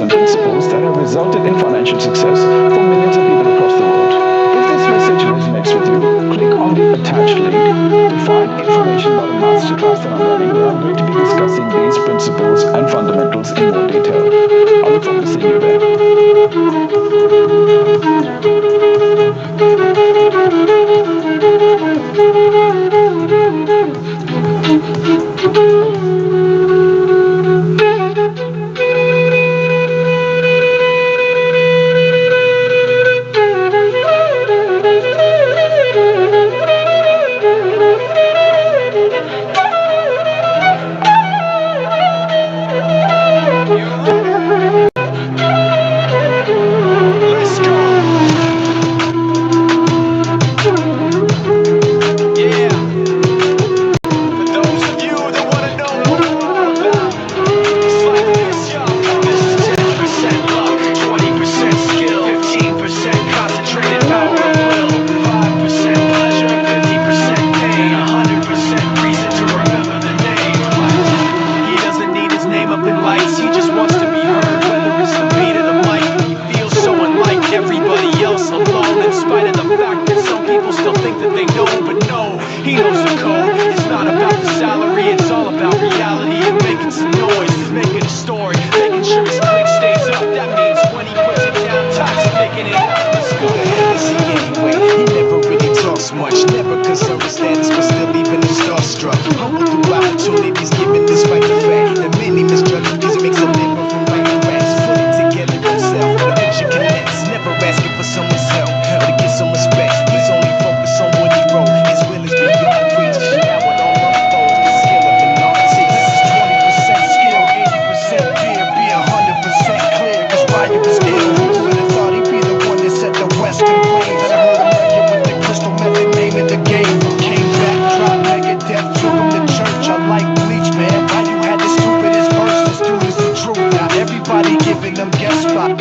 and principles that have resulted in financial success for millions of people across the world. If this message resonates with you, click on the attached link to find information about a masterclass that I'm running where I'm going to be discussing these principles and fundamentals in more detail. I look forward to seeing you there. He knows the code. It's not about the salary, it's all about reality and making some noise, making a story, making sure his click stays up. That means when he puts it down, Todd's picking it up. Let's go to Hennessy anyway. He never really talks much, never concerned with status, but still even him starstruck. Humble through opportunities given despite the fact that many misjudge because he makes a living from writing raps. Put it together himself, the picture connects. Never asking for someone's help or to get some respect. He's only focused on what he wrote. His will is beyond reach. Now it all unfolds. The skill of an artist. This is 20% skill, 80% fear. Be 100% clear, cause Ryan is ill. Who would have thought he'd be the one that set the West in flames? I heard him wreck it with the crystal method, name of the game. Came back, dropped Megadeth, took him to church. I like Bleach, man. Why you had the stupidest verse? This dude is the truth. Now everybody giving them guest spots.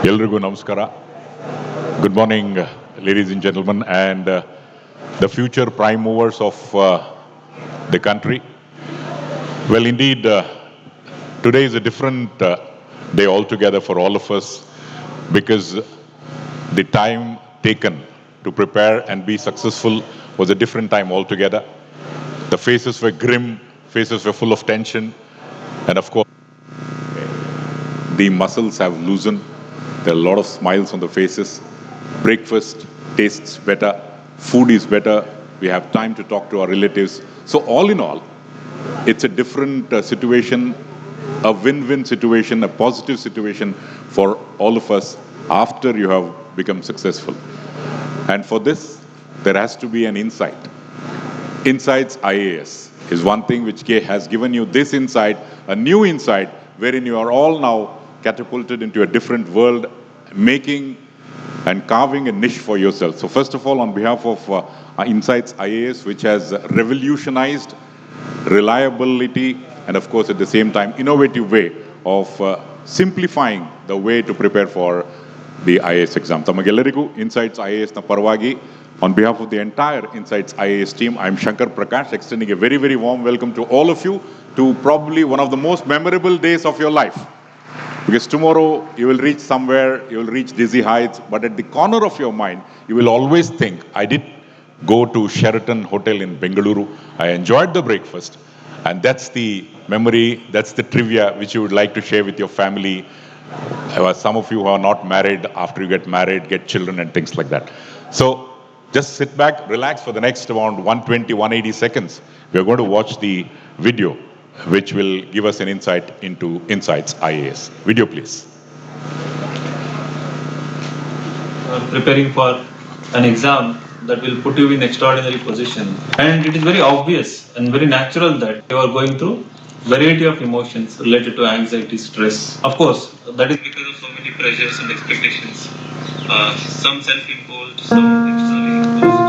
Elrigu Namaskara. Good morning, ladies and gentlemen, and the future prime movers of the country. Well, indeed, today is a different day altogether for all of us because the time taken to prepare and be successful was a different time altogether. The faces were grim, faces were full of tension, and of course, the muscles have loosened. There are a lot of smiles on the faces. Breakfast tastes better. Food is better. We have time to talk to our relatives. So all in all, it's a different situation, a win-win situation, a positive situation for all of us after you have become successful. And for this, there has to be an insight. Insights IAS is one thing which has given you this insight, a new insight, wherein you are all now catapulted into a different world, making and carving a niche for yourself. So first of all, on behalf of Insights IAS, which has revolutionized reliability and of course at the same time innovative way of simplifying the way to prepare for the IAS exam. Tamagellarigu Insights IAS na parvagi, on behalf of the entire Insights IAS team, I'm Shankar Prakash, extending a very, very warm welcome to all of you to probably one of the most memorable days of your life. Because tomorrow you will reach somewhere, you will reach dizzy heights, but at the corner of your mind, you will always think, I did go to Sheraton Hotel in Bengaluru, I enjoyed the breakfast, and that's the memory, that's the trivia which you would like to share with your family. Some of you who are not married, after you get married, get children and things like that. So just sit back, relax for the next around 120, 180 seconds. We are going to watch the video which will give us an insight into Insights IAS. Video, please. Preparing for an exam that will put you in extraordinary position. And it is very obvious and very natural that you are going through variety of emotions related to anxiety, stress. Of course, that is because of so many pressures and expectations. Some self-imposed, some externally imposed.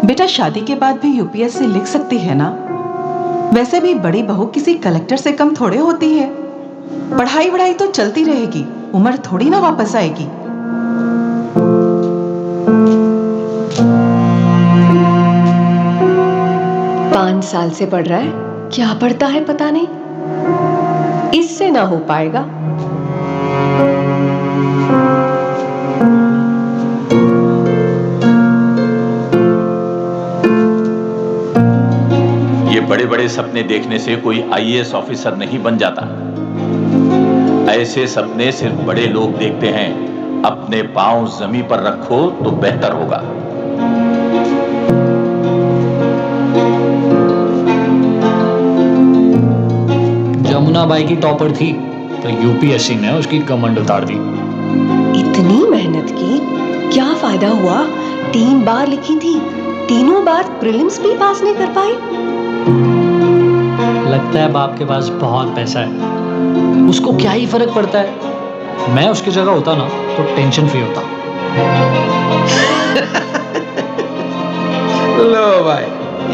बेटा शादी के बाद भी UPSC लिख सकती है ना? वैसे भी बड़ी बहू किसी कलेक्टर से कम थोड़े होती है। पढ़ाई तो चलती रहेगी, उम्र थोड़ी ना वापस आएगी। 5 साल से पढ़ रहा है, क्या पढ़ता है पता नहीं। इससे ना हो पाएगा। ये बड़े बड़े सपने देखने से कोई IAS ऑफिसर नहीं बन जाता। ऐसे सपने सिर्फ बड़े लोग देखते हैं। अपने पांव जमीन पर रखो तो बेहतर होगा। जमुना बाई की टॉपर थी तो UPSC ने उसकी कमंड उतार दी। इतनी मेहनत की, क्या फायदा हुआ? 3 बार लिखी थी, तीनों बार प्रीलिम्स भी पास नहीं कर पाई। लगता है बाप के पास बहुत पैसा है, उसको क्या ही फर्क पड़ता है। मैं उसकी जगह होता ना तो टेंशन फ्री होता। लो भाई,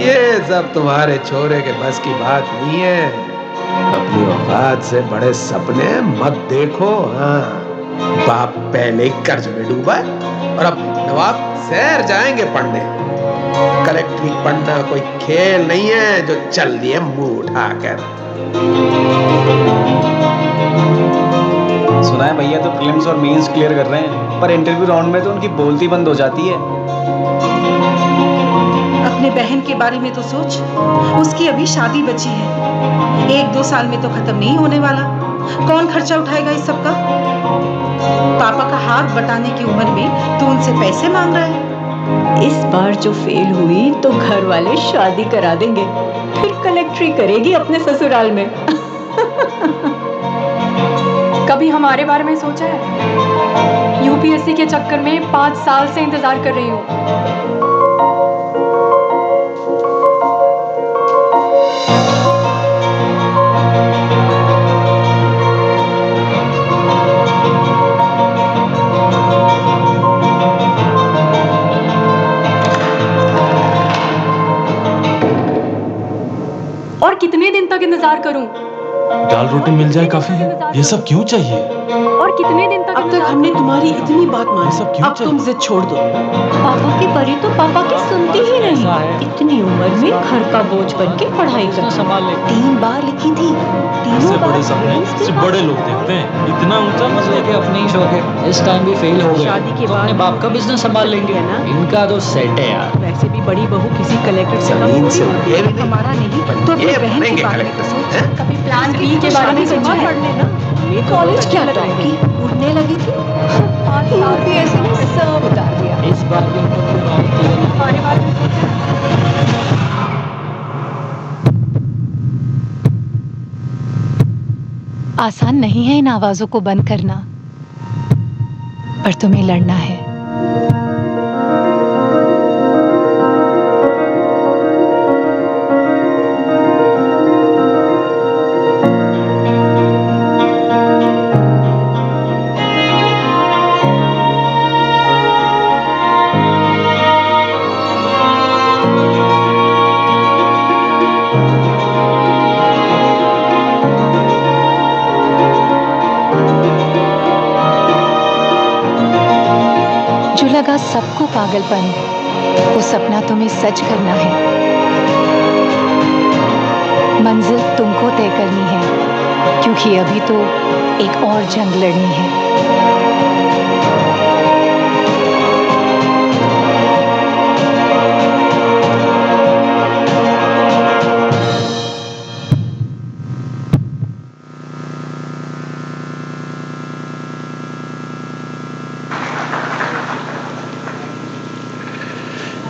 ये सब तुम्हारे छोरे के बस की बात नहीं है। अपनी औकात से बड़े सपने मत देखो। हाँ, बाप पहले ही कर्ज में डूबा और अब नवाब शहर जाएंगे पढ़ने। कलेक्ट्री पढ़ना कोई खेल नहीं है जो चल दिए मुंह उठाकर। सुना है भैया तो प्रीलिम्स और मेंस क्लियर कर रहे हैं, पर इंटरव्यू राउंड में तो उनकी बोलती बंद हो जाती है। अपने बहन के बारे में तो सोच, उसकी अभी शादी बची है। 1-2 साल में तो खत्म नहीं होने वाला। कौन खर्चा उठाएगा इस सब का? पापा का हाथ बटाने की उम्र में तू उनसे पैसे मांग रहा है। इस बार जो फेल हुई तो घर वाले शादी करा देंगे, फिर कलेक्ट्री करेगी अपने ससुराल में। कभी हमारे बारे में सोचा है? UPSC के चक्कर में 5 साल से इंतजार कर रही हूँ। और कितने दिन तक इंतजार करूं? दाल रोटी मिल जाए काफी है, ये सब क्यों चाहिए? और कितने दिन तक? अब तक हमने तुम्हारी इतनी बात मानी, अब तुम जिद छोड़ दो। पापा की परी तो पापा की सुनती ही नहीं। इतनी उम्र में घर का बोझ बन के पढ़ाई कर संभाल ले। 3 बार लिखी थी, तीनों बार बड़े सपने सिर्फ बड़े लोग देखते हैं। इतना ऊंचा मसले के अपने ही शौक है। इस टाइम भी फेल हो गए शादी के तो बाद अपने बाप का बिजनेस संभाल लेंगे है ना? इनका तो सेट है यार। वैसे भी बड़ी बहू किसी कलेक्टर से कम जमीन से होती है। हमारा नहीं तो अपनी ये बहन के बनेंगे बारे में तो सोच। हैं? कभी प्लान B के बारे में सोचा है? ये कॉलेज क्या टॉकी उड़ने लगी थी। UPSC ने सब उतार दिया। इस बार भी इंटरव्यू राउंड हमारे बारे में सोचा है? आसान नहीं है इन आवाजों को बंद करना, पर तुम्हें लड़ना है। जो लगा सबको पागलपन, वो सपना तुम्हें सच करना है। मंजिल तुमको तय करनी है, क्योंकि अभी तो एक और जंग लड़नी है।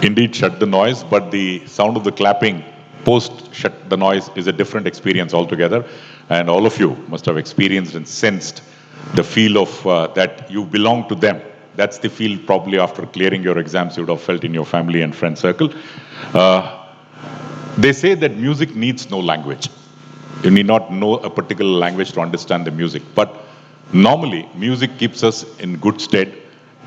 Indeed, shut the noise, but the sound of the clapping post shut the noise is a different experience altogether. And all of you must have experienced and sensed the feel of that you belong to them. That's the feel probably after clearing your exams you would have felt in your family and friend circle. They say that music needs no language. You need not know a particular language to understand the music. But normally, music keeps us in good stead,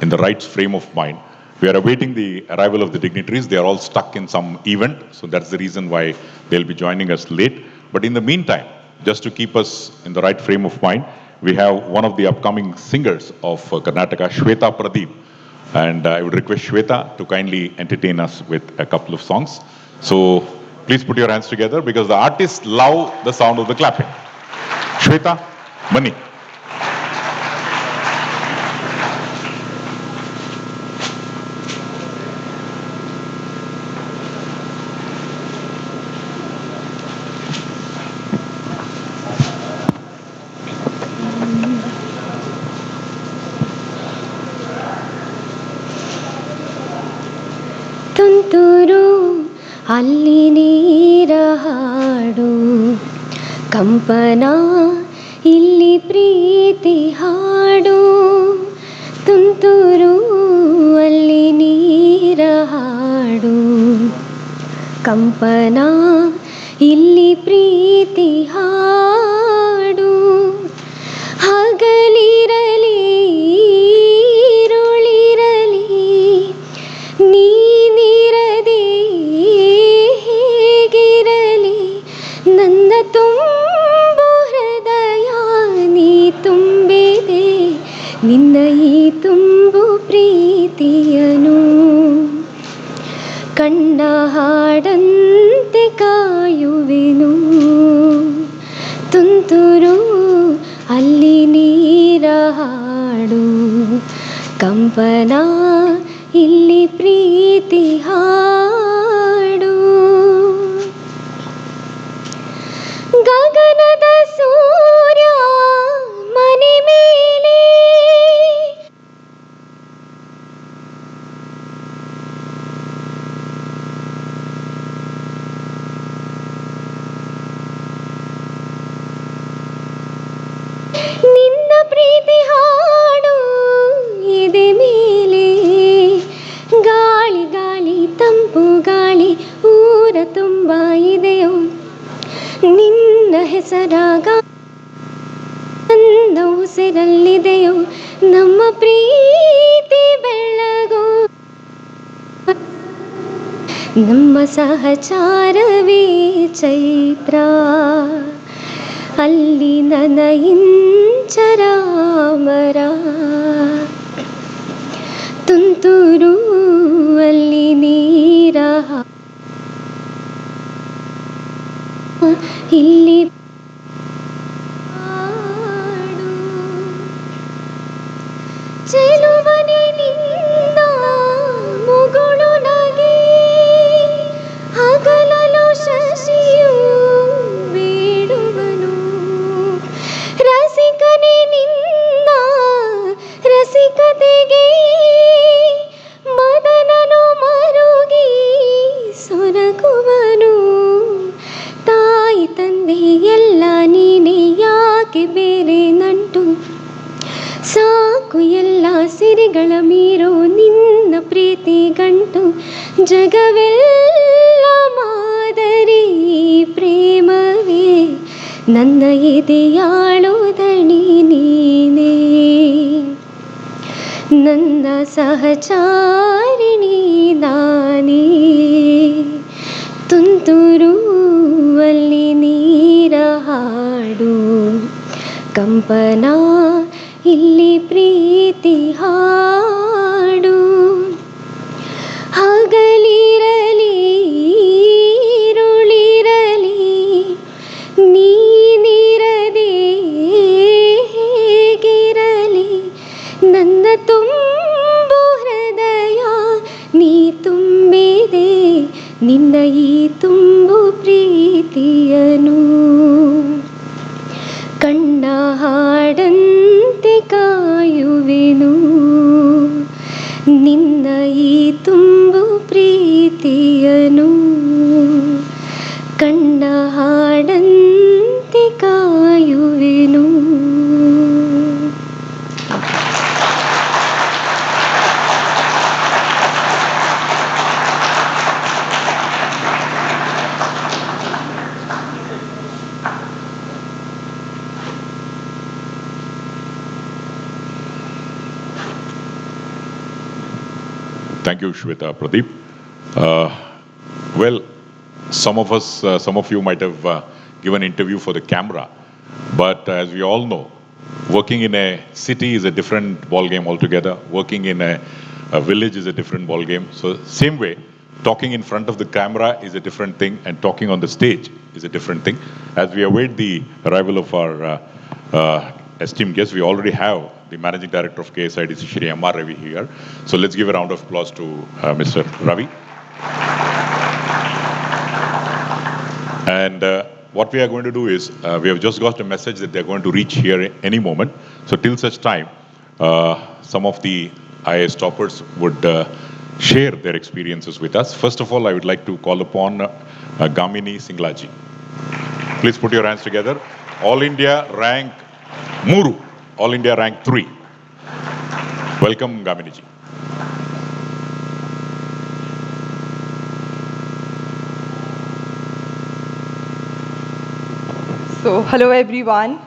in the right frame of mind. We are awaiting the arrival of the dignitaries. They are all stuck in some event, so that's the reason why they'll be joining us late. But in the meantime, just to keep us in the right frame of mind, we have one of the upcoming singers of Karnataka, Shweta Pradeep. And I would request Shweta to kindly entertain us with a couple of songs. So please put your hands together because the artists love the sound of the clapping. Shweta, Mani. ಅಲ್ಲಿ ನೀರ ಹಾಡು ಕಂಪನ ಇಲ್ಲಿ ಪ್ರೀತಿ ಹಾಡು ತುಂತುರು ಅಲ್ಲಿ ನೀರ ಹಾಡು ಕಂಪನ ಇಲ್ಲಿ ಪ್ರೀತಿ ಹಾಡು ಹಗಲಿರಲಿ ഇരുളിರಲಿ ನೀನಿರದೆ ಹೇಗಿರಲಿ ನನ್ನ ತುಂಬು ಹೃದಯ ನೀ ತುಂಬಿದೆ ನಿನ್ನ ಈ ತುಂಬು ಪ್ರೀತಿಯನು ಕಣ್ಣ ಹಾಡಂತೆ ಕಾಯುವೆನು ತುಂತುರು ಅಲ್ಲಿ ನೀರ ಹಾಡು ಕಂಪನ ಇಲ್ಲಿ ಪ್ರೀತಿ ಹಾಡು ಗಗನದ ಸೂರ್ಯ ಮನೆ ಮೇಲೆ ನಿನ್ನ ಪ್ರೀತಿ ಹಾಡು ಎದೆ ಮೇಲೆ ಗಾಳಿ ಗಾಳಿ ತಂಪು ಗಾಳಿ ಊರ ತುಂಬ ಇದೆಯೋ ನಿನ್ನ ಹೆಸರಾಗ ನನ್ನ ಉಸಿರಲ್ಲಿದೆಯೋ ನಮ್ಮ ಪ್ರೀತಿ ಬೆಳಗೋ ನಮ್ಮ ಸಹಚಾರವೇ ಚೈತ್ರ ಅಲ್ಲಿ ನನ್ನ ಇಂಚರಾಮರ ತುಂತುರು ಅಲ್ಲಿ ನೀರ ಇಲ್ಲಿ ಚೆಲುವನೆ ನಿನ್ನ ಮುಗುಳು ನಗೆ ಹಗಲಲು ಶಶಿಯು ಬೇಡುವನು ರಸಿಕನೆ ನಿನ್ನ ರಸಿಕತೆಗೆ ಮದನನು ಮರುಗಿ ಸೊರಗುವನು ತಾಯಿ ತಂದೆ ಎಲ್ಲ ನೀನೆ ಯಾಕೆ ಬೇರೆ ನಂಟು ಸಾಕು ಎಲ್ಲ ಸಿರಿಗಳ ಮೀರೋ ನಿನ್ನ ಪ್ರೀತಿ ಗಂಟು ಜಗವೆಲ್ಲ ಮಾದರಿ ಪ್ರೇಮವೇ ನನ್ನ ಎದೆಯಾಳೋ ದಣಿ ನೀನೇ ನನ್ನ ಸಹಚಾರಿಣಿ ನಾನೇ ತುಂತುರು ಅಲ್ಲಿ ನೀರ ಹಾಡು ಕಂಪನ ಇಲ್ಲಿ ಪ್ರೀತಿ ಹಾಡು ಹಗಲಿರಲಿ ഇരുಳಿರಲಿ ನೀನಿರದೆ ಹೇಗಿರಲಿ ನನ್ನ ತುಂಬು ಹೃದಯ ನೀ ತುಂಬಿದೆ ನಿನ್ನ ಈ ತುಂಬು ಪ್ರೀತಿಯನು ಕಣ್ಣ ಹಾಡಂತೆ ಕಾಯುವೆನು ನಿನ್ನ ಈ ತುಂಬು ಪ್ರೀತಿಯನು ಕಣ್ಣ ಹಾಡಂತೆ ಕಾಯುವೆನು. Thank you, Shweta. Pradeep. Well, some of you might have given interview for the camera, but as we all know, working in a city is a different ball game altogether. Working in a village is a different ball game. So same way, talking in front of the camera is a different thing, and talking on the stage is a different thing. As we await the arrival of our esteemed guests, we already have the Managing Director of KSIDC, Shri M.R. Ravi here. So let's give a round of applause to Mr. Ravi. And what we are going to do is, we have just got a message that they're going to reach here any moment. So till such time, some of the IAS toppers would share their experiences with us. First of all, I would like to call upon Gamini Singlaji. Please put your hands together. All India rank Muru, All India rank 3. Welcome, Gamini ji. So, hello everyone.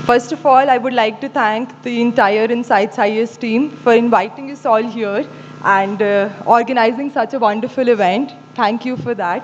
First of all, I would like to thank the entire Insights IAS team for inviting us all here and organizing such a wonderful event. Thank you for that.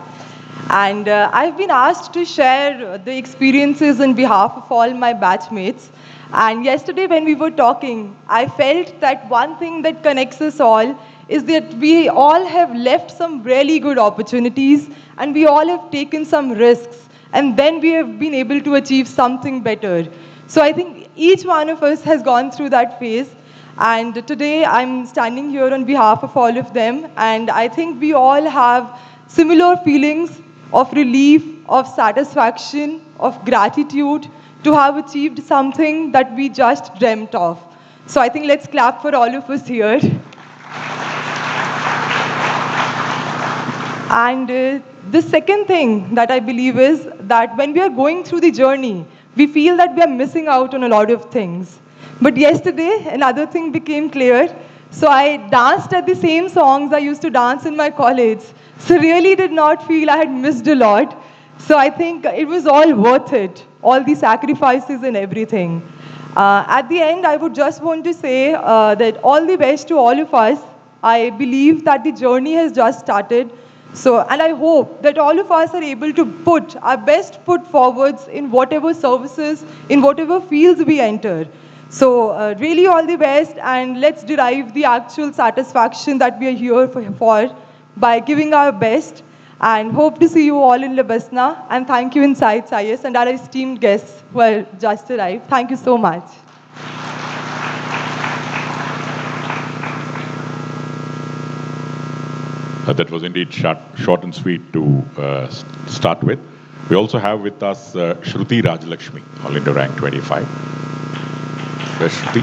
And I've been asked to share the experiences on behalf of all my batchmates. And yesterday when we were talking, I felt that one thing that connects us all is that we all have left some really good opportunities and we all have taken some risks. And then we have been able to achieve something better. So I think each one of us has gone through that phase. And today I'm standing here on behalf of all of them. And I think we all have similar feelings of relief, of satisfaction, of gratitude to have achieved something that we just dreamt of. So I think let's clap for all of us here. And the second thing that I believe is that when we are going through the journey, we feel that we are missing out on a lot of things. But yesterday, another thing became clear. So I danced at the same songs I used to dance in my college. So really did not feel I had missed a lot. So I think it was all worth it, all the sacrifices and everything. At the end, I would just want to say that all the best to all of us. I believe that the journey has just started. So, and I hope that all of us are able to put our best foot forwards in whatever services, in whatever fields we enter. So, really all the best, and let's derive the actual satisfaction that we are here for by giving our best. And hope to see you all in Labasna. And thank you, Insights IAS, and our esteemed guests who are just arrived. Thank you so much. That was indeed short and sweet to start with. We also have with us Shruti Rajalakshmi, All India rank 25. Where's Shruti?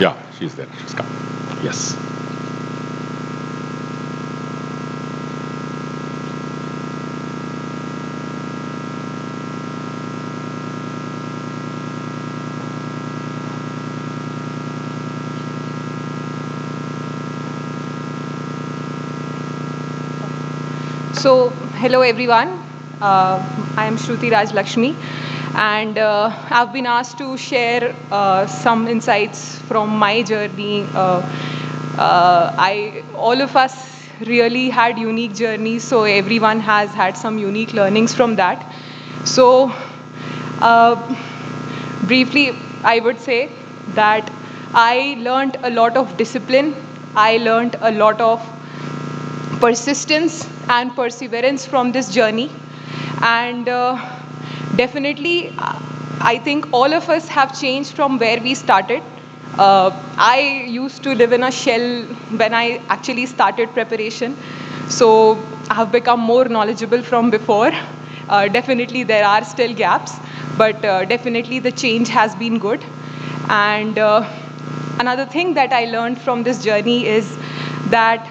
Yeah, she's there. She's come. Yes. So, hello everyone. I am Shruti Rajalakshmi, and I've been asked to share some insights from my journey. All of us really had unique journeys, so everyone has had some unique learnings from that. So, briefly, I would say that I learned a lot of discipline. I learned a lot of persistence and perseverance from this journey, and definitely I think all of us have changed from where we started. I used to live in a shell when I actually started preparation, so I have become more knowledgeable from before. Definitely there are still gaps, but definitely the change has been good. And another thing that I learned from this journey is that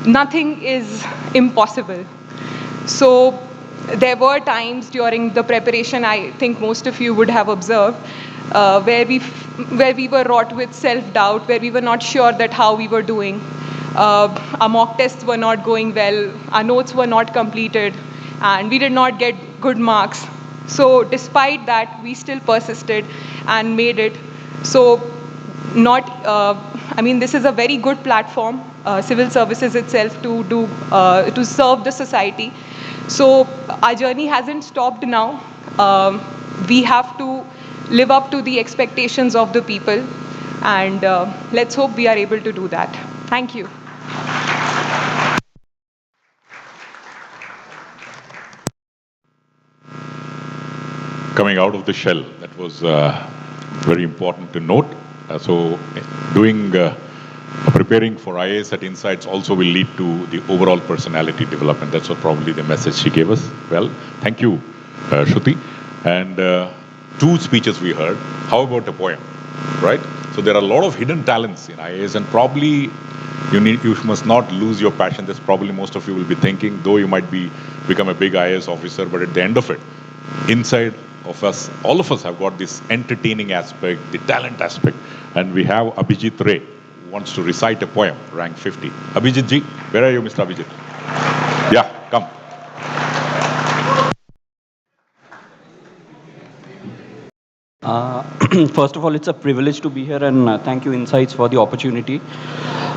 nothing is impossible. So there were times during the preparation, I think most of you would have observed, where we were wrought with self-doubt, where we were not sure that how we were doing. Our mock tests were not going well, our notes were not completed, and we did not get good marks. So despite that, we still persisted and made it. So this is a very good platform, civil services itself, to serve the society. So our journey hasn't stopped now. We have to live up to the expectations of the people, and let's hope we are able to do that. Thank you. Coming out of the shell, that was very important to note. Preparing for IAS at Insights also will lead to the overall personality development. That's what probably the message she gave us. Well, thank you, Shruti. And 2 speeches we heard. How about a poem, right? So there are a lot of hidden talents in IAS, and probably You must not lose your passion. That's probably most of you will be thinking, though you might become a big IAS officer, but at the end of it, inside of us, all of us have got this entertaining aspect, the talent aspect, and we have Abhijit Ray, who wants to recite a poem, rank 50. Abhijit ji, where are you, Mr. Abhijit? Yeah, come. First of all, it's a privilege to be here, and thank you, Insights, for the opportunity.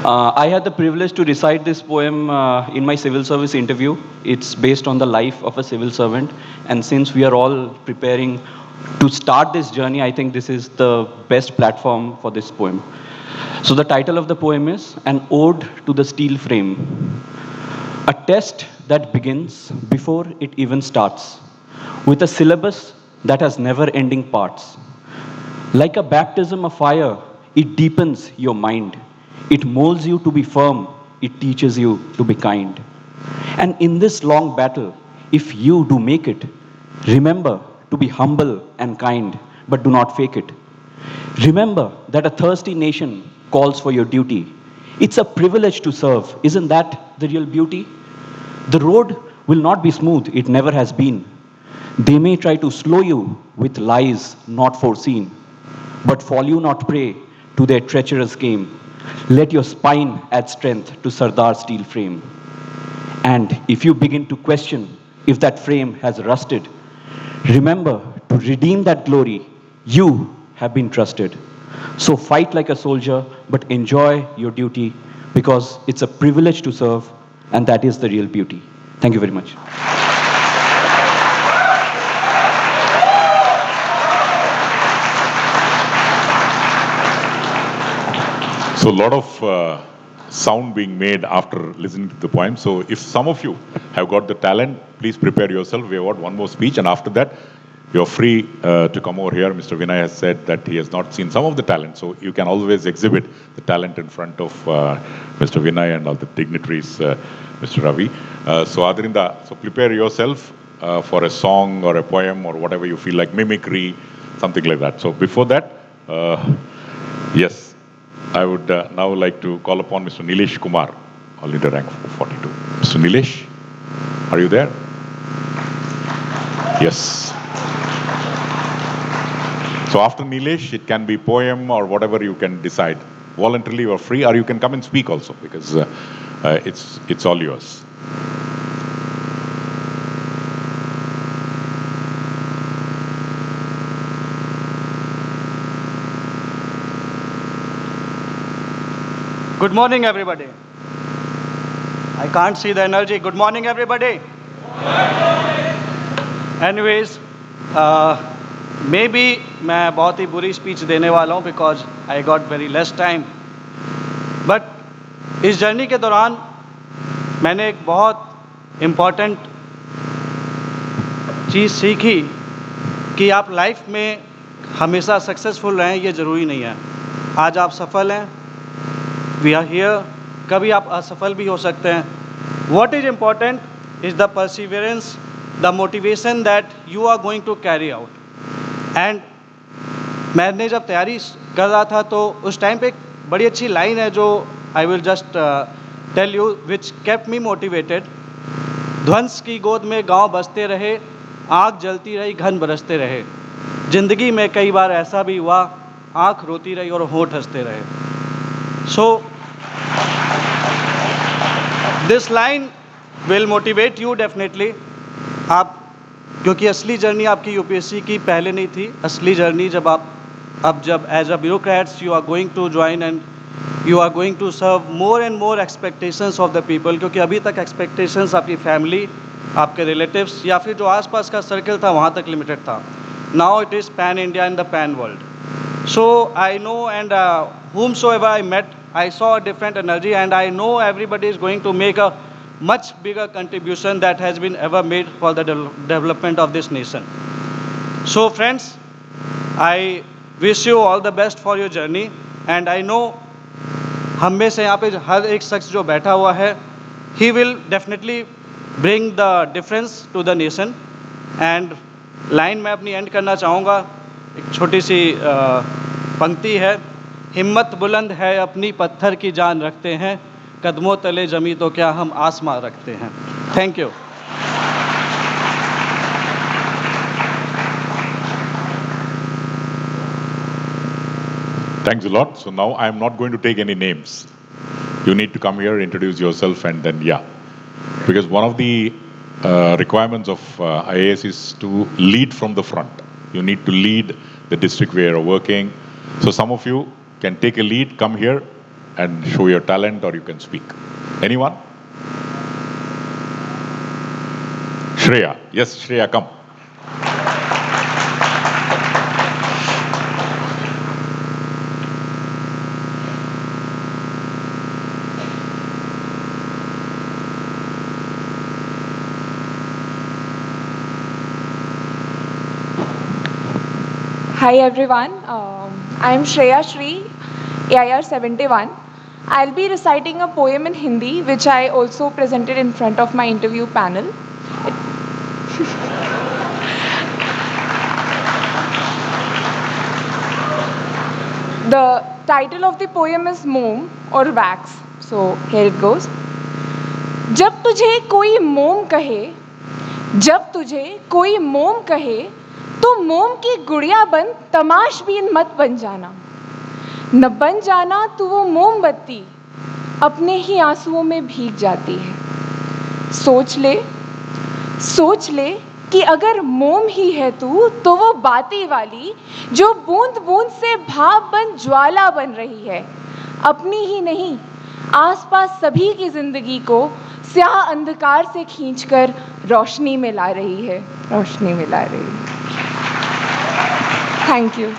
I had the privilege to recite this poem in my civil service interview. It's based on the life of a civil servant, and since we are all preparing to start this journey, I think this is the best platform for this poem. So the title of the poem is An Ode to the Steel Frame. A test that begins before it even starts, with a syllabus that has never-ending parts. Like a baptism of fire, it deepens your mind. It molds you to be firm. It teaches you to be kind. And in this long battle, if you do make it, remember to be humble and kind, but do not fake it. Remember that a thirsty nation calls for your duty. It's a privilege to serve. Isn't that the real beauty? The road will not be smooth. It never has been. They may try to slow you with lies not foreseen, but fall you not prey to their treacherous game. Let your spine add strength to Sardar's steel frame. And if you begin to question if that frame has rusted, remember to redeem that glory, you have been trusted. So fight like a soldier, but enjoy your duty, because it's a privilege to serve, and that is the real beauty. Thank you very much. So a lot of sound being made after listening to the poem. So if some of you have got the talent, please prepare yourself. We have got one more speech, and after that, you're free to come over here. Mr. Vinay has said that he has not seen some of the talent, so you can always exhibit the talent in front of Mr. Vinay and all the dignitaries, Mr. Ravi. So Adrinda, so prepare yourself for a song or a poem or whatever you feel like, mimicry, something like that. So before that, yes, I would now like to call upon Mr. Nilesh Kumar, all India rank 42. Mr. Nilesh, are you there? Yes. So after Nilesh, it can be poem or whatever you can decide, voluntarily or free, or you can come and speak also, because it's all yours. Good morning, everybody. I can't see the energy. Good morning, everybody. Anyways, maybe मैं बहुत ही बुरी speech देने वाला हूँ because I got very less time. But इस journey के दौरान मैंने एक बहुत इम्पॉर्टेंट चीज़ सीखी कि आप लाइफ में हमेशा सक्सेसफुल रहें, ये ज़रूरी नहीं है. आज आप सफल हैं, वी आर हियर, कभी आप असफल भी हो सकते हैं. What is important is the perseverance, the motivation that you are going to carry out. And मैंने जब तैयारी कर रहा था तो उस टाइम पे एक बड़ी अच्छी लाइन है जो I will just tell you, which kept me motivated. ध्वंस की गोद में गांव बसते रहे, आग जलती रही, घन बरसते रहे. जिंदगी में कई बार ऐसा भी हुआ, आँख रोती रही और होंठ हंसते रहे. So, this line will motivate you definitely. आप, क्योंकि असली जर्नी आपकी यूपीएससी की पहले नहीं थी. असली जर्नी जब as a bureaucrats you are going to join and you are going to serve more and more expectations of the people. क्योंकि अभी तक एक्सपेक्टेशंस आपकी फैमिली, आपके रिलेटिव्स या फिर जो आसपास का सर्कल था वहाँ तक लिमिटेड था. Now it is pan India in the pan world. So I know, and whomsoever I met, I saw a different energy, and I know everybody is going to make a much bigger contribution that has been ever made for the development of this nation. So friends, I wish you all the best for your journey, and I know हम में से यहाँ पे हर एक शख्स जो बैठा हुआ है, he will definitely bring the difference to the nation. And line मैं अपनी एंड करना चाहूँगा. एक छोटी सी पंक्ति है. हिम्मत बुलंद है, अपनी पत्थर की जान रखते हैं, कदमों तले जमी तो क्या हम आसमां रखते हैं। Thank you. Thanks a lot. So now I'm not going to take any names. You need to come here, introduce yourself, and then because one of the requirements of IAS is to lead from the front. You need to lead the district where you're working. So some of you can take a lead, come here and show your talent, or you can speak. Anyone? Shreya. Yes, Shreya, come. Hi everyone, I am Shreya Shri, AIR 71. I'll be reciting a poem in Hindi which I also presented in front of my interview panel. The title of the poem is Moam or Wax. So here it goes. जब तुझे कोई मोम कहे, जब तुझे कोई मोम कहे, तो मोम की गुड़िया बन तमाशबीन मत बन जाना, न बन जाना तो वो मोमबत्ती अपने ही आंसुओं में भीग जाती है। सोच ले कि अगर मोम ही है तू तो वो बाती वाली जो बूंद बूंद से भाप बन ज्वाला बन रही है, अपनी ही नहीं आसपास सभी की जिंदगी को स्याह अंधकार से खींचकर रोशनी में ला रही है, रोशनी में ला रही है। Thank you.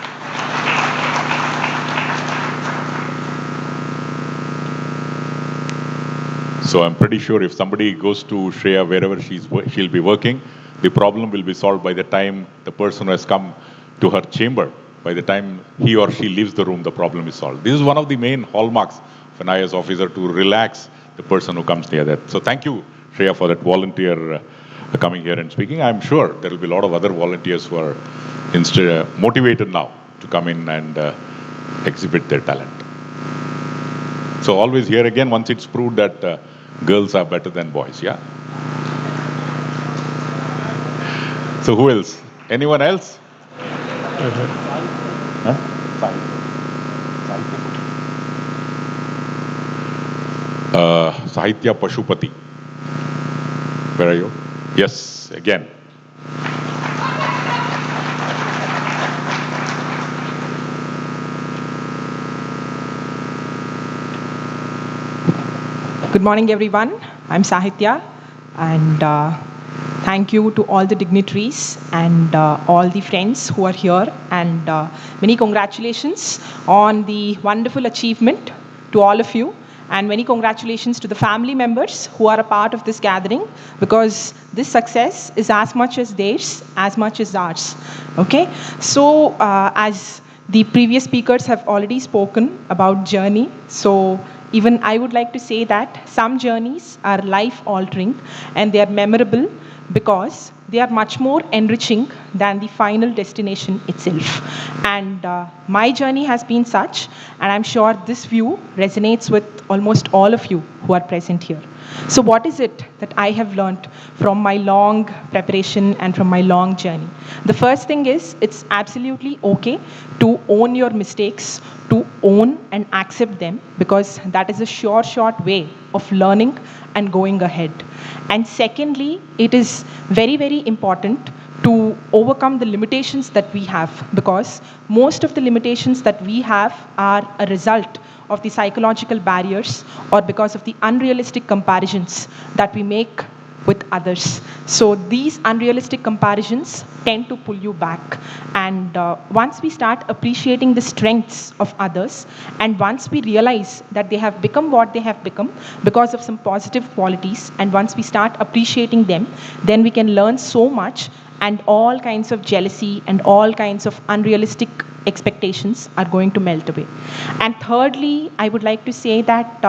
So I'm pretty sure if somebody goes to Shreya wherever she'll be working, the problem will be solved by the time the person who has come to her chamber. By the time he or she leaves the room, the problem is solved. This is one of the main hallmarks of an IAS officer, to relax the person who comes near that. So thank you, Shreya, for that volunteer coming here and speaking. I'm sure there will be a lot of other volunteers who are motivated now to come in and exhibit their talent. So always here again, once it's proved that girls are better than boys, yeah? So who else? Anyone else? Huh? Sahitya Pashupati. Where are you? Yes, again. Good morning, everyone. I'm Sahitya, and thank you to all the dignitaries and all the friends who are here, and many congratulations on the wonderful achievement to all of you, and many congratulations to the family members who are a part of this gathering, because this success is as much as theirs, as much as ours. Okay? So, as the previous speakers have already spoken about journey, so even I would like to say that some journeys are life-altering and they are memorable because they are much more enriching than the final destination itself. And my journey has been such, and I'm sure this view resonates with almost all of you who are present here. So what is it that I have learned from my long preparation and from my long journey? The first thing is, it's absolutely okay to own your mistakes, to own and accept them, because that is a short way of learning and going ahead. And secondly, it is very, very important to overcome the limitations that we have, because most of the limitations that we have are a result of the psychological barriers or because of the unrealistic comparisons that we make with others. So these unrealistic comparisons tend to pull you back. And once we start appreciating the strengths of others, and once we realize that they have become what they have become because of some positive qualities, and once we start appreciating them, then we can learn so much, and all kinds of jealousy and all kinds of unrealistic expectations are going to melt away. And thirdly, I would like to say that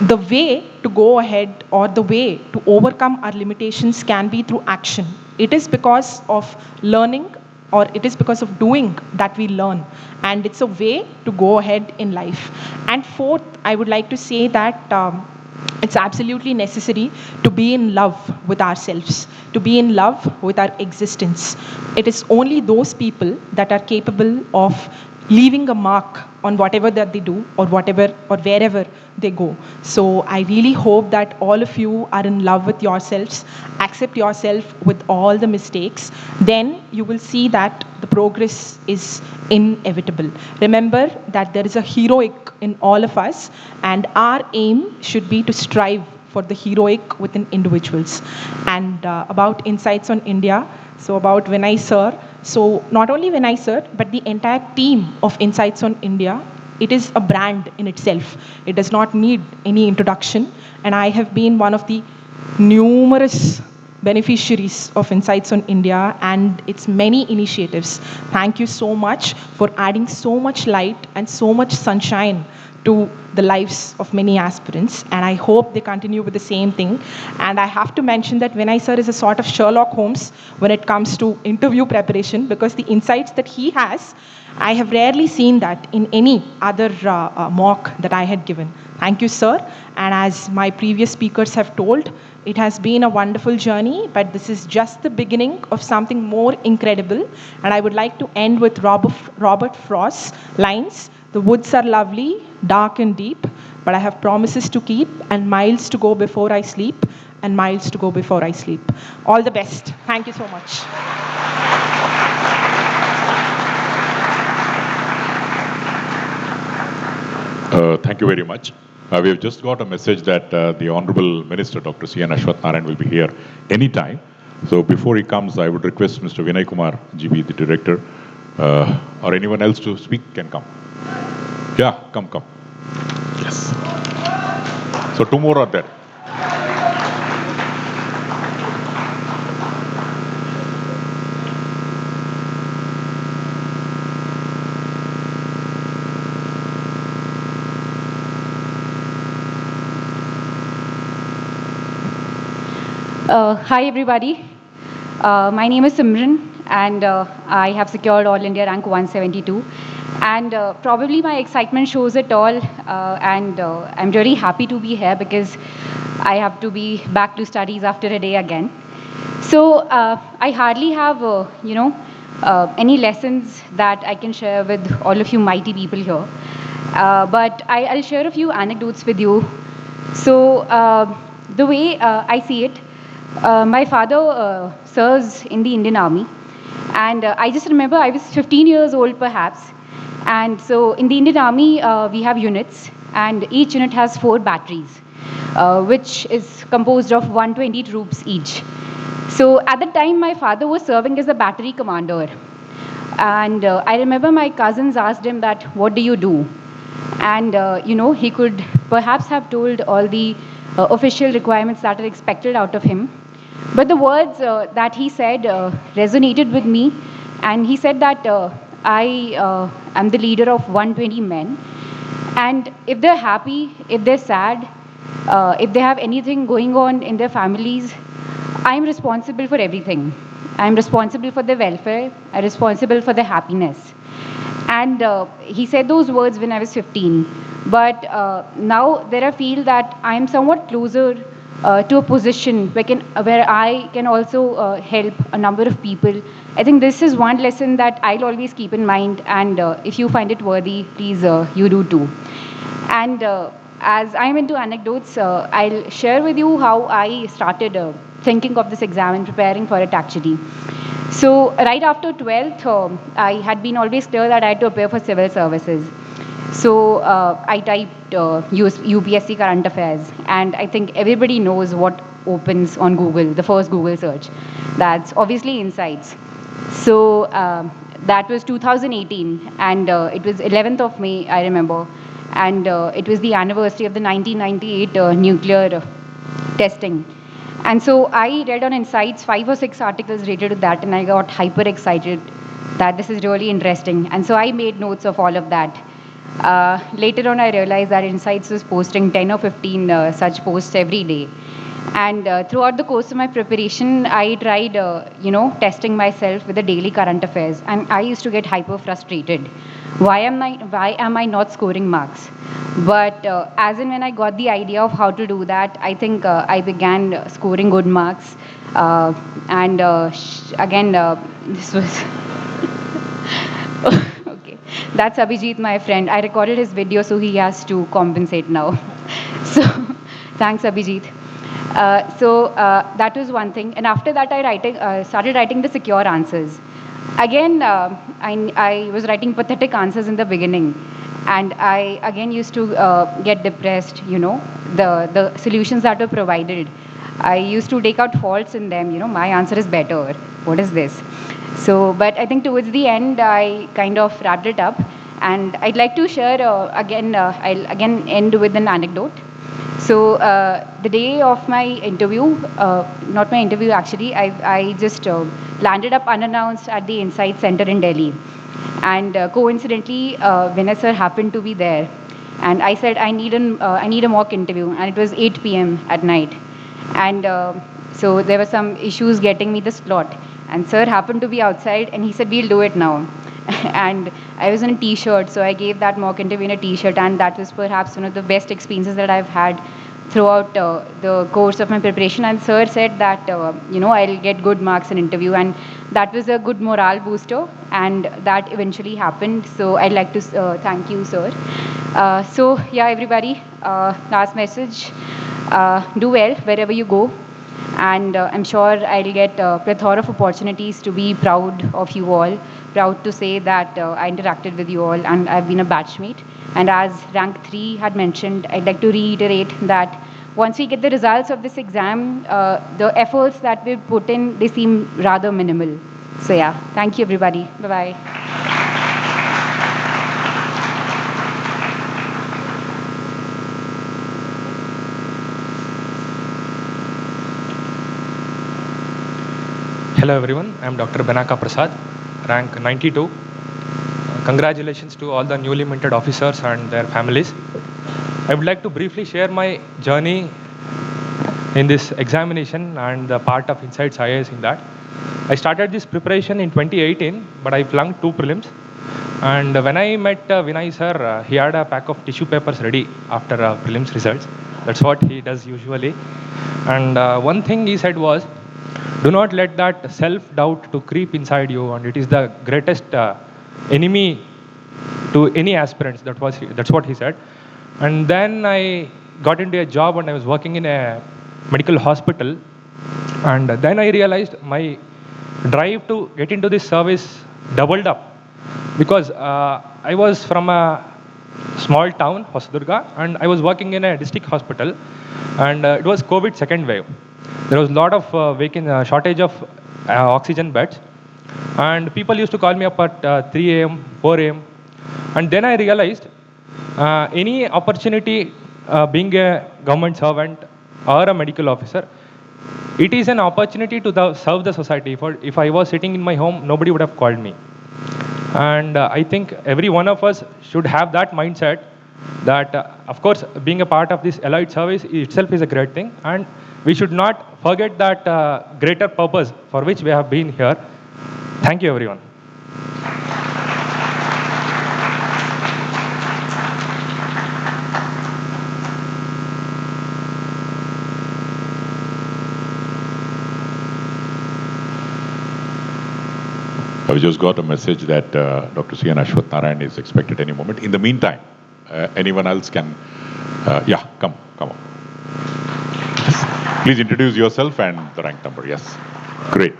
the way to go ahead, or the way to overcome our limitations, can be through action. It is because of learning or it is because of doing that we learn. And it's a way to go ahead in life. And fourth, I would like to say that it's absolutely necessary to be in love with ourselves, to be in love with our existence. It is only those people that are capable of leaving a mark on whatever that they do or whatever or wherever they go. So I really hope that all of you are in love with yourselves, accept yourself with all the mistakes. Then you will see that the progress is inevitable. Remember that there is a heroic in all of us, and our aim should be to strive for the heroic within individuals. And about Insights on India, so about Vinay sir, so not only Vinay sir, but the entire team of Insights on India, it is a brand in itself. It does not need any introduction. And I have been one of the numerous beneficiaries of Insights on India and its many initiatives. Thank you so much for adding so much light and so much sunshine to the lives of many aspirants, and I hope they continue with the same thing. And I have to mention that Vinay sir is a sort of Sherlock Holmes when it comes to interview preparation, because the insights that he has, I have rarely seen that in any other mock that I had given. Thank you, sir. And as my previous speakers have told, it has been a wonderful journey, but this is just the beginning of something more incredible. And I would like to end with Robert Frost's lines. The woods are lovely, dark and deep, but I have promises to keep and miles to go before I sleep, and miles to go before I sleep. All the best. Thank you so much. Thank you very much. We have just got a message that the Honorable Minister, Dr. C. N. Ashwath Narayan, will be here anytime. So before he comes, I would request Mr. Vinay Kumar, GB, the Director, or anyone else to speak can come. Yeah, come. Yes. So two more are there. Hi everybody, my name is Simran and I have secured All India rank 172, and probably my excitement shows it all, and I'm really happy to be here because I have to be back to studies after a day again. So I hardly have any lessons that I can share with all of you mighty people here, but I'll share a few anecdotes with you. So the way I see it, my father serves in the Indian Army, and I just remember I was 15 years old perhaps, and so in the Indian Army we have units, and each unit has 4 batteries, which is composed of 120 troops each. So at the time my father was serving as a battery commander, and I remember my cousins asked him that, what do you do? And he could perhaps have told all the official requirements that are expected out of him. But the words that he said resonated with me, and he said that I am the leader of 120 men, and if they're happy, if they're sad, if they have anything going on in their families, I'm responsible for everything. I'm responsible for their welfare, I'm responsible for their happiness. And he said those words when I was 15. But now that I feel that I'm somewhat closer to a position where I can also help a number of people, I think this is one lesson that I'll always keep in mind, and if you find it worthy, please you do too. And as I'm into anecdotes, I'll share with you how I started thinking of this exam and preparing for it actually. So right after 12th, I had been always clear that I had to appear for civil services. So I typed UPSC current affairs, and I think everybody knows what opens on Google, the first Google search. That's obviously Insights. So that was 2018, and it was 11th of May, I remember, and it was the anniversary of the 1998 nuclear testing. And so I read on Insights 5 or 6 articles related to that, and I got hyper excited that this is really interesting. And so I made notes of all of that. Later on, I realized that Insights was posting 10 or 15 such posts every day. And throughout the course of my preparation, I tried, testing myself with the daily current affairs. And I used to get hyper frustrated. Why am I not scoring marks? But as in when I got the idea of how to do that, I think I began scoring good marks. This was... Okay, that's Abhijit, my friend. I recorded his video, so he has to compensate now. So, thanks, Abhijit. That was one thing. And after that, I started writing the secure answers. Again, I was writing pathetic answers in the beginning. And I, again, used to get depressed, the solutions that were provided. I used to take out faults in them, my answer is better. What is this? So, but I think towards the end, I kind of wrapped it up. And I'd like to share, I'll again end with an anecdote. So, the day of my interview, not my interview actually, I just landed up unannounced at the Insight Center in Delhi. And coincidentally, Vinay sir happened to be there. And I said, I need a mock interview. And it was 8 p.m. at night. And so there were some issues getting me the slot. And sir happened to be outside and he said, we'll do it now. And I was in a t-shirt, so I gave that mock interview in a t-shirt, and that was perhaps one of the best experiences that I've had throughout the course of my preparation. And sir said that, I'll get good marks in interview, and that was a good morale booster, and that eventually happened. So I'd like to thank you, sir. So yeah, everybody, last message, do well wherever you go. And I'm sure I'll get a plethora of opportunities to be proud of you all, proud to say that I interacted with you all and I've been a batchmate. And as rank 3 had mentioned, I'd like to reiterate that once we get the results of this exam, the efforts that we put in, they seem rather minimal. So yeah, thank you everybody. Bye-bye. Hello everyone, I am Dr. Benaka Prasad, rank 92. Congratulations to all the newly minted officers and their families. I would like to briefly share my journey in this examination and the part of Insights IAS in that. I started this preparation in 2018, but I flunked 2 prelims. And when I met Vinay sir, he had a pack of tissue papers ready after prelims results. That's what he does usually. And one thing he said was, do not let that self-doubt to creep inside you, and it is the greatest enemy to any aspirants. That's what he said. And then I got into a job and I was working in a medical hospital. And then I realized my drive to get into this service doubled up, because I was from a small town, Hosadurga, and I was working in a district hospital, and it was COVID second wave. There was a lot of shortage of oxygen beds, and people used to call me up at 3 a.m., 4 a.m. And then I realized any opportunity being a government servant or a medical officer, it is an opportunity to serve the society. If I was sitting in my home, nobody would have called me. And I think every one of us should have that mindset that, of course, being a part of this elite service itself is a great thing. And we should not forget that greater purpose for which we have been here. Thank you, everyone. I've just got a message that Dr. C. N. Ashwath Narayan is expected any moment. In the meantime, anyone else can, come on. Please introduce yourself and the rank number. Yes, great.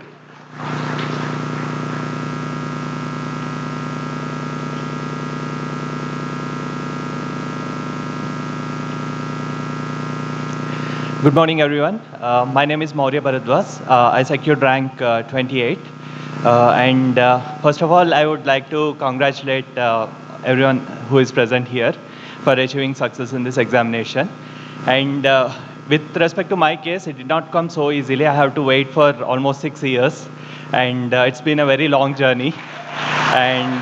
Good morning, everyone. My name is Maurya Bharadwaj. I secured rank 28. First of all, I would like to congratulate everyone who is present here for achieving success in this examination. And with respect to my case, it did not come so easily. I have to wait for almost 6 years, and it's been a very long journey. And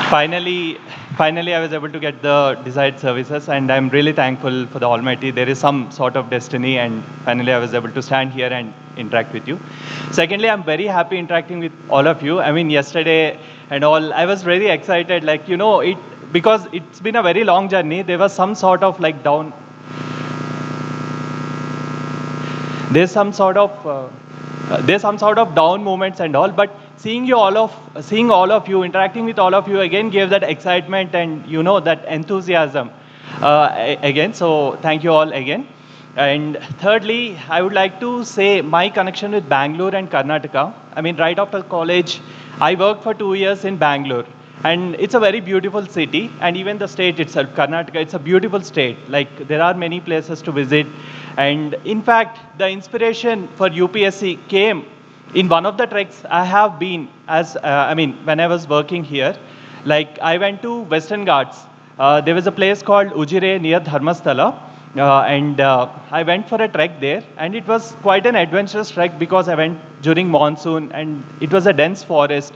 finally I was able to get the desired services, and I'm really thankful for the Almighty. There is some sort of destiny, and finally I was able to stand here and interact with you. Secondly, I'm very happy interacting with all of you. I mean, yesterday and all, I was very excited, like, you know, because it's been a very long journey. There was some sort of like there's some sort of down moments and all, but seeing all of you, interacting with all of you again gave that excitement and, you know, that enthusiasm again. So thank you all again. And thirdly, I would like to say my connection with Bangalore and Karnataka. I mean, right after college, I worked for 2 years in Bangalore. And it's a very beautiful city, and even the state itself, Karnataka, it's a beautiful state. Like, there are many places to visit. And in fact, the inspiration for UPSC came in one of the treks I have been when I was working here. Like, I went to Western Ghats. There was a place called Ujire near Dharmasthala. I went for a trek there, and it was quite an adventurous trek because I went during monsoon, and it was a dense forest.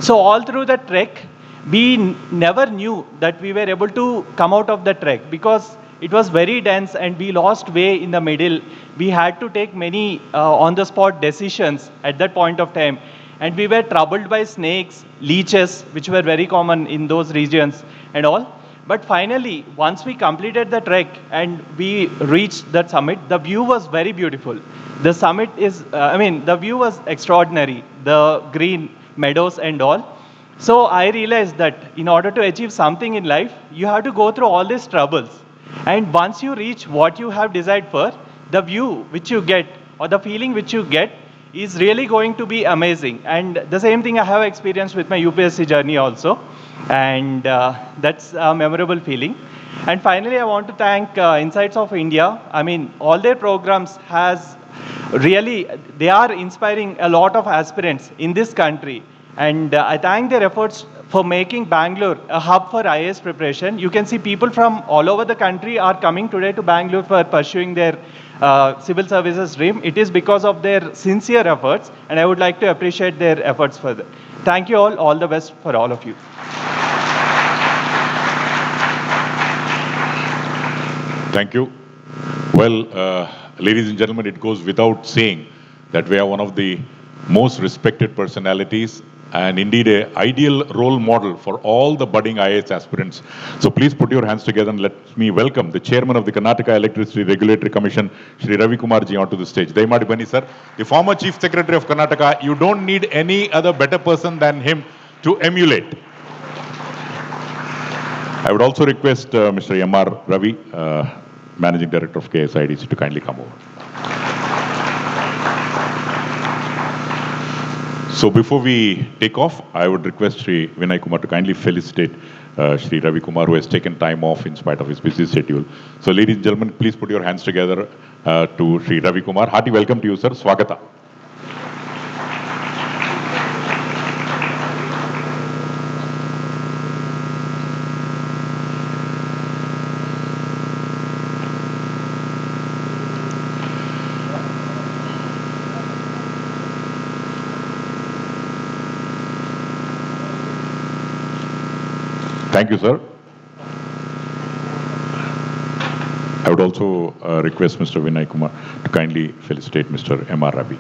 So all through the trek, we never knew that we were able to come out of the trek because it was very dense and we lost way in the middle. We had to take many on-the-spot decisions at that point of time. And we were troubled by snakes, leeches, which were very common in those regions and all. But finally, once we completed the trek and we reached that summit, the view was very beautiful. The summit the view was extraordinary, the green meadows and all. So I realized that in order to achieve something in life, you have to go through all these troubles. And once you reach what you have desired for, the view which you get or the feeling which you get is really going to be amazing. And the same thing I have experienced with my UPSC journey also. And that's a memorable feeling. And finally, I want to thank Insights of India. I mean, all their programs they are inspiring a lot of aspirants in this country. And I thank their efforts for making Bangalore a hub for IAS preparation. You can see people from all over the country are coming today to Bangalore for pursuing their civil services dream. It is because of their sincere efforts, and I would like to appreciate their efforts for that. Thank you all the best for all of you. Thank you. Well, ladies and gentlemen, it goes without saying that we are one of the most respected personalities and indeed an ideal role model for all the budding IAS aspirants. So please put your hands together and let me welcome the chairman of the Karnataka Electricity Regulatory Commission, Shri Ravi Kumar ji, onto the stage. Daimadi Bani sir, the former Chief Secretary of Karnataka. You don't need any other better person than him to emulate. I would also request Mr. M.R. Ravi, Managing Director of KSIDC, to kindly come over. So before we take off, I would request Shri Vinay Kumar to kindly felicitate Shri Ravi Kumar, who has taken time off in spite of his busy schedule. So ladies and gentlemen, please put your hands together to Shri Ravi Kumar. Hearty welcome to you, sir. Swagata. Thank you, sir. I would also request Mr. Vinay Kumar to kindly felicitate Mr. M.R. Ravi.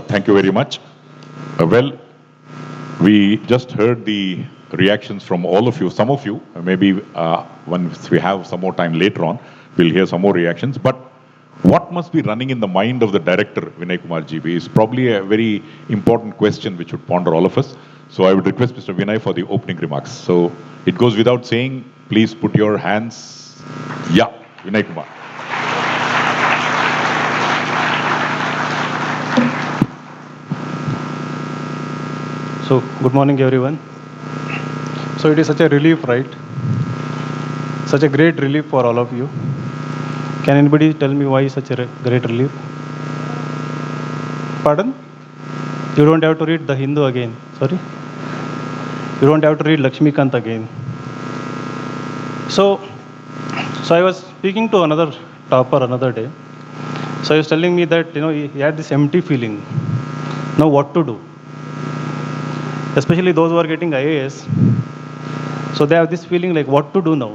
Thank you very much. Well, we just heard the reactions from all of you. Some of you, maybe once we have some more time later on, we'll hear some more reactions. But what must be running in the mind of the director, Vinay Kumar GB, is probably a very important question which would ponder all of us. So I would request Mr. Vinay for the opening remarks. So it goes without saying, please put your hands. Yeah, Vinay Kumar. So, good morning everyone. So it is such a relief, right? such a great relief for all of you. Can anybody tell me why such a great relief? Pardon? You don't have to read the Hindu again. Sorry? You don't have to read Lakshmikant again. So I was speaking to another topper another day. So he was telling me that, he had this empty feeling. Now what to do? Especially those who are getting IAS. So they have this feeling like what to do now.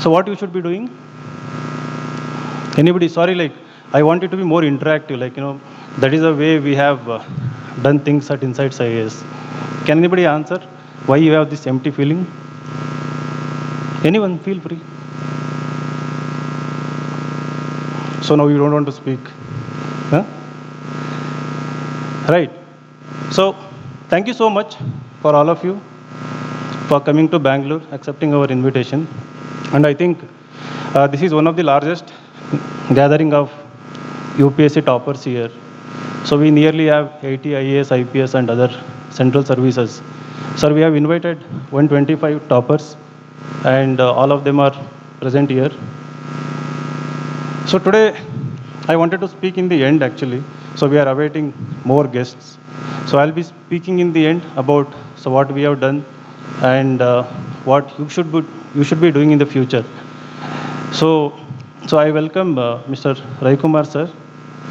So what you should be doing? Anybody? Sorry, like I want it to be more interactive. Like, that is the way we have done things at Inside IAS. Can anybody answer why you have this empty feeling? Anyone? Feel free. So now you don't want to speak. Huh? Right. So thank you so much for all of you for coming to Bangalore, accepting our invitation. And I think this is one of the largest gathering of UPSC toppers here. So we nearly have 80 IAS, IPS and other central services. So we have invited 125 toppers and all of them are present here. So today I wanted to speak in the end actually. So we are awaiting more guests. So I'll be speaking in the end about what we have done and what you should be doing in the future. So I welcome Mr. Raikumar sir.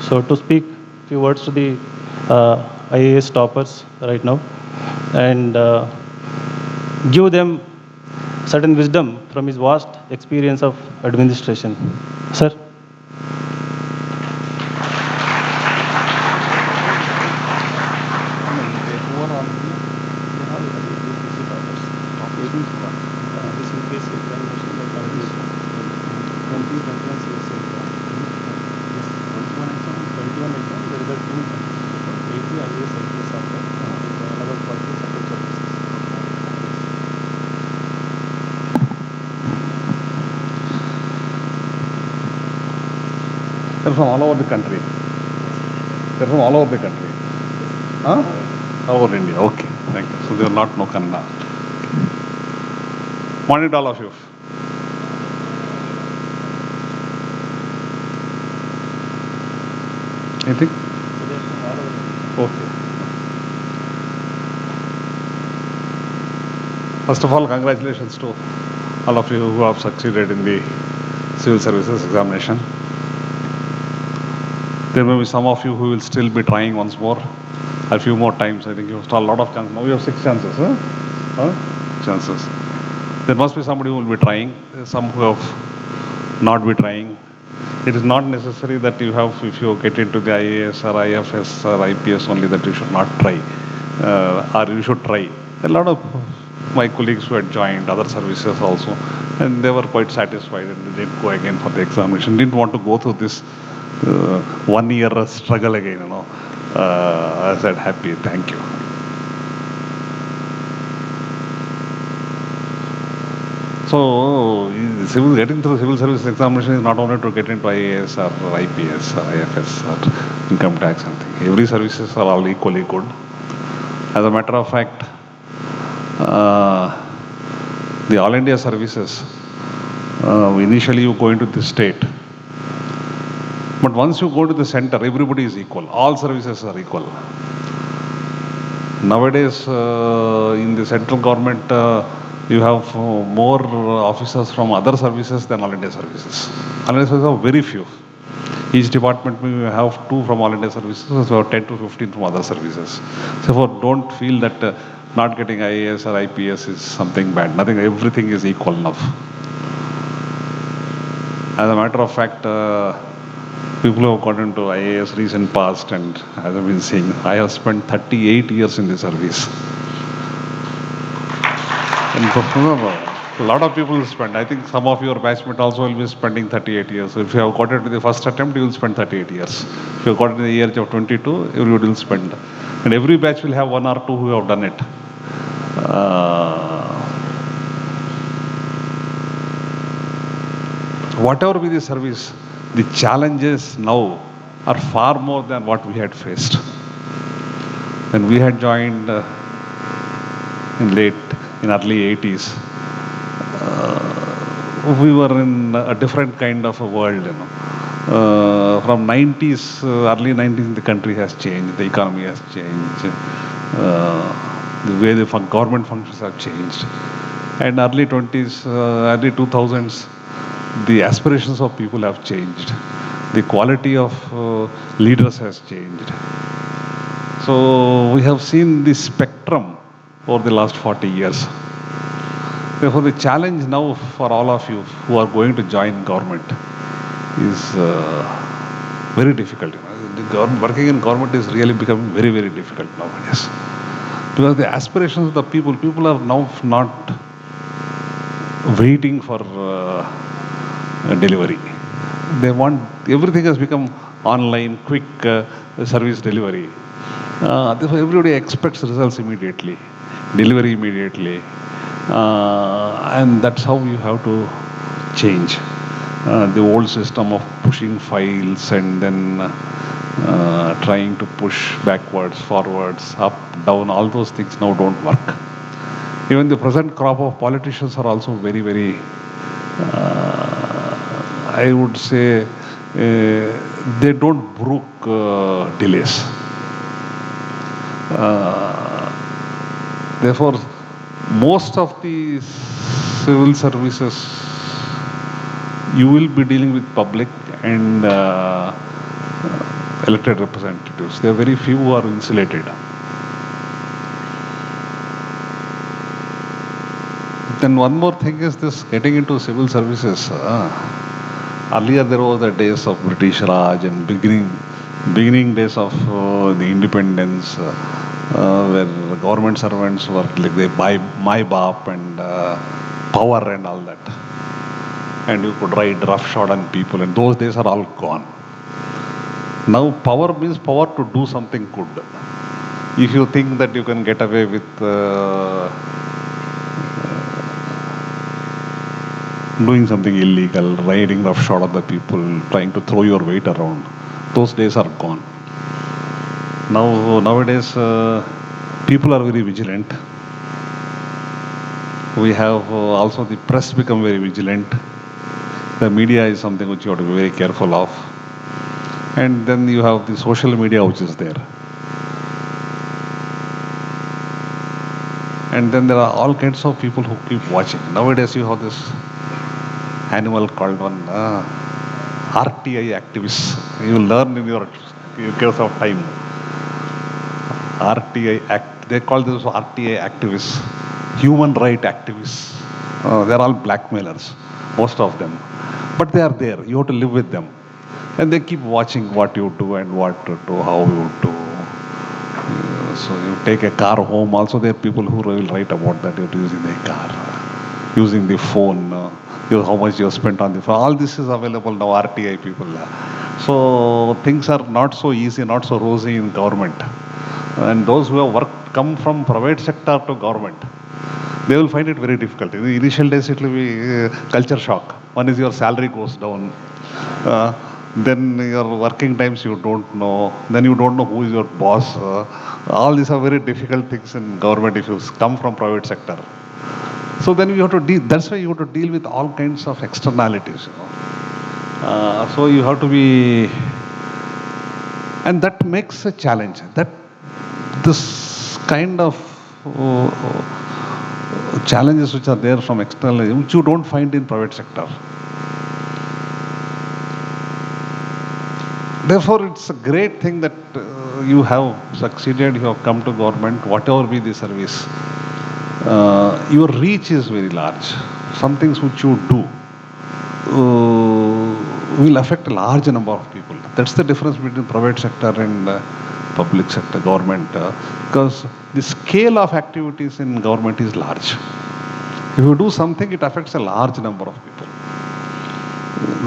So to speak a few words to the IAS toppers right now and give them certain wisdom from his vast experience of administration. Sir. They're from all over the country. They're from all over the country. Huh? All over India. Okay. Thank you. So they are not no Kannada. Morning to all of you. Anything? Okay. First of all, congratulations to all of you who have succeeded in the civil services examination. There may be some of you who will still be trying once more, a few more times. I think you have a lot of chances. Now you have 6 chances, huh? Chances. There must be somebody who will be trying, some who have not be trying. It is not necessary that you have, if you get into the IAS or IFS or IPS only, that you should not try, or you should try. A lot of my colleagues who had joined other services also, and they were quite satisfied and they didn't go again for the examination, didn't want to go through this 1 year struggle again, I said, happy, thank you. So, getting through civil service examination is not only to get into IAS or IPS or IFS or income tax and thing. Every services are all equally good. As a matter of fact, the All India services, initially you go into the state. But once you go to the center, everybody is equal. All services are equal. Nowadays, in the central government, you have more officers from other services than All India services. All India services are very few. Each department may have 2 from All India services, or 10 to 15 from other services. Therefore, don't feel that not getting IAS or IPS is something bad. Nothing, everything is equal enough. As a matter of fact, people who have got into IAS recent past, and as I've been saying, I have spent 38 years in the service. And a lot of people will spend. I think some of your batchmates also will be spending 38 years. So if you have got it with the first attempt, you will spend 38 years. If you have got it in the age of 22, everybody will spend. And every batch will have 1 or 2 who have done it. Whatever be the service, the challenges now are far more than what we had faced. When we had joined in early 80s, we were in a different kind of a world, you know. From 90s, early 90s, the country has changed, the economy has changed, the way the government functions have changed. And early 20s, early 2000s, the aspirations of people have changed. The quality of leaders has changed. So we have seen the spectrum over the last 40 years. Therefore, the challenge now for all of you who are going to join government is very difficult. You know. Working in government is really becoming very, very difficult nowadays. Because the aspirations of the people are now not waiting for delivery. They want, everything has become online, quick service delivery. Therefore, everybody expects results immediately, delivery immediately. And that's how you have to change. The old system of pushing files and then trying to push backwards, forwards, up, down, all those things now don't work. Even the present crop of politicians are also very, very, I would say, they don't brook delays. Therefore, most of the civil services, you will be dealing with public and elected representatives. There are very few who are insulated. Then one more thing is this getting into civil services. Earlier there was the days of British Raj and beginning days of the independence where government servants were like they buy my bap and power and all that. And you could ride roughshod on people, and those days are all gone. Now power means power to do something good. If you think that you can get away with doing something illegal, riding roughshod on the people, trying to throw your weight around, those days are gone. Nowadays, people are very vigilant. We have also the press become very vigilant. The media is something which you have to be very careful of. And then you have the social media which is there. And then there are all kinds of people who keep watching. Nowadays you have this animal called one RTI activists. You will learn in your course of time. They call this RTI activists, human right activists. They're all blackmailers, most of them. But they are there. You have to live with them. And they keep watching what you do and what to do, how you do. So you take a car home. Also there are people who will write about that you're using the car, using the phone, how much you spent on the phone. All this is available now, RTI people. So things are not so easy, not so rosy in government. And those who have come from private sector to government, they will find it very difficult. In the initial days, it will be culture shock. One is your salary goes down. Then your working times you don't know. Then you don't know who is your boss. All these are very difficult things in government if you come from private sector. So then you have to deal. That's why you have to deal with all kinds of externalities. You know. So you have to be, and that makes a challenge. That this kind of challenges which are there from external, which you don't find in private sector. Therefore, it's a great thing that you have succeeded, you have come to government, whatever be the service. Your reach is very large. Some things which you do will affect a large number of people. That's the difference between private sector and public sector, government. Because the scale of activities in government is large. If you do something, it affects a large number of people.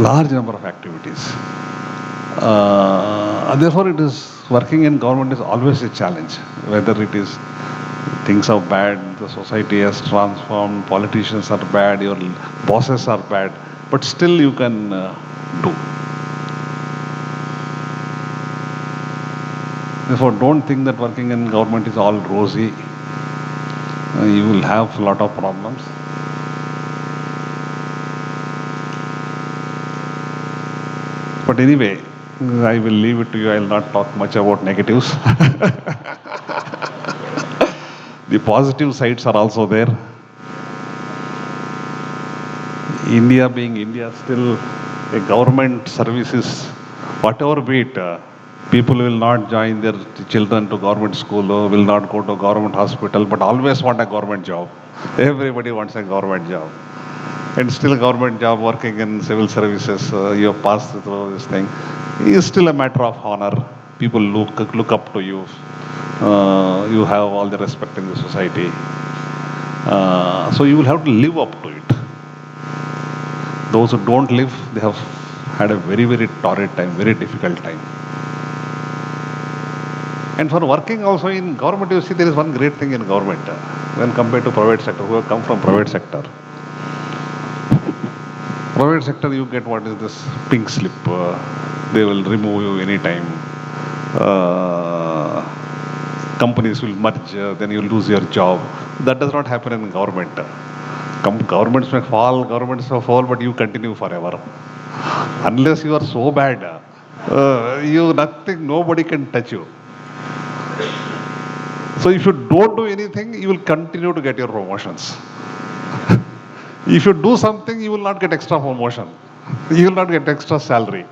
Large number of activities. Therefore, it is working in government is always a challenge. Whether it is things are bad, the society has transformed, politicians are bad, your bosses are bad, but still you can do. Therefore, don't think that working in government is all rosy. You will have a lot of problems. But anyway, I will leave it to you. I will not talk much about negatives. The positive sides are also there. India being India, still a government services, whatever be it, people will not join their children to government school, will not go to government hospital, but always want a government job. Everybody wants a government job. And still government job working in civil services, you have passed through this thing, is still a matter of honor. People look up to you. You have all the respect in the society. So you will have to live up to it. Those who don't live, they have had a very, very torrid time, very difficult time. And for working also in government, you see there is one great thing in government when compared to private sector, who have come from private sector. Private sector, you get what is this pink slip. They will remove you anytime. Companies will merge, then you lose your job. That does not happen in government. Governments may fall, but you continue forever. Unless you are so bad, nobody can touch you. So if you don't do anything, you will continue to get your promotions. If you do something, you will not get extra promotion. You will not get extra salary.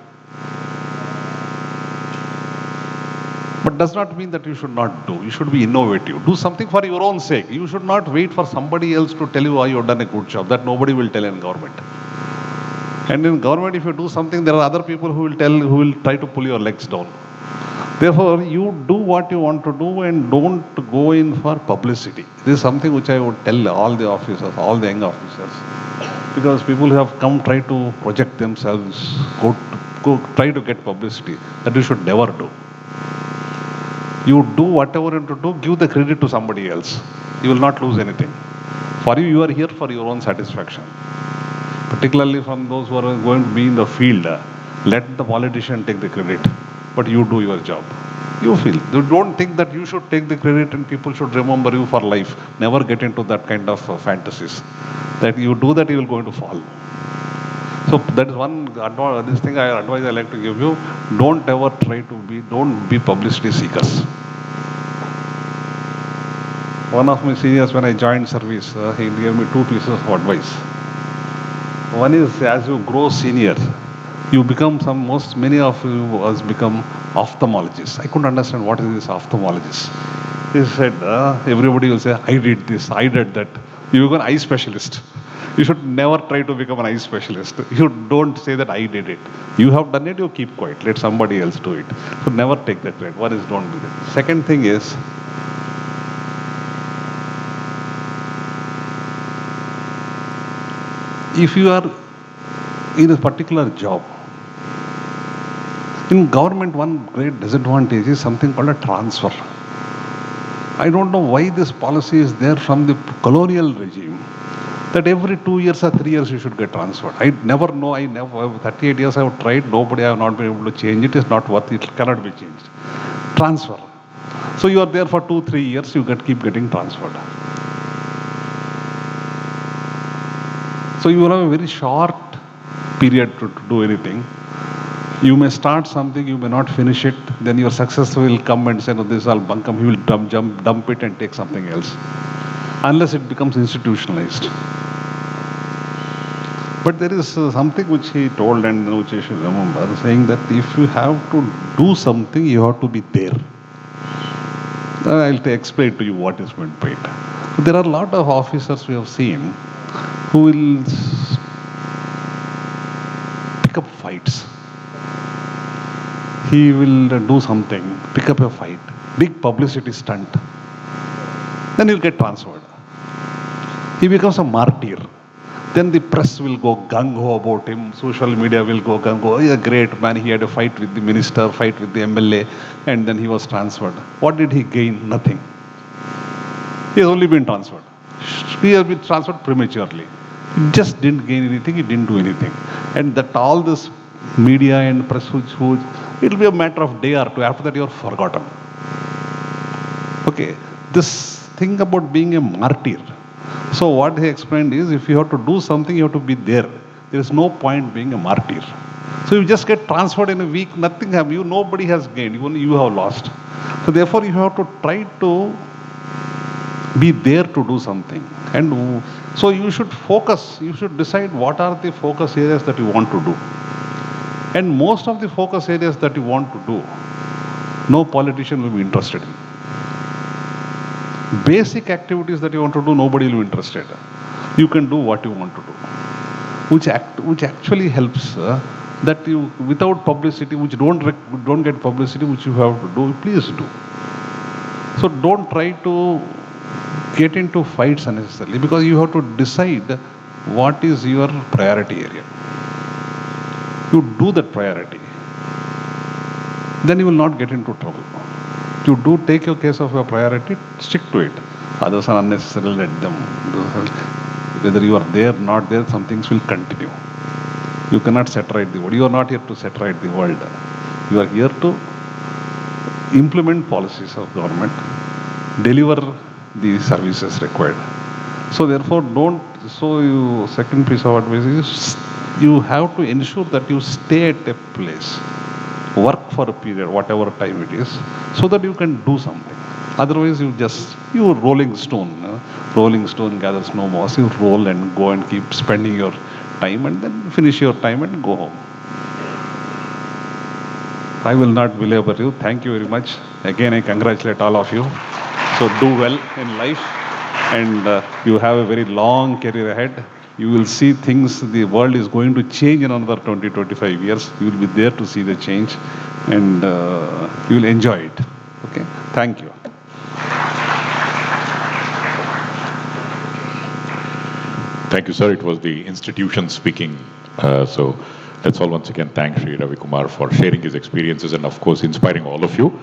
But does not mean that you should not do. You should be innovative. Do something for your own sake. You should not wait for somebody else to tell you, oh, you have done a good job. That nobody will tell in government. And in government, if you do something, there are other people who will try to pull your legs down. Therefore, you do what you want to do and don't go in for publicity. This is something which I would tell all the officers, all the young officers. Because people who have come try to project themselves, go try to get publicity. That you should never do. You do whatever you have to do, give the credit to somebody else. You will not lose anything. For you, you are here for your own satisfaction. Particularly from those who are going to be in the field, let the politician take the credit, but you do your job. You feel. You don't think that you should take the credit and people should remember you for life. Never get into that kind of fantasies. That you do that, you will going to fall. So that is one this thing advice I like to give you. Don't ever don't be publicity seekers. One of my seniors, when I joined service, he gave me 2 pieces of advice. One is, as you grow senior, you become many of you has become ophthalmologists. I couldn't understand what is this ophthalmologist. He said, everybody will say, I did this, I did that. You become an eye specialist. You should never try to become an eye specialist. You don't say that I did it. You have done it, you keep quiet. Let somebody else do it. So never take that credit. One is don't do that. Second thing is, if you are in a particular job, in government, one great disadvantage is something called a transfer. I don't know why this policy is there from the colonial regime, that every 2 years or 3 years you should get transferred. I never know, 38 years I have tried, nobody, I have not been able to change it. It's not worth it, cannot be changed. Transfer. So you are there for 2-3 years, you keep getting transferred. So you will have a very short period to do anything. You may start something, you may not finish it, then your successor will come and say, no, this is all bunkum, he will dump it and take something else. Unless it becomes institutionalized. But there is something which he told and which you should remember, saying that if you have to do something, you have to be there. I'll explain to you what is meant by it. There are a lot of officers we have seen who will pick up fights. He will do something, pick up a fight, big publicity stunt. Then he'll get transferred. He becomes a martyr. Then the press will go gung-ho about him. Social media will go gung-ho. He's a great man. He had a fight with the minister, fight with the MLA, and then he was transferred. What did he gain? Nothing. He has only been transferred. He has been transferred prematurely. He just didn't gain anything. He didn't do anything. And that all this media and press, it will be a matter of day or two. After that, you are forgotten. Okay. This thing about being a martyr. So what he explained is, if you have to do something, you have to be there. there is no point being a martyr. So you just get transferred in a week, nothing have you, nobody has gained, only you have lost. So therefore you have to try to be there to do something. And so you should focus, you should decide what are the focus areas that you want to do. And most of the focus areas that you want to do, no politician will be interested in. Basic activities that you want to do, nobody will be interested. You can do what you want to do, which actually helps that you, without publicity, which don't get publicity, which you have to do, please do. So don't try to get into fights unnecessarily, because you have to decide what is your priority area. You do that priority, then you will not get into trouble. You do take your case of your priority, stick to it. Others are unnecessary, let them do. Whether you are there or not there, some things will continue. You cannot set right the world. You are not here to set right the world. You are here to implement policies of government, deliver the services required. So therefore, second piece of advice is, you have to ensure that you stay at a place, work for a period, whatever time it is, so that you can do something. Otherwise, you rolling stone. Rolling stone gathers no moss. You roll and go and keep spending your time, and then finish your time and go home. I will not belabor you. Thank you very much. Again, I congratulate all of you. So do well in life, and you have a very long career ahead. You will see things, the world is going to change in another 20-25 years. You will be there to see the change, and you will enjoy it. Okay? Thank you. Thank you, sir. It was the institution speaking. So let's all once again thank Sri Ravi Kumar for sharing his experiences and, of course, inspiring all of you.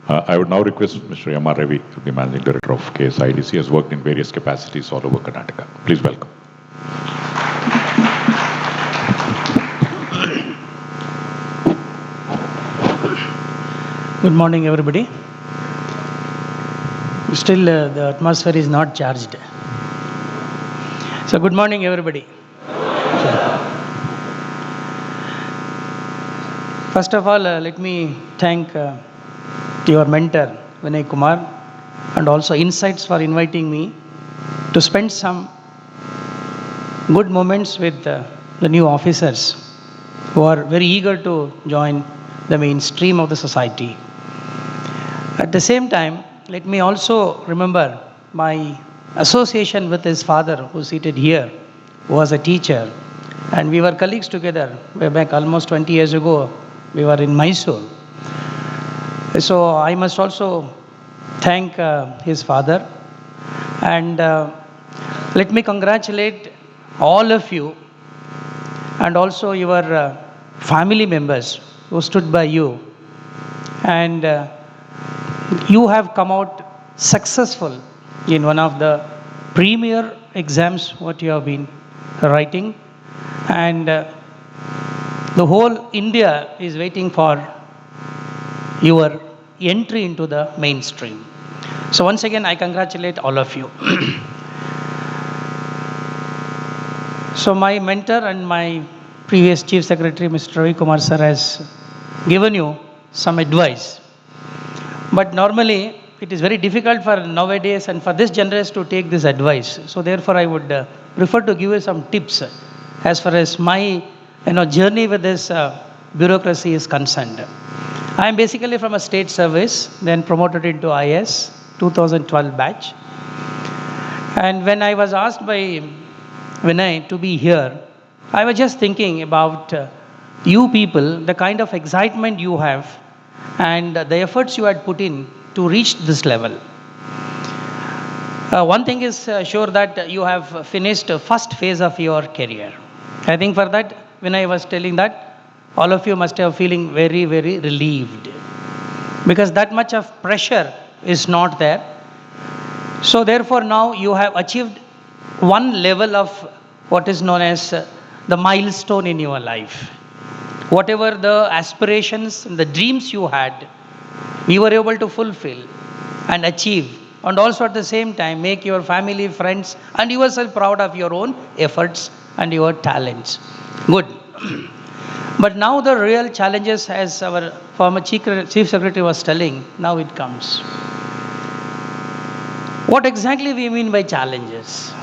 I would now request Mr. M.R. Ravi, the Managing Director of KSIDC, has worked in various capacities all over Karnataka. Please welcome. Good morning, everybody. Still, the atmosphere is not charged. So, good morning, everybody. First of all, let me thank your mentor, Vinay Kumar, and also Insights for inviting me to spend some good moments with the new officers who are very eager to join the mainstream of the society. At the same time, let me also remember my association with his father, who is seated here, who was a teacher, and we were colleagues together way back almost 20 years ago. We were in Mysore. So I must also thank his father, and let me congratulate all of you and also your family members who stood by you, and you have come out successful in one of the premier exams what you have been writing, and the whole India is waiting for your entry into the mainstream. So once again, I congratulate all of you. So my mentor and my previous Chief Secretary, Mr. Ravi Kumar sir, has given you some advice. But normally, it is very difficult for nowadays and for this generation to take this advice. So therefore, I would prefer to give you some tips as far as my journey with this bureaucracy is concerned. I am basically from a state service, then promoted into IAS, 2012 batch. And when I was asked by Vinay to be here, I was just thinking about you people, the kind of excitement you have, and the efforts you had put in to reach this level. One thing is sure that you have finished the first phase of your career. I think for that, when I was telling that, all of you must have feeling very, very relieved, because that much of pressure is not there. So therefore now you have achieved one level of what is known as the milestone in your life. Whatever the aspirations and the dreams you had, you were able to fulfill and achieve, and also at the same time make your family, friends, and yourself proud of your own efforts and your talents. Good. But now the real challenges, as our former Chief Secretary was telling, now it comes. What exactly we mean by challenges?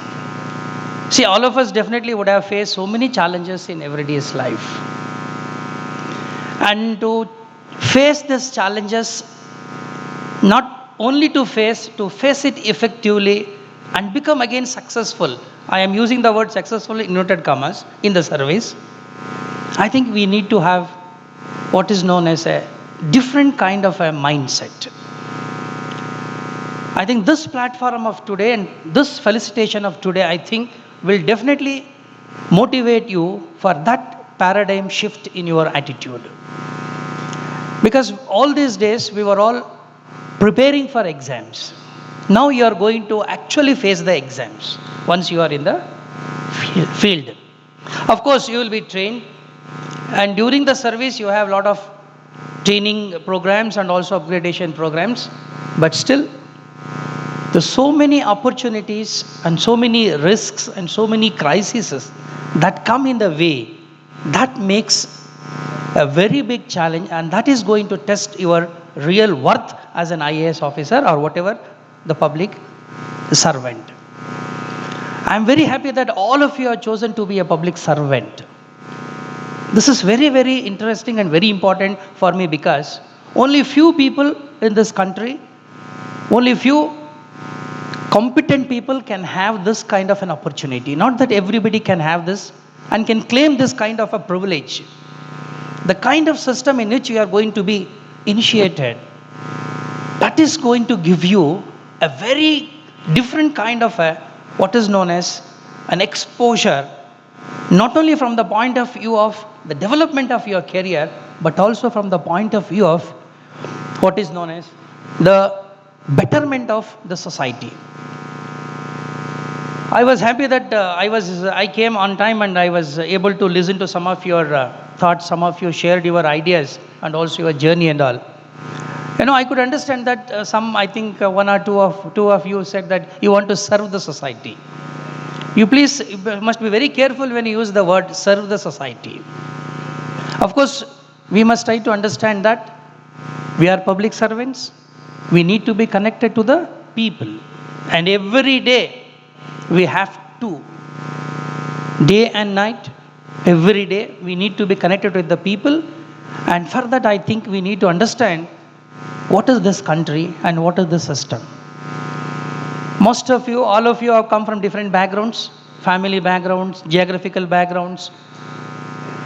See, all of us definitely would have faced so many challenges in everyday's life. And to face these challenges, not only to face it effectively and become again successful. I am using the word successful in inverted commas in the service. I think we need to have what is known as a different kind of a mindset. I think this platform of today and this felicitation of today, I think, will definitely motivate you for that paradigm shift in your attitude. Because all these days we were all preparing for exams. Now you are going to actually face the exams once you are in the field. Of course, you will be trained, and during the service you have a lot of training programs and also upgradation programs, but still there's so many opportunities and so many risks and so many crises that come in the way. That makes a very big challenge, and that is going to test your real worth as an IAS officer or whatever the public servant. I am very happy that all of you have chosen to be a public servant. This is very, very interesting and very important for me, because only few people in this country, only few competent people can have this kind of an opportunity. Not that everybody can have this and can claim this kind of a privilege. The kind of system in which you are going to be initiated, that is going to give you a very different kind of a, what is known as an exposure, not only from the point of view of the development of your career, but also from the point of view of what is known as the betterment of the society. I was happy that I came on time and I was able to listen to some of your thoughts. Some of you shared your ideas and also your journey and all. You know, I could understand that I think one or two of you said that you want to serve the society. You must be very careful when you use the word serve the society. Of course, we must try to understand that we are public servants. We need to be connected to the people. And every day, we have to, day and night, every day, we need to be connected with the people. And for that, I think we need to understand what is this country and what is the system. Most of you, all of you have come from different backgrounds, family backgrounds, geographical backgrounds,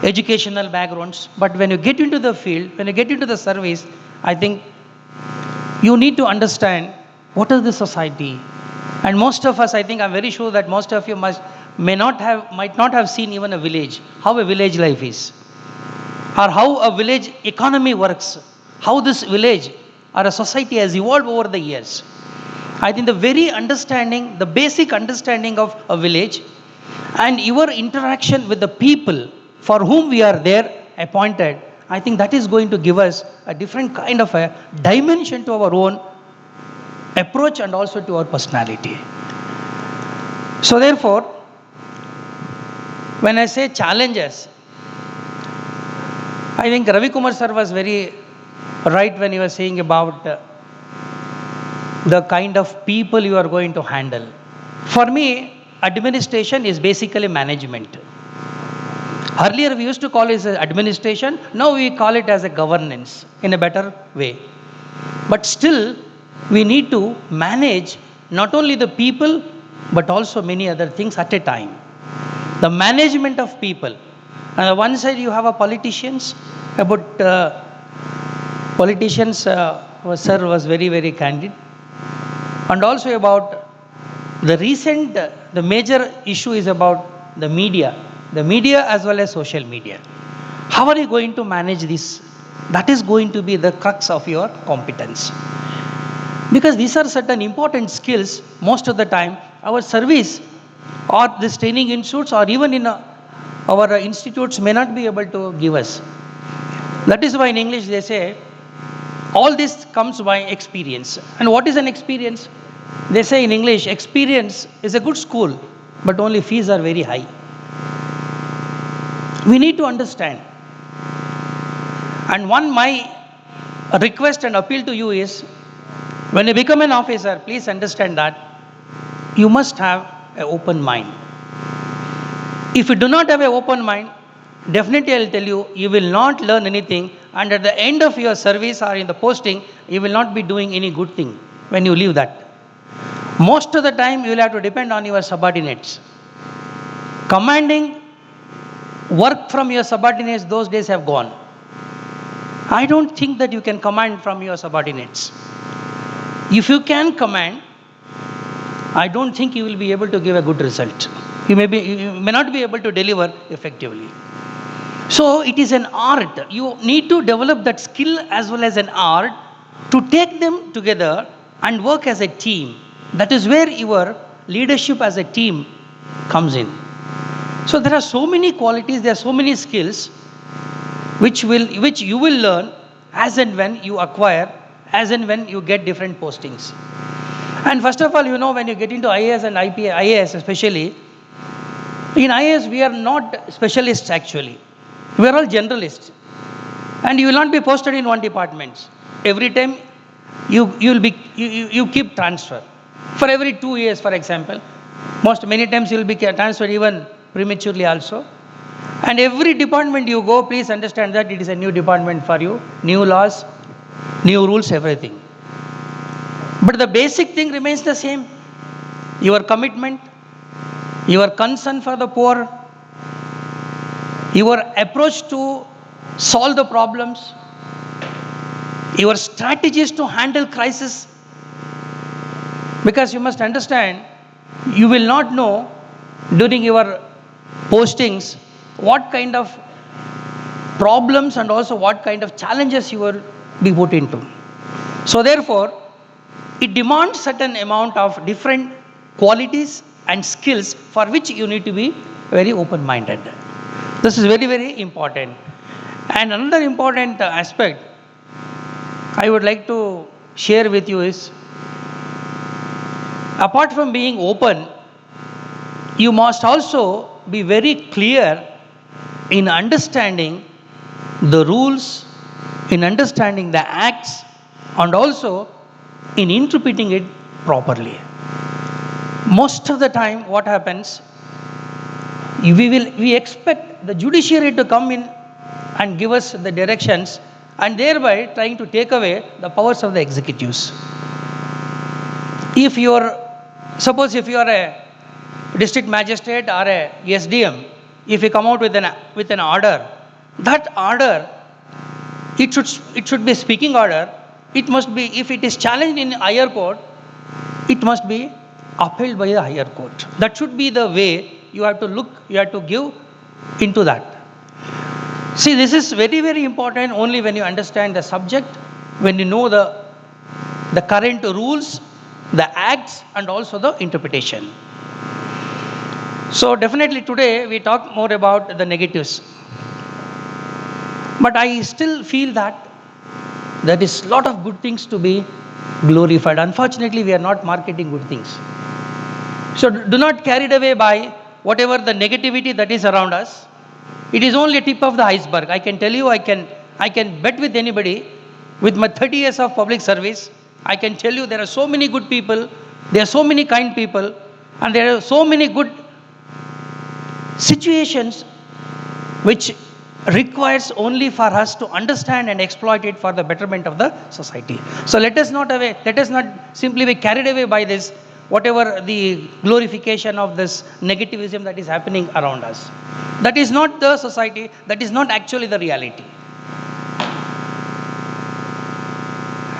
educational backgrounds. But when you get into the field, when you get into the service, I think you need to understand what is the society. And most of us, I think, I'm very sure that most of you might not have seen even a village, how a village life is, or how a village economy works, how this village or a society has evolved over the years. I think the basic understanding of a village and your interaction with the people for whom we are there appointed, I think that is going to give us a different kind of a dimension to our own approach and also to our personality. So therefore, when I say challenges, I think Ravi Kumar sir was very right when he was saying about the kind of people you are going to handle. For me, administration is basically management. Earlier we used to call it as administration, now we call it as a governance in a better way. But still, we need to manage not only the people, but also many other things at a time. The management of people. On one side you have politicians, sir was very, very candid. And also about the major issue is about the media as well as social media. How are you going to manage this? That is going to be the crux of your competence. Because these are certain important skills. Most of the time, our service or this training institutes or even in our institutes may not be able to give us. That is why in English they say, all this comes by experience. And what is an experience? They say in English, experience is a good school, but only fees are very high. We need to understand. And my request and appeal to you is, when you become an officer, please understand that you must have an open mind. If you do not have an open mind, definitely I'll tell you, you will not learn anything, and at the end of your service or in the posting, you will not be doing any good thing when you leave that. Most of the time, you will have to depend on your subordinates. Commanding work from your subordinates, those days have gone. I don't think that you can command from your subordinates. If you can command, I don't think you will be able to give a good result. You may not be able to deliver effectively. So it is an art. You need to develop that skill as well as an art to take them together and work as a team. That is where your leadership as a team comes in. So there are so many qualities, there are so many skills which you will learn as and when you acquire, as and when you get different postings. And first of all, when you get into IAS and IAS especially, in IAS we are not specialists actually. We are all generalists. And you will not be posted in one department. Every time you keep transfer. For every 2 years, for example, many times you will be transferred even prematurely also. And every department you go, please understand that it is a new department for you, new laws, new rules, everything. But the basic thing remains the same. Your commitment, your concern for the poor, your approach to solve the problems, your strategies to handle crisis. Because you must understand, you will not know during your postings what kind of problems and also what kind of challenges you will be put into. So therefore, it demands certain amount of different qualities and skills for which you need to be very open-minded. This is very, very important. And another important aspect I would like to share with you is, apart from being open, you must also be very clear in understanding the rules, in understanding the acts, and also in interpreting it properly. Most of the time, what happens, we expect the judiciary to come in and give us the directions, and thereby trying to take away the powers of the executives. Suppose if you are a district magistrate or a SDM, if you come out with an order, that order, it should be a speaking order. It must be, if it is challenged in higher court, it must be upheld by the higher court. That should be the way you have to give into that. See, this is very, very important only when you understand the subject, when you know the current rules, the acts, and also the interpretation. So definitely today we talk more about the negatives. But I still feel that there is a lot of good things to be glorified. Unfortunately, we are not marketing good things. So do not carried away by whatever the negativity that is around us. It is only a tip of the iceberg. I can tell you, I can bet with anybody, with my 30 years of public service, I can tell you there are so many good people, there are so many kind people, and there are so many good situations which requires only for us to understand and exploit it for the betterment of the society. So let us not simply be carried away by this, whatever the glorification of this negativism that is happening around us. That is not the society, that is not actually the reality.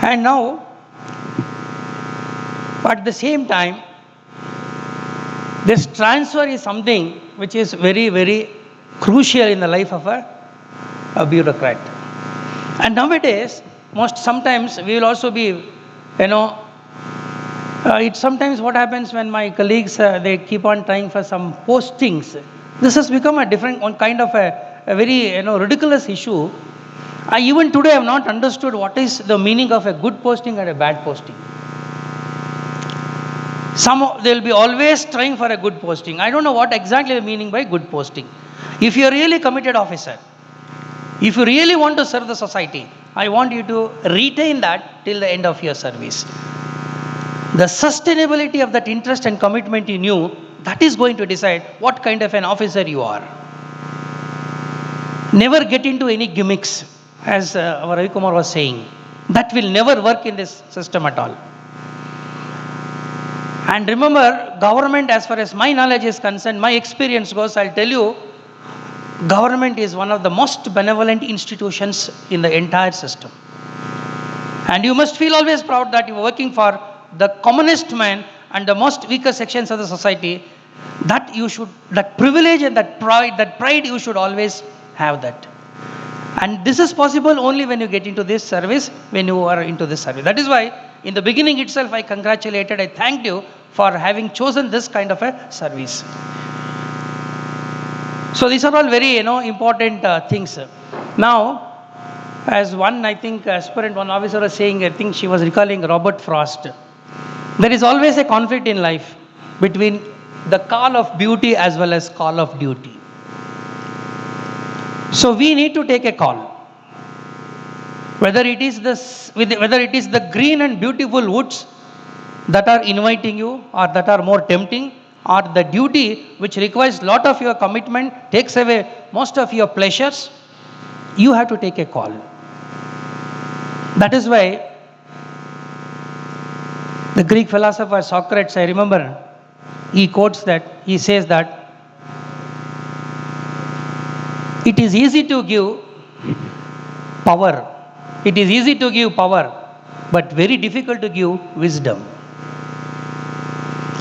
And now, at the same time, this transfer is something which is very, very crucial in the life of a bureaucrat. And nowadays, sometimes we will also be, it's sometimes what happens when my colleagues, they keep on trying for some postings. This has become a kind of a very, ridiculous issue. I even today have not understood what is the meaning of a good posting and a bad posting. They will be always trying for a good posting. I don't know what exactly the meaning by good posting. If you're really committed officer, if you really want to serve the society, I want you to retain that till the end of your service. The sustainability of that interest and commitment in you, that is going to decide what kind of an officer you are. Never get into any gimmicks, as our Ravi Kumar was saying. That will never work in this system at all. And remember, government, as far as my knowledge is concerned, my experience goes, I'll tell you, government is one of the most benevolent institutions in the entire system. And you must feel always proud that you are working for the commonest man and the most weaker sections of the society. That you should, that privilege and that pride you should always have that. And this is possible only when you get into this service, when you are into this service. That is why in the beginning itself I congratulated, I thanked you for having chosen this kind of a service. So these are all very, important things. Now, as one, I think, aspirant, one officer was saying, I think she was recalling Robert Frost. There is always a conflict in life between the call of beauty as well as call of duty. So we need to take a call. Whether it is the green and beautiful woods that are inviting you or that are more tempting, or the duty which requires a lot of your commitment, takes away most of your pleasures, you have to take a call. That is why the Greek philosopher Socrates, I remember, he quotes that, he says that it is easy to give power. It is easy to give power, but very difficult to give wisdom.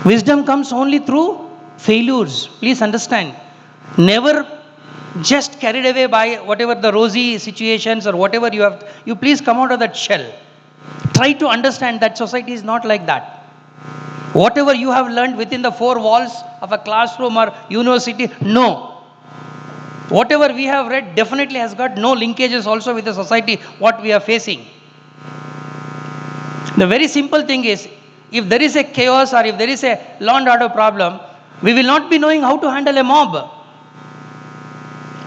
Wisdom comes only through failures. Please understand. Never just carried away by whatever the rosy situations or whatever you have. You please come out of that shell. Try to understand that society is not like that. Whatever you have learned within the four walls of a classroom or university, no. Whatever we have read definitely has got no linkages also with the society, what we are facing. The very simple thing is, if there is a chaos or if there is a law and order problem, we will not be knowing how to handle a mob.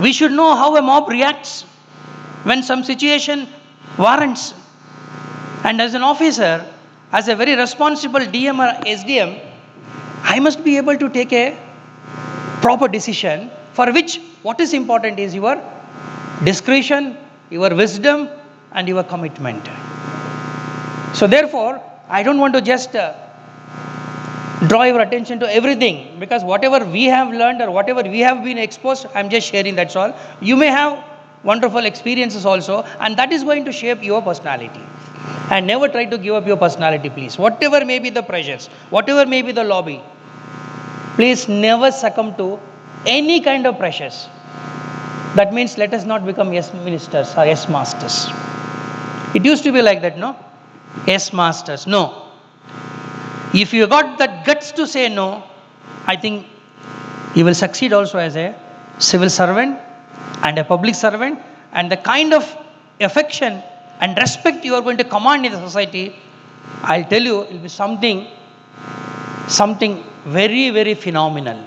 We should know how a mob reacts when some situation warrants. And as an officer, as a very responsible DM or SDM, I must be able to take a proper decision, for which what is important is your discretion, your wisdom, and your commitment. So therefore, I don't want to just draw your attention to everything, because whatever we have learned or whatever we have been exposed, I'm just sharing, that's all. You may have wonderful experiences also, and that is going to shape your personality. And never try to give up your personality, please. Whatever may be the pressures, whatever may be the lobby, please never succumb to any kind of pressures. That means let us not become yes ministers or yes masters. It used to be like that, no? Yes masters, no. If you got that guts to say no, I think you will succeed also as a civil servant and a public servant, and the kind of affection and respect you are going to command in the society, I'll tell you, it will be something very, very phenomenal.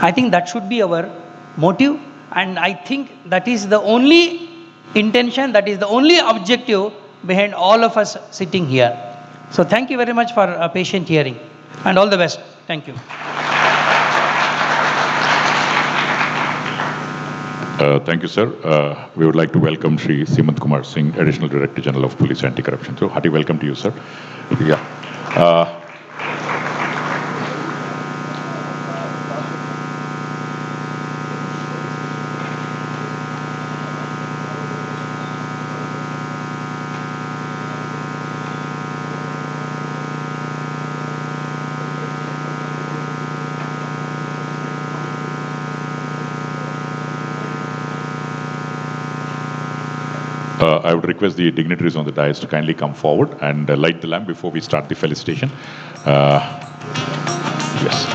I think that should be our motive, and I think that is the only intention, that is the only objective behind all of us sitting here. So thank you very much for patient hearing, and all the best. Thank you. Thank you, sir. We would like to welcome Shri Simant Kumar Singh, Additional Director General of Police Anti-Corruption. So, hearty welcome to you, sir. Yeah. I would request the dignitaries on the dais to kindly come forward and light the lamp before we start the felicitation. Yes.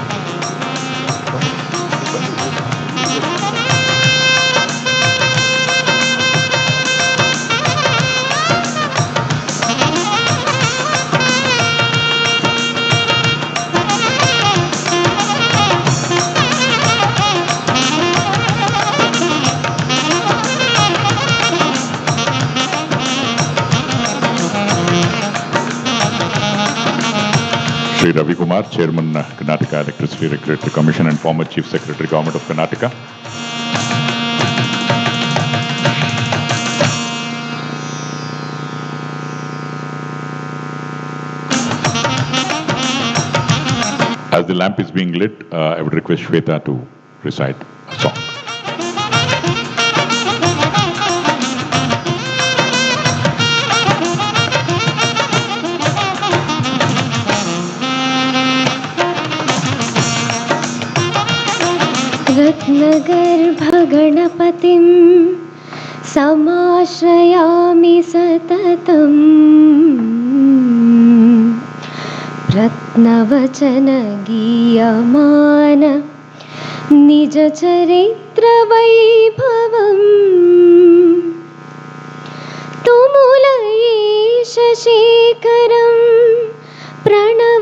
Sri Ravi Kumar, Chairman, Karnataka Electricity Regulatory Commission and former Chief Secretary, Government of Karnataka. As the lamp is being lit, I would request Shweta to recite a song. रत्नगर्भगणपतिं समाश्रयामि सततम् रत्नवचनगीयमान निजचरित्रवैभवम् तुमुलयेशशेखरं प्रणवमयस्वरूपिणम्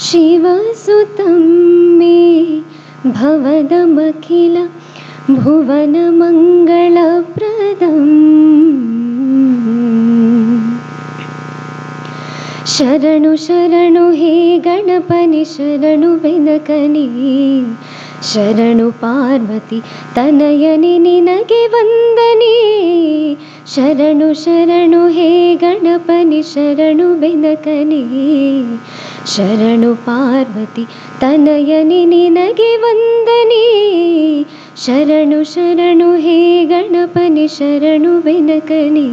शिवसुतं मे भवदमखिल भुवनमङ्गलप्रदम् शरणु शरणु हे गणपनि शरणु बेनकनि शरणु पार्वती तनयनि निनगे ವಂದನೆ शरणु शरणु हे गणपनि शरणु बेनकनि शरणु पार्वती तनयनि निनगे ವಂದನೆ शरणु शरणु हे गणपनि शरणु बेनकनि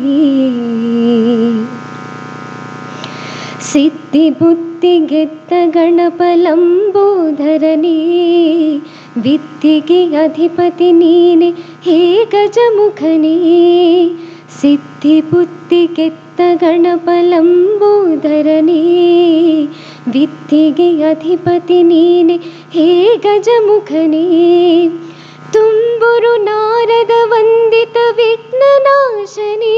सिद्धिबुद्धि ಗೆದ್ದ ಗಣಪಲಂಬೋಧರನೇ ವಿದ್ಯೆಗೆ ಅಧಿಪತಿ ನೀನೆ ಹೇ ಗಜಮುಖನೇ ಸಿದ್ಧಿಬುದ್ಧಿ ಗೆದ್ದ ಗಣಪಲಂಬೋಧರನೇ ವಿದ್ಯೆಗೆ ಅಧಿಪತಿ ನೀನೆ ಹೇ ಗಜಮುಖನೇ ತುಂಬುರು ನಾರದ ವಂದಿತ ವಿಘ್ನನಾಶನೇ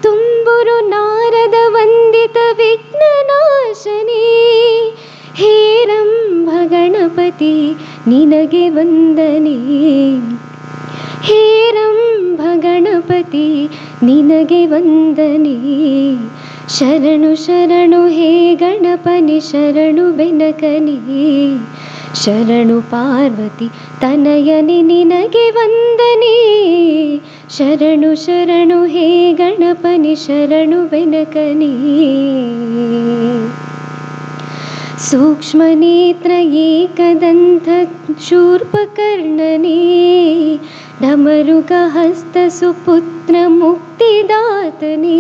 ತುಂಬುರು ನಾರದ ವಂದಿತ ವಿಘ್ನನಾಶನೇ ಹೇರಂಬ ಗಣಪತಿ ನಿನಗೆ ವಂದನೆ ಹೇರಂಬ ಗಣಪತಿ ನಿನಗೆ ವಂದನೆ ಶರಣು ಶರಣು ಹೇ ಗಣಪನಿ ಶರಣು ಬೆನಕನಿ ಶರಣು ಪಾರ್ವತಿ ತನಯನಿ ನಿನಗೆ ವಂದನೆ ಶರಣು ಶರಣು ಹೇ ಗಣಪನಿ ಶರಣು ಬೆನಕನಿ ಸೂಕ್ಷ್ಮ ನೇತ್ರ ಏಕದಂತ ಶೂರ್ಪಕರ್ಣನೇ ಢಮರುಕ ಹಸ್ತ ಸುಪುತ್ರ ಮುಕ್ತಿದಾತನೇ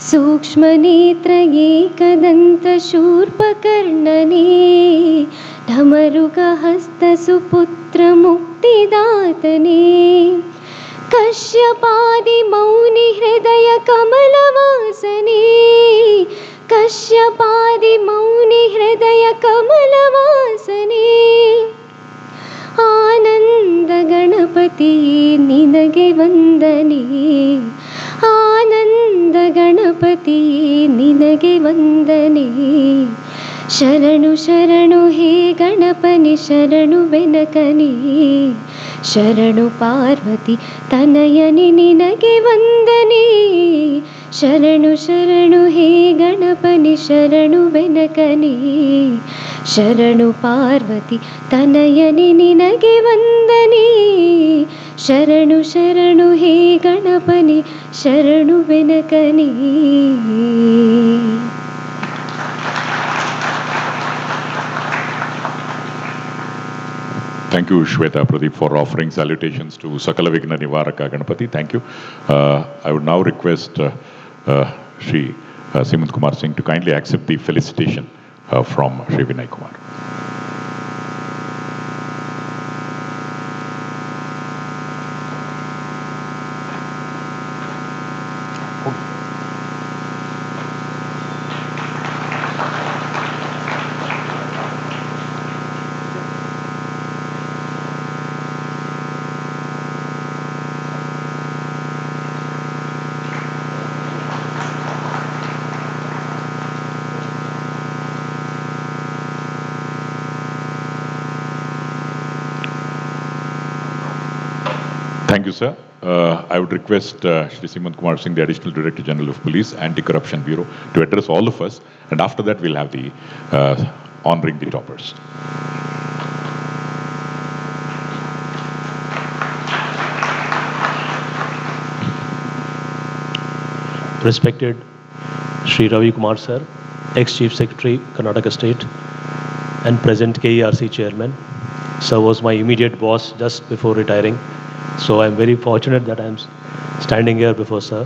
ಸೂಕ್ಷ್ಮ ನೇತ್ರ ಏಕದಂತ ಶೂರ್ಪಕರ್ಣನೇ ಢಮರುಕ ಹಸ್ತ ಸುಪುತ್ರ ಮುಕ್ತಿದಾತನೇ ಕಶ್ಯಪಾದಿ ಮೌನಿ ಹೃದಯ ಕಮಲವಾಸನೇ ಕಶ್ಯಪಾದಿ ಮೌನಿ ಹೃದಯ ಕಮಲವಾಸನೇ ಆನಂದ ಗಣಪತಿ ನಿನಗೆ ವಂದನೆ ಆನಂದ ಗಣಪತಿ ನಿನಗೆ ವಂದನೆ ಶರಣು ಶರಣು ಹೇ ಗಣಪನಿ ಶರಣು ಬೆನಕನಿ ಶರಣು ಪಾರ್ವತಿ ತನಯನಿ ನಿನಗೆ ವಂದನೆ ಶರಣು ಶರಣು ಹೇ ಗಣಪನಿ ಶರಣು ಬೆನಕನಿ ಶರಣು ಪಾರ್ವತಿ ತನಯನಿ ನಿನಗೆ ವಂದನೆ ಶರಣು ಶರಣು ಹೇ ಗಣಪನಿ ಶರಣು ಬೆನಕನಿ Thank you, Shweta Pradeep, for offering salutations to Sakala Vigna Nivaraka Ganapati. Thank you. I would now request Shri Simant Kumar Singh to kindly accept the felicitation from Shri Vinay Kumar. Thank you, sir. I would request Shri Simant Kumar Singh, the Additional Director General of Police, Anti-Corruption Bureau, to address all of us. And after that, we'll have the honoring the toppers. Respected Shri Ravi Kumar Sir, ex-Chief Secretary, Karnataka State, and present KERC Chairman. Sir was my immediate boss just before retiring. So I'm very fortunate that I'm standing here before Sir.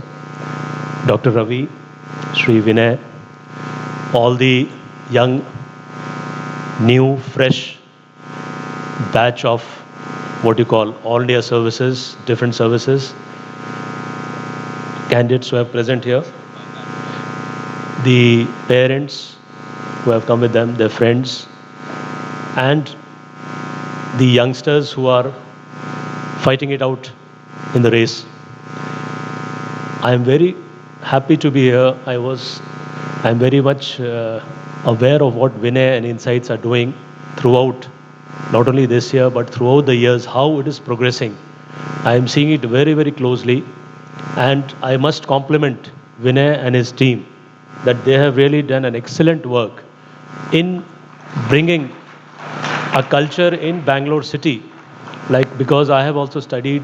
Dr. Ravi, Shri Vinay, all the young, new, fresh batch of what you call all India services, different services, candidates who are present here, the parents who have come with them, their friends, and the youngsters who are fighting it out in the race. I am very happy to be here. I'm very much aware of what Vinay and Insights are doing throughout, not only this year, but throughout the years, how it is progressing. I am seeing it very, very closely. And I must compliment Vinay and his team that they have really done an excellent work in bringing a culture in Bangalore city. Like, because I have also studied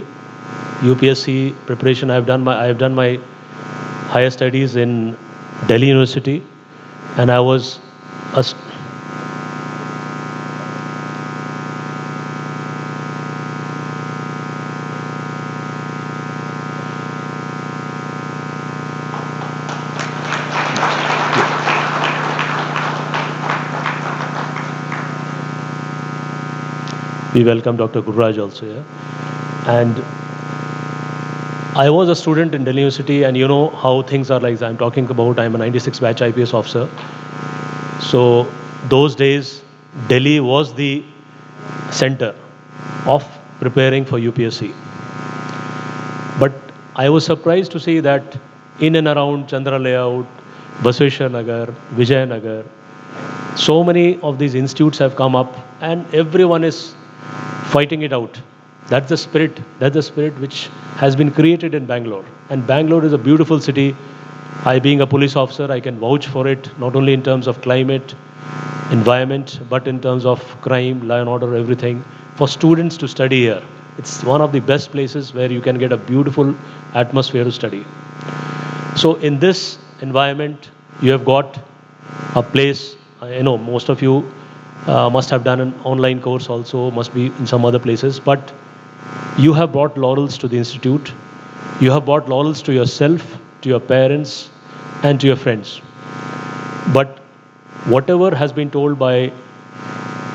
UPSC preparation. I have done my higher studies in Delhi University, and I was we welcome Dr. Gurraj also here. And I was a student in Delhi University, and you know how things are like. I'm talking about, I'm a 96 batch IPS officer. So those days, Delhi was the center of preparing for UPSC. But I was surprised to see that in and around Chandra Layout, Basveshwar Nagar, Vijay Nagar, so many of these institutes have come up, and everyone is fighting it out. That's the spirit which has been created in Bangalore. And Bangalore is a beautiful city. I, being a police officer, I can vouch for it, not only in terms of climate, environment, but in terms of crime, law and order, everything. For students to study here, it's one of the best places where you can get a beautiful atmosphere to study. So in this environment, you have got a place, I know most of you must have done an online course also, must be in some other places, but you have brought laurels to the institute. You have brought laurels to yourself, to your parents, and to your friends. But whatever has been told by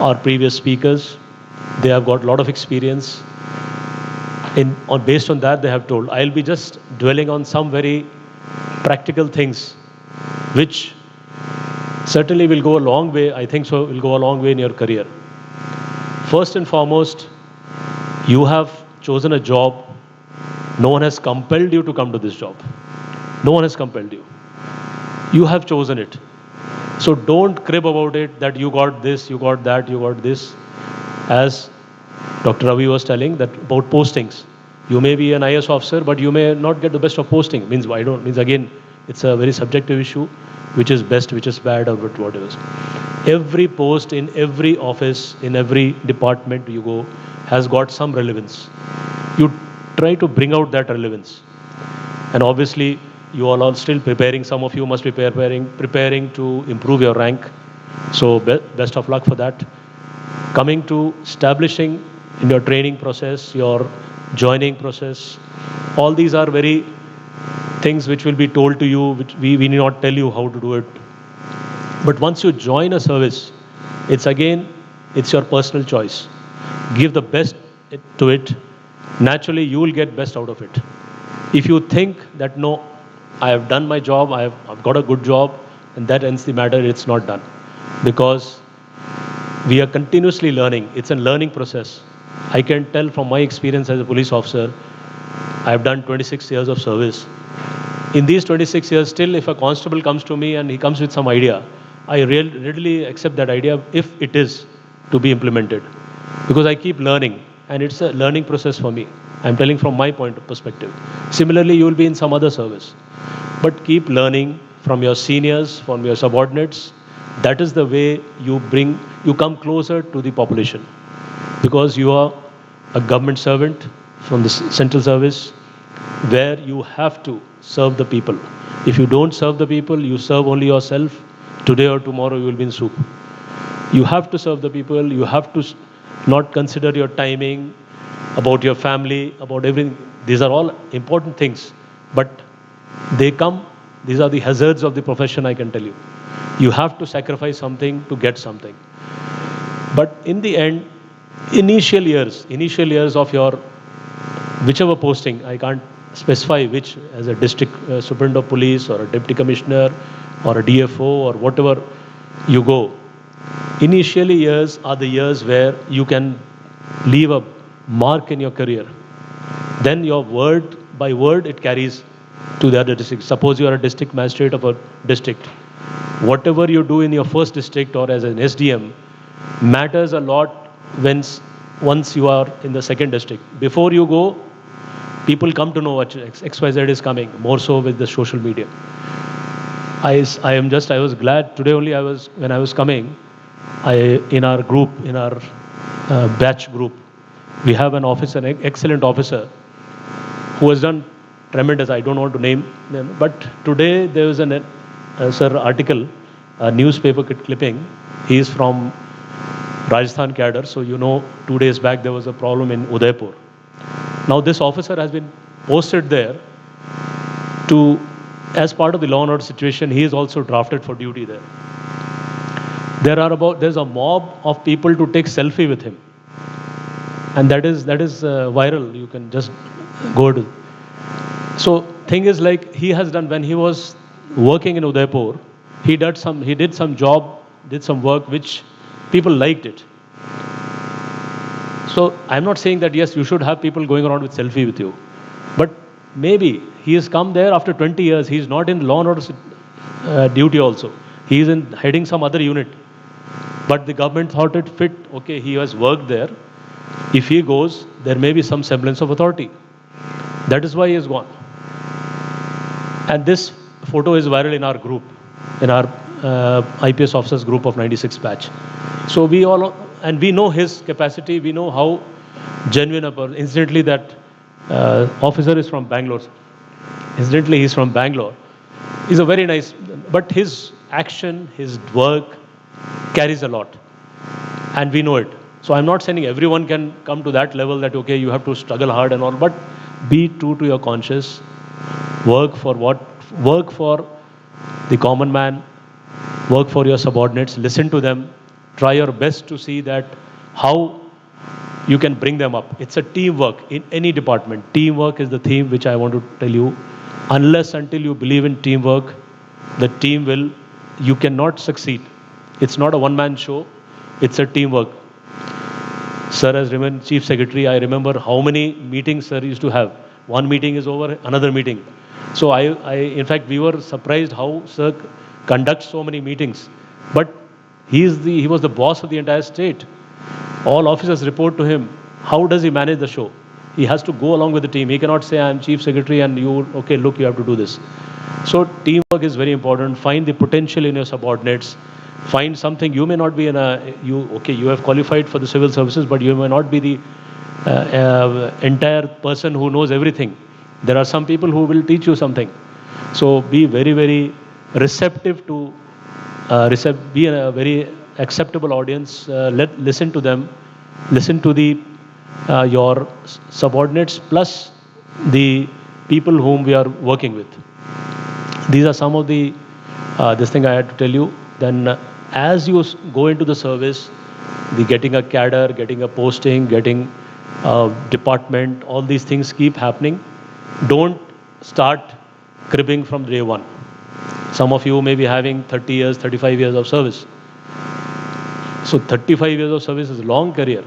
our previous speakers, they have got a lot of experience. Based on that, they have told. I'll be just dwelling on some very practical things, which certainly will go a long way, I think so, will go a long way in your career. First and foremost, you have chosen a job. No one has compelled you to come to this job. No one has compelled you. You have chosen it. So don't crib about it that you got this, you got that, you got this. As Dr. Ravi was telling that about postings. You may be an IAS officer, but you may not get the best of posting. Means again, it's a very subjective issue. Which is best, which is bad, or what it is. Every post in every office, in every department you go, has got some relevance. You try to bring out that relevance. And obviously, you all are still preparing. Some of you must be preparing to improve your rank. So best of luck for that. Coming to establishing in your training process, your joining process, all these are very things which will be told to you, which we need not tell you how to do it. But once you join a service, it's your personal choice. Give the best to it. Naturally, you will get best out of it. If you think that, no, I have done my job, I've got a good job, and that ends the matter, it's not done. Because we are continuously learning. It's a learning process. I can tell from my experience as a police officer, I've done 26 years of service. In these 26 years, still if a constable comes to me and he comes with some idea, I readily accept that idea if it is to be implemented. Because I keep learning, and it's a learning process for me. I'm telling from my point of perspective. Similarly, you will be in some other service. But keep learning from your seniors, from your subordinates. That is the way you come closer to the population. Because you are a government servant from the central service where you have to serve the people. If you don't serve the people, you serve only yourself. Today or tomorrow you will be in soup. You have to serve the people. You have to not consider your timing, about your family, about everything. These are all important things. But these are the hazards of the profession, I can tell you. You have to sacrifice something to get something. But in the end, initial years of your whichever posting, I can't specify which, as a district superintendent of police or a deputy commissioner or a DFO or whatever you go, initially years are the years where you can leave a mark in your career. Then your word by word it carries to the other districts. Suppose you are a district magistrate of a district. Whatever you do in your first district or as an SDM matters a lot once you are in the second district. Before you go, people come to know what XYZ is coming, more so with the social media. I was glad today only when I was coming, in our group, in our batch group, we have an officer, an excellent officer who has done tremendous. I don't want to name them, but today there was an article, a newspaper clipping. He is from Rajasthan cadre, so 2 days back there was a problem in Udaipur. Now this officer has been posted there as part of the law and order situation. He is also drafted for duty there. There's a mob of people to take selfie with him, and that is viral. You can just go to. So thing is, like, he has done, when he was working in Udaipur, he did some work which people liked it. So I'm not saying that yes, you should have people going around with selfie with you, but maybe he has come there after 20 years. He's not in law and order duty also. He is heading some other unit. But the government thought it fit. Okay, he has worked there. If he goes, there may be some semblance of authority. That is why he has gone. And this photo is viral in our group, in our IPS officers group of 96 batch. So we know his capacity. We know how genuine a person. Incidentally, that officer is from Bangalore. Incidentally, he's from Bangalore. He's a very nice, but his action, his work carries a lot. And we know it. So I'm not saying everyone can come to that level that, okay, you have to struggle hard and all, but be true to your conscience. Work for the common man. Work for your subordinates. Listen to them. Try your best to see that how you can bring them up. It's a teamwork in any department. Teamwork is the theme which I want to tell you. Unless until you believe in teamwork, you cannot succeed. It's not a one-man show. It's a teamwork. Sir has remained Chief Secretary. I remember how many meetings Sir used to have. One meeting is over, another meeting. So in fact, we were surprised how Sir conducts so many meetings. But he was the boss of the entire state. All officers report to him. How does he manage the show? He has to go along with the team. He cannot say, I'm Chief Secretary and you have to do this. So teamwork is very important. Find the potential in your subordinates. Find something. You may not be you have qualified for the civil services, but you may not be the entire person who knows everything. There are some people who will teach you something. So be very, very receptive to, be a very acceptable audience. Listen to them. Listen to your subordinates plus the people whom we are working with. These are some of this thing I had to tell you. Then as you go into the service, getting a cadre, getting a posting, getting a department, all these things keep happening. Don't start cribbing from day one. Some of you may be having 30 years, 35 years of service. So 35 years of service is a long career.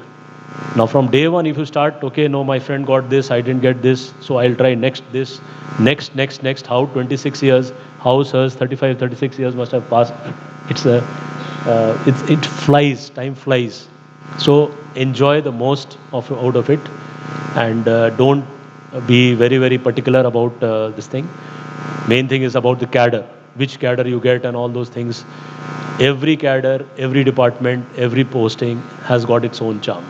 Now from day one, if you start, okay, no, my friend got this, I didn't get this, so I'll try next, how 26 years, how sirs 35, 36 years must have passed. It flies, time flies. So enjoy the most out of it. and don't be very, very particular about this thing. Main thing is about the cadre, which cadre you get and all those things. Every cadre, every department, every posting has got its own charm.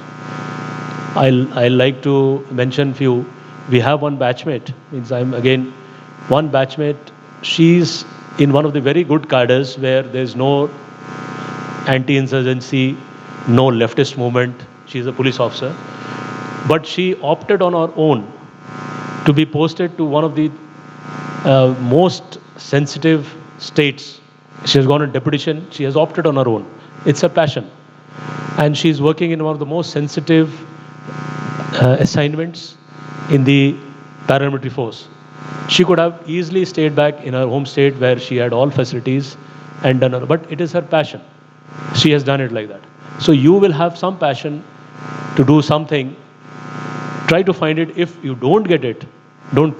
I'll like to mention few. We have one batchmate, means I'm again, one batchmate, she's in one of the very good cadres where there's no anti-insurgency, no leftist movement. She's a police officer. But she opted on her own to be posted to one of the most sensitive states. She has gone on deputation. She has opted on her own. It's her passion. And she's working in one of the most sensitive assignments in the paramilitary force. She could have easily stayed back in her home state where she had all facilities and done her, but it is her passion. She has done it like that. So you will have some passion to do something. Try to find it. If you don't get it, don't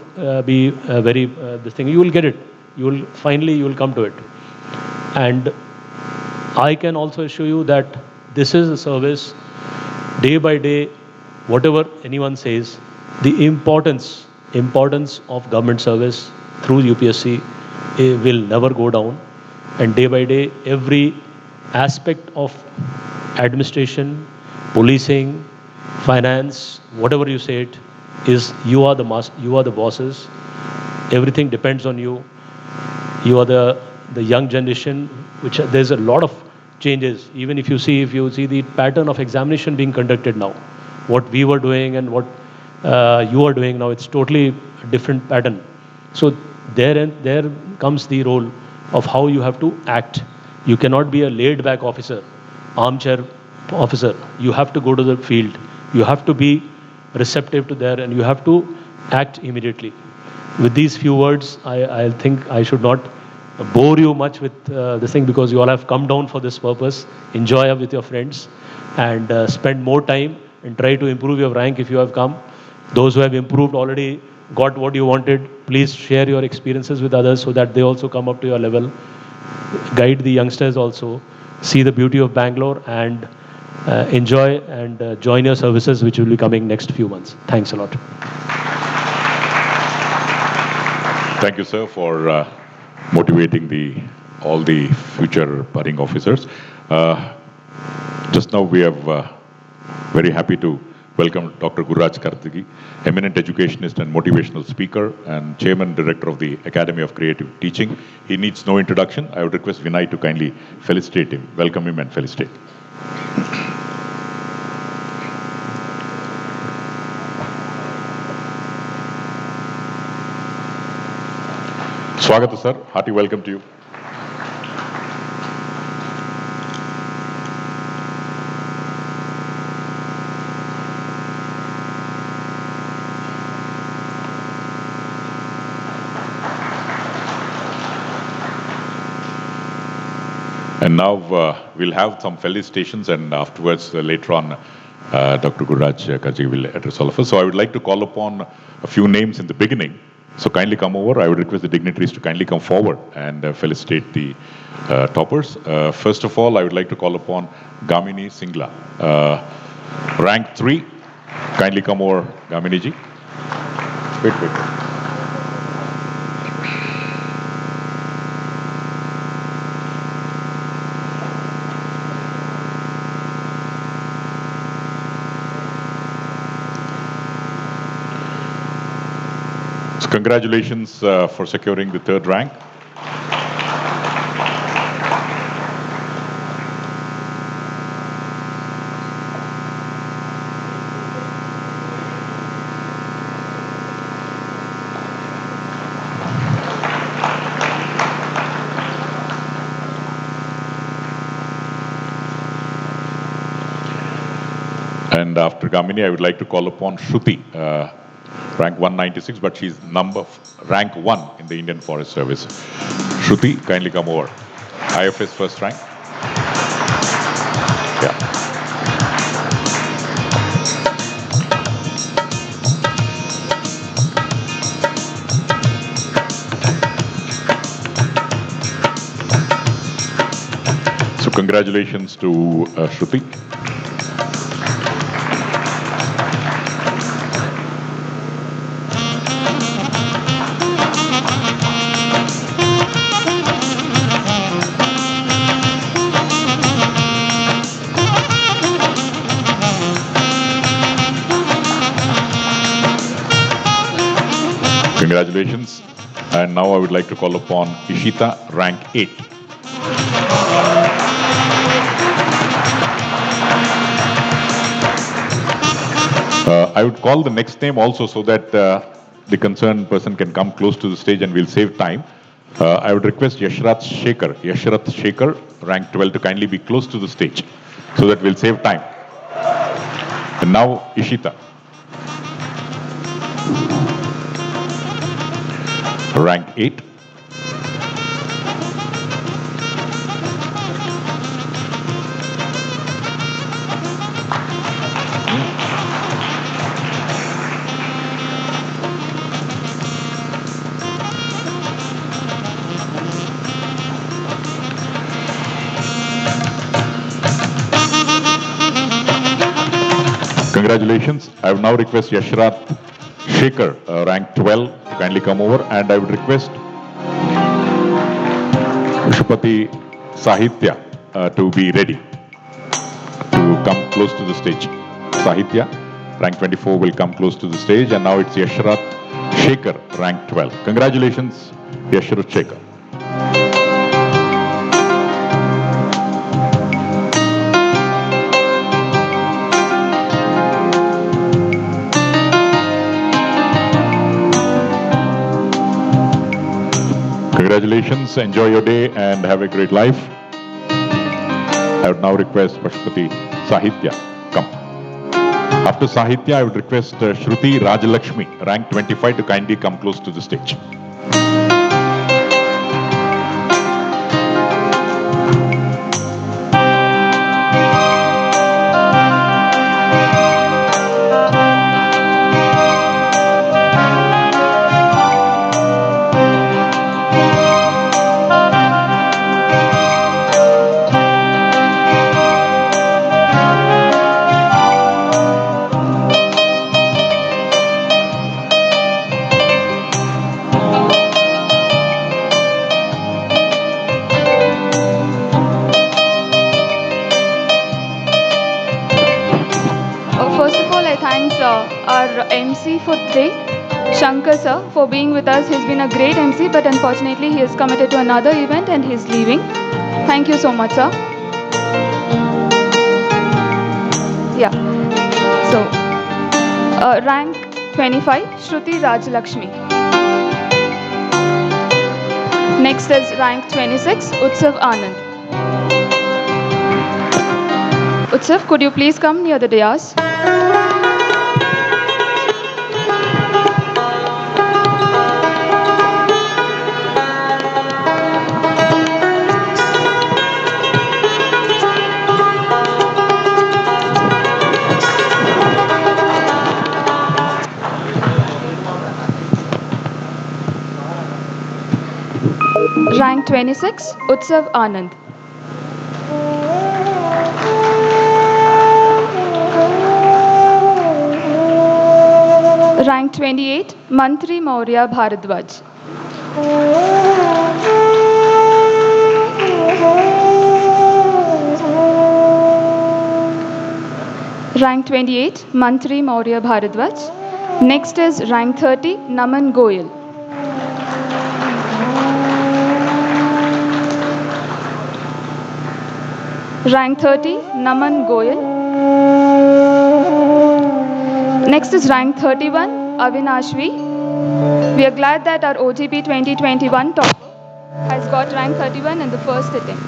be very this thing. You will get it. You will come to it. And I can also assure you that this is a service. Day by day, whatever anyone says, the importance of government service through UPSC will never go down. And day by day, every aspect of administration, policing, finance, whatever you say it, is you are the bosses. Everything depends on you. You are the young generation, which there's a lot of changes. Even if you see the pattern of examination being conducted now, what we were doing and what you are doing now, it's totally a different pattern. So there comes the role of how you have to act. You cannot be a laid-back officer, armchair officer. You have to go to the field. You have to be receptive to there, and you have to act immediately. With these few words, I think I should not bore you much with this thing, because you all have come down for this purpose. Enjoy with your friends and spend more time and try to improve your rank if you have come. Those who have improved already got what you wanted. Please share your experiences with others so that they also come up to your level. Guide the youngsters also. See the beauty of Bangalore and enjoy and join your services, which will be coming next few months. Thanks a lot. Thank you, sir, for motivating all the future budding officers. Just now we have very happy to welcome Dr. Gurraj Kartigi, eminent educationist and motivational speaker and chairman director of the Academy of Creative Teaching. He needs no introduction. I would request Vinay to kindly felicitate him. Welcome him and felicitate. Swagata, sir. Hearty welcome to you. And now we'll have some felicitations, and afterwards, later on, Dr. Gurraj Kartigi will address all of us. So I would like to call upon a few names in the beginning. So kindly come over. I would request the dignitaries to kindly come forward and felicitate the toppers. First of all, I would like to call upon Gamini Singla, rank 3. Kindly come over, Gamini ji. Wait. So congratulations for securing the 3rd rank. And after Gamini, I would like to call upon Shruti, rank 196, but she's rank 1 in the Indian Forest Service. Shruti, kindly come over. IFS first rank. Yeah. So congratulations to Shruti. Congratulations. And now I would like to call upon Ishita, rank 8. I would call the next name also so that the concerned person can come close to the stage and we'll save time. I would request Yashrath Shekhar, rank 12, to kindly be close to the stage so that we'll save time. And now Ishita, rank 8. Congratulations. I would now request Yashrath Shekhar, rank 12, to kindly come over, and I would request Pushpati Sahitya to be ready to come close to the stage. Sahitya, rank 24, will come close to the stage, and now it's Yashrath Shekhar, rank 12. Congratulations, Yashrath Shekhar. Congratulations, enjoy your day and have a great life. I would now request Pashupati Sahitya come. After Sahitya, I would request Shruti Rajalakshmi, rank 25, to kindly come close to the stage. Our MC for today, Shankar sir, for being with us. He's been a great MC, but unfortunately he is committed to another event and he's leaving. Thank you so much, sir. Yeah. So, rank 25, Shruti Rajalakshmi. Next is rank 26, Utsav Anand. Utsav, could you please come near the dais? Rank 26, Utsav Anand. Rank 28, Mantri Maurya Bharadwaj. Rank 28, Mantri Maurya Bharadwaj. Next is rank 30, Naman Goyal. Rank 30, Naman Goyal. Next is rank 31, Avinashvi. We are glad that our OGP 2021 topper has got rank 31 in the first attempt.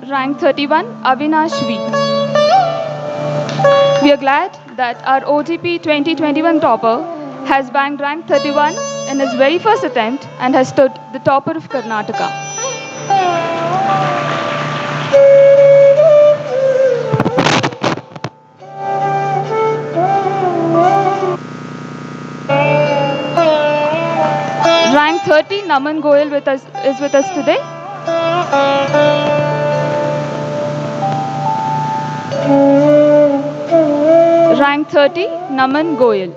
Rank 31, Avinashvi. We are glad that our OGP 2021 topper has bagged rank 31 in his very first attempt and has stood the topper of Karnataka. Rank 30, Naman Goyal is with us today. Rank 30, Naman Goyal.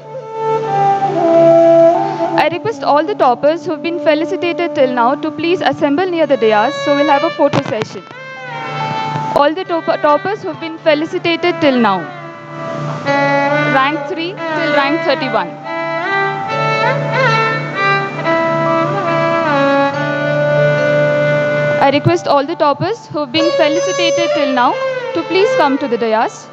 I I request all the toppers who have been felicitated till now to please assemble near the dais, so we'll have a photo session. All the toppers who have been felicitated till now. Rank 3 till rank 31. I request all the toppers who have been felicitated till now to please come to the dais.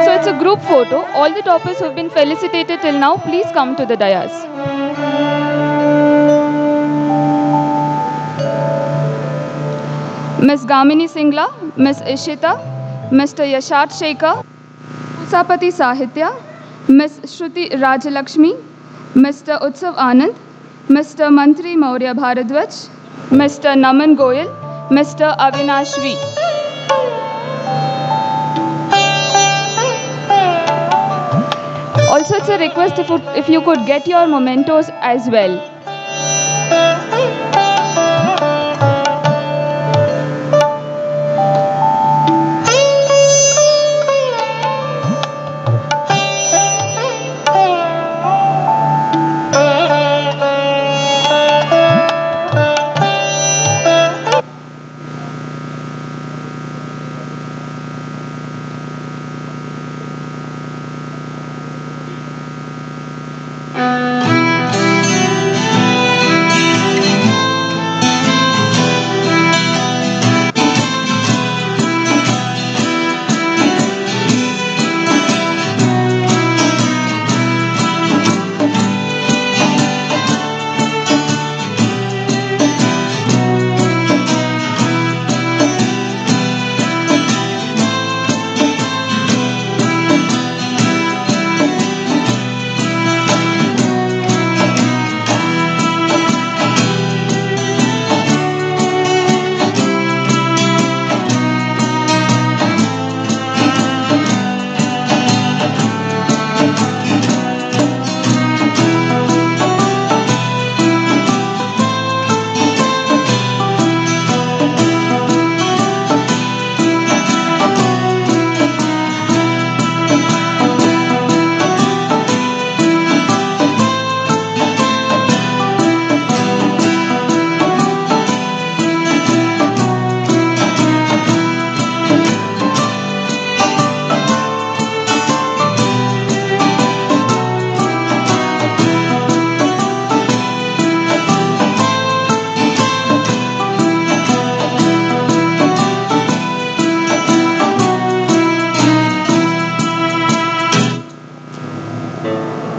So it's a group photo. All the toppers who have been felicitated till now, please come to the dais. Ms. Gamini Singla, Ms. Ishita, Mr. Yashat Shekhar, Usapati Sahitya, Ms. Shruti Rajalakshmi, Mr. Utsav Anand, Mr. Mantri Maurya Bharadwaj, Mr. Naman Goyal, Mr. Avinash V. Also, it's a request if you could get your mementos as well.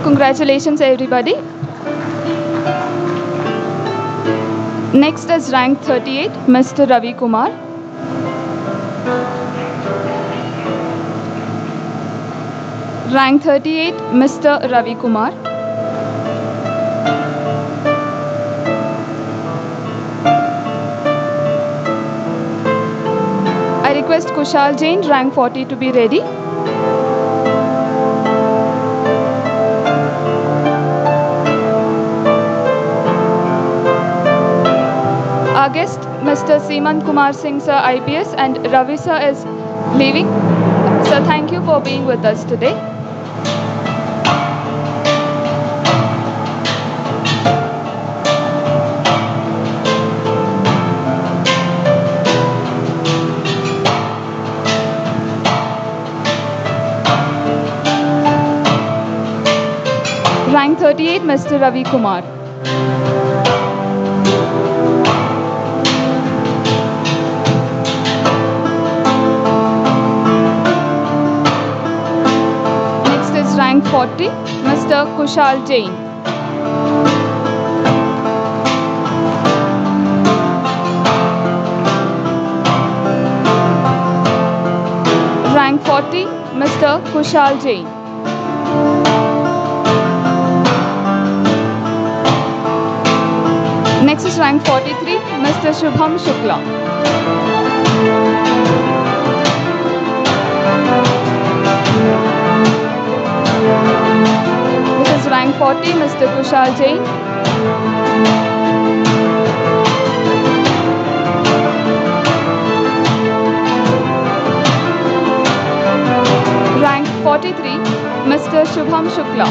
Congratulations, everybody. Next is rank 38, Mr. Ravi Kumar. Rank 38, Mr. Ravi Kumar. I request Kushal Jain, rank 40, to be ready. Our guest, Mr. Seemant Kumar Singh sir, IPS, and Ravi sir is leaving. Sir, thank you for being with us today. Rank 38, Mr. Ravi Kumar. Rank 40, Mr. Kushal Jain. Rank 40, Mr. Kushal Jain. Next is rank 43, Mr. Shubham Shukla. 50, Mr. Kushal Jain. Rank 43, Mr. Shubham Shukla.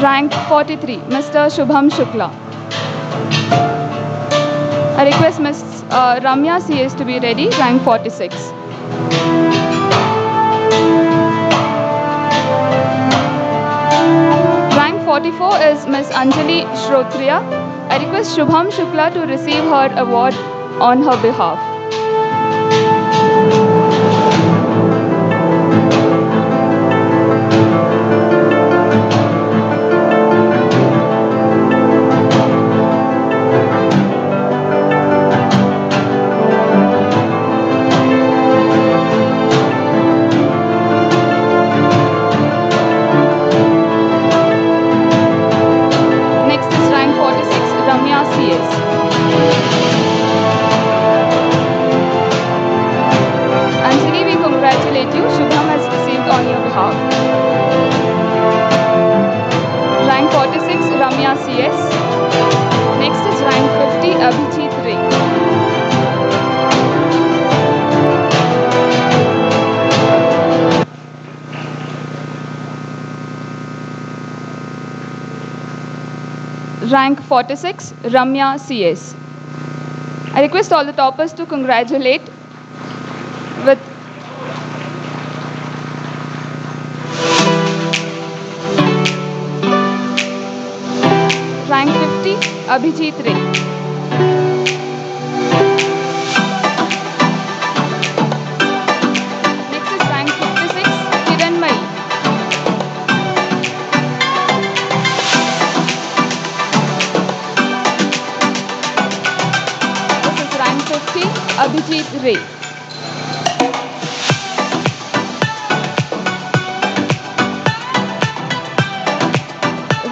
Rank 43, Mr. Shubham Shukla. I request Ms. Ramya CS to be ready, rank 46. Rank 44 is Ms. Anjali Shrotriya. I request Shubham Shukla to receive her award on her behalf. Next is rank 46, Ramya CS. Anjali, we congratulate you. Shubham has received on your behalf. Rank 46, Ramya CS. Next is rank 50, Abhijit Ray. Rank 46, Ramya CS. I request all the toppers to congratulate with rank 50, Abhijit Ray. Next is rank 56, Kiran Mai. This is rank 50, Abhijit Ray.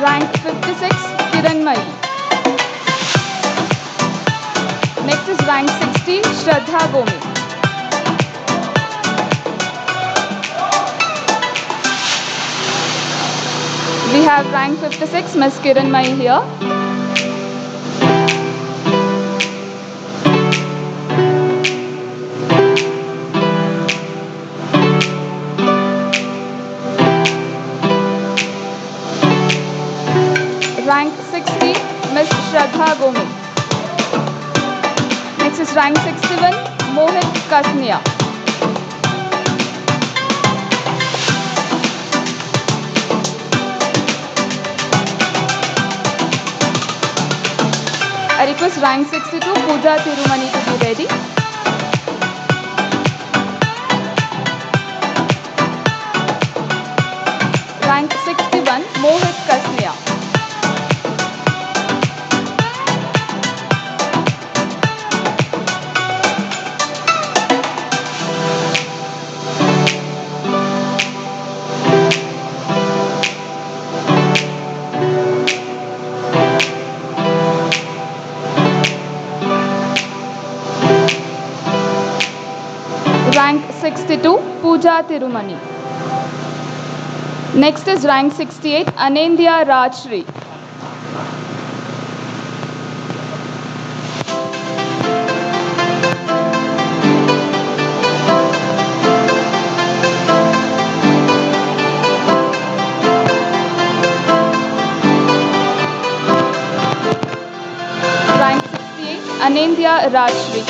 Rank 56, Kiran Mai. Next is rank 60, Shraddha Gome. We have rank 56, Ms. Kiran Mai here. Rank 60, Ms. Shraddha Gome. Next is rank 61, Mohit Kasniya. I request rank 62, Pooja Thirumani to be ready. Rank 61, Mohit Kasniya. Rank 62, Pooja Thirumani. Next is rank 68, Anindya Rajshri. Rank 68, Anindya Rajshri.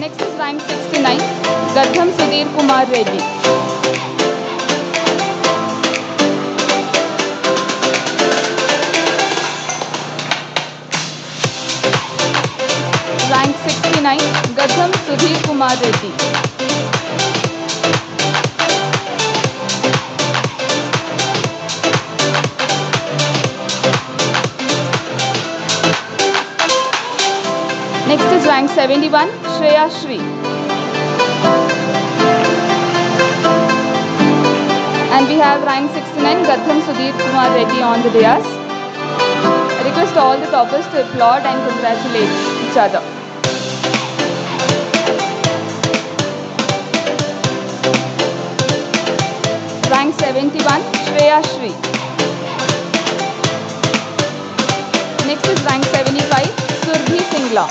Next is rank 69, Gadham Sudhir Kumar Reddy. Rank 69, Gadham Sudhir Kumar Reddy. Next is rank 71, Shreya Shri. And we have rank 69, Gadham Sudhir Kumar Reddy on the dais. I request request all the toppers to applaud and congratulate each other. Rank 71, Shreya Shri. Next is rank 75, Surbhi Singla.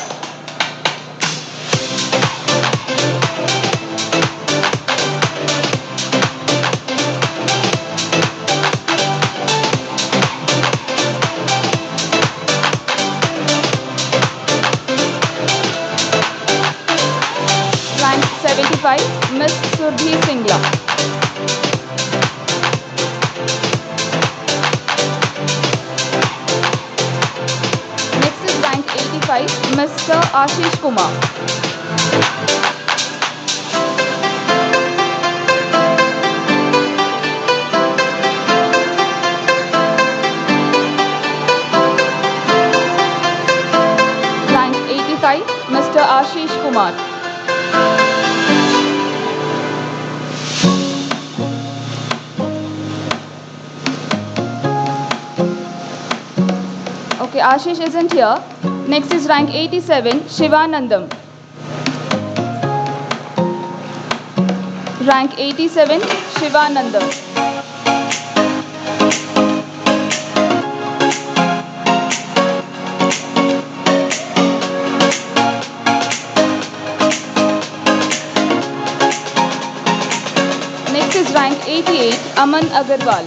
Rank 75, Miss Surbhi Singla. Next is rank 85, Mr. Ashish Kumar. Rank 85, Mr. Ashish Kumar. Okay, Ashish isn't here. Next is rank 87, Shivanandam. Rank 87, Shivanandam. Next is rank 88, Aman Agarwal.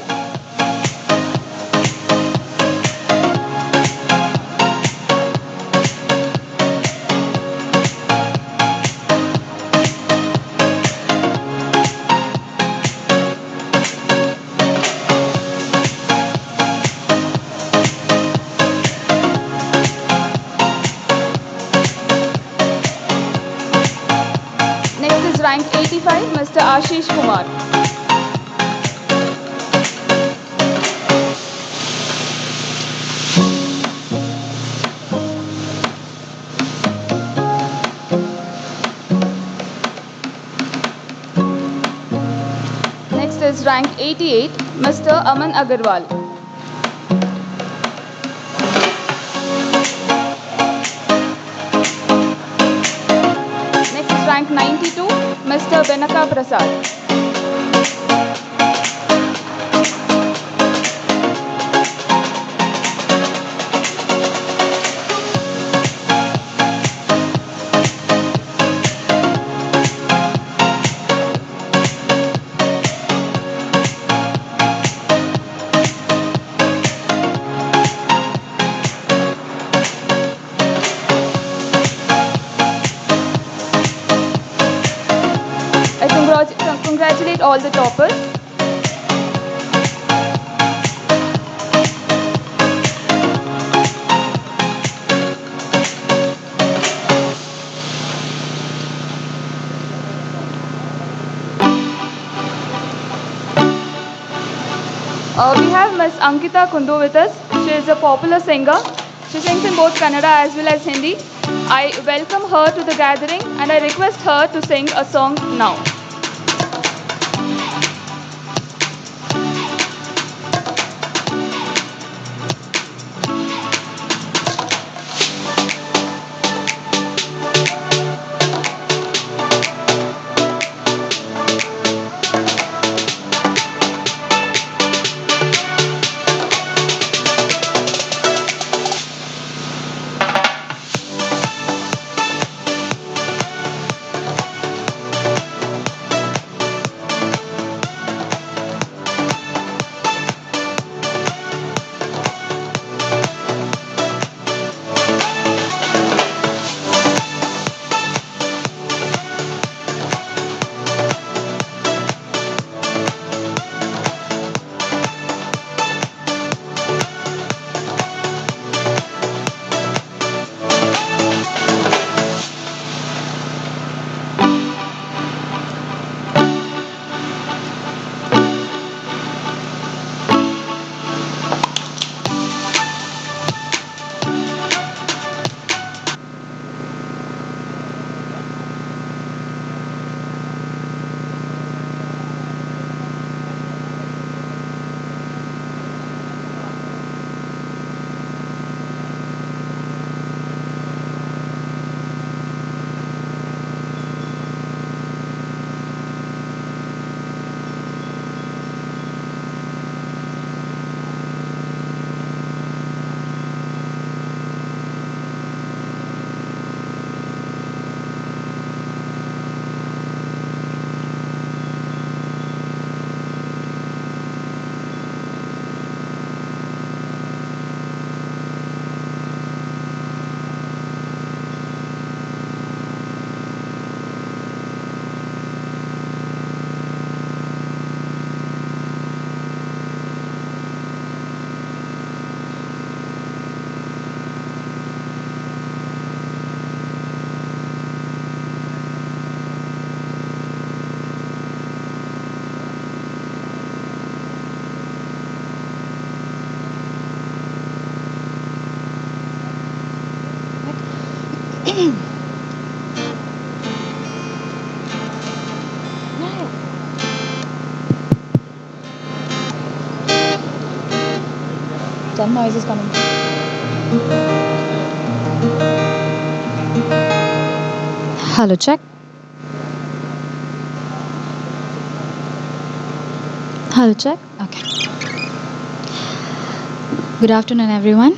Next is rank 85, Mr. Ashish Kumar. Next is rank 88, Mr. Aman Agarwal. Next is rank 92, Mr. Benaka Prasad. I congratulate all the toppers. We have Ms. Ankita Kundu with us. She is a popular singer. She sings in both Kannada as well as Hindi. I welcome her to the gathering and I request her to sing a song now. Some noise is coming. Hello, check. Hello, check. Okay. Good afternoon, everyone.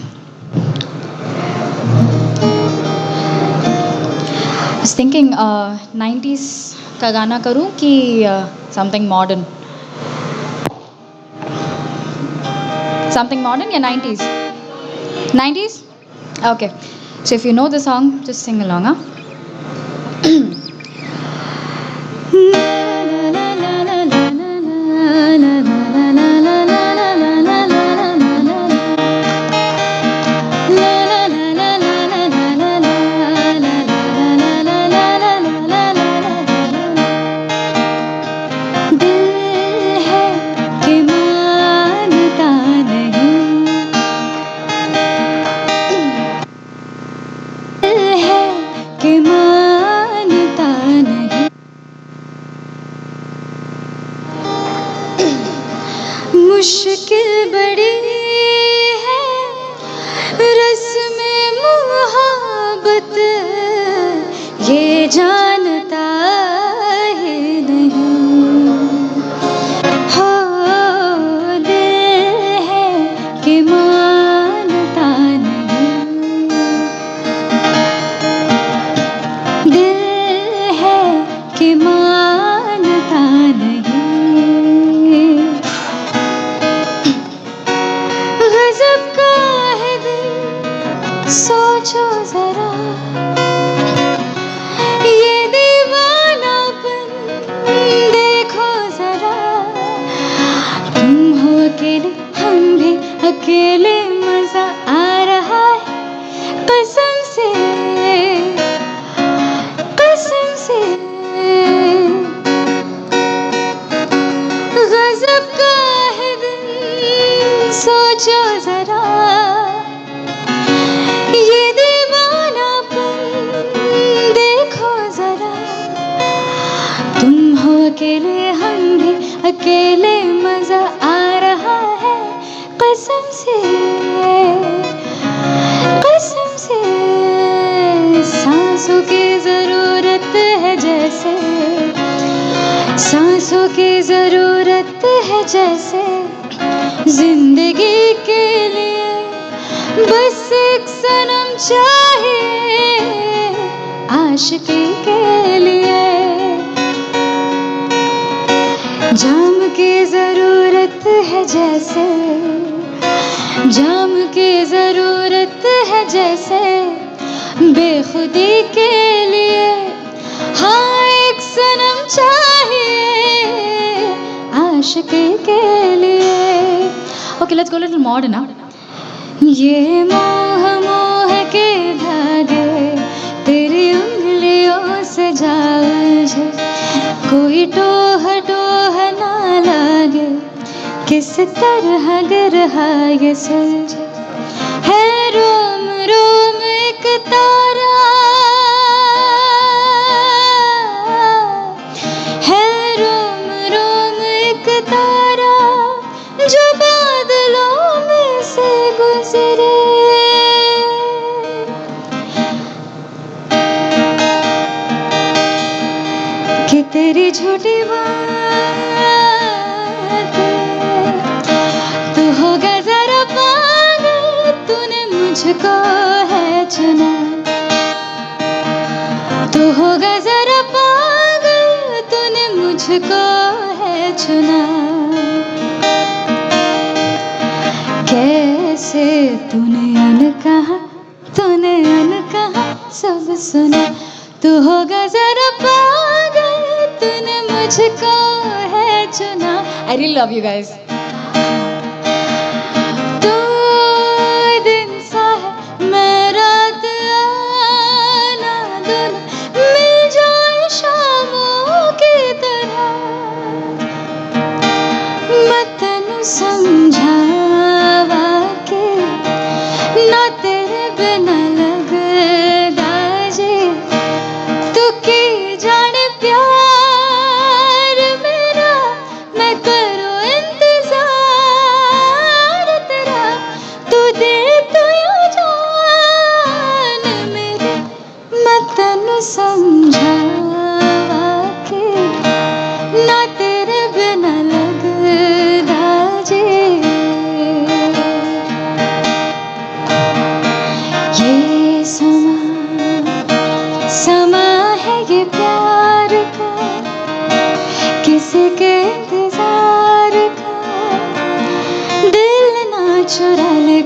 I was thinking 90s का गाना करूं कि something modern. Something modern या 90s? 90s? Okay. So if you know the song, just sing along, huh? मुश्किल बड़ी है रस्म मोहब्बत ये जानता है नहीं हो दिल है कि मानता नहीं दिल है कि मानता नहीं गजब का है दिल सोचो जरा ये दीवानापन देखो जरा तुम हो अकेले हम भी अकेले मजा आ रहा है कसम से गजब का है दिल सोचो जरा ये दीवानापन देखो जरा तुम हो अकेले हम भी अकेले मजा आ रहा है कसम से सांसों की जरूरत है जैसे सांसों की जरूरत है जैसे जिंदगी के लिए बस एक सनम चाहिए आशिकी के लिए जाम की जरूरत है जैसे जाम की जरूरत है जैसे बेखुदी के लिए हाँ एक सनम चाहिए आशिकी के लिए okay let's go little modern ना ये मोह मोह के धागे तेरी उंगलियों से जा उलझे कोई टोह टोह ना लागे किस तरह गिरहा ये सुलझे है रोम रोम एक तारा है रोम रोम एक तारा जो बादलों में से गुजरे कि तेरी झूठी बात तू होगा जरा पागल तूने मुझको है चुना तू होगा जरा पागल तूने मुझको है चुना कैसे तूने अनकहा सब सुना तू होगा जरा पागल तूने मुझको है चुना I really love you guys तू दिन सा है मैं रात आना दोनों मिल जाए शामों की तरह मैं तैनू समझावा के ना तेरे बिना लगदा जे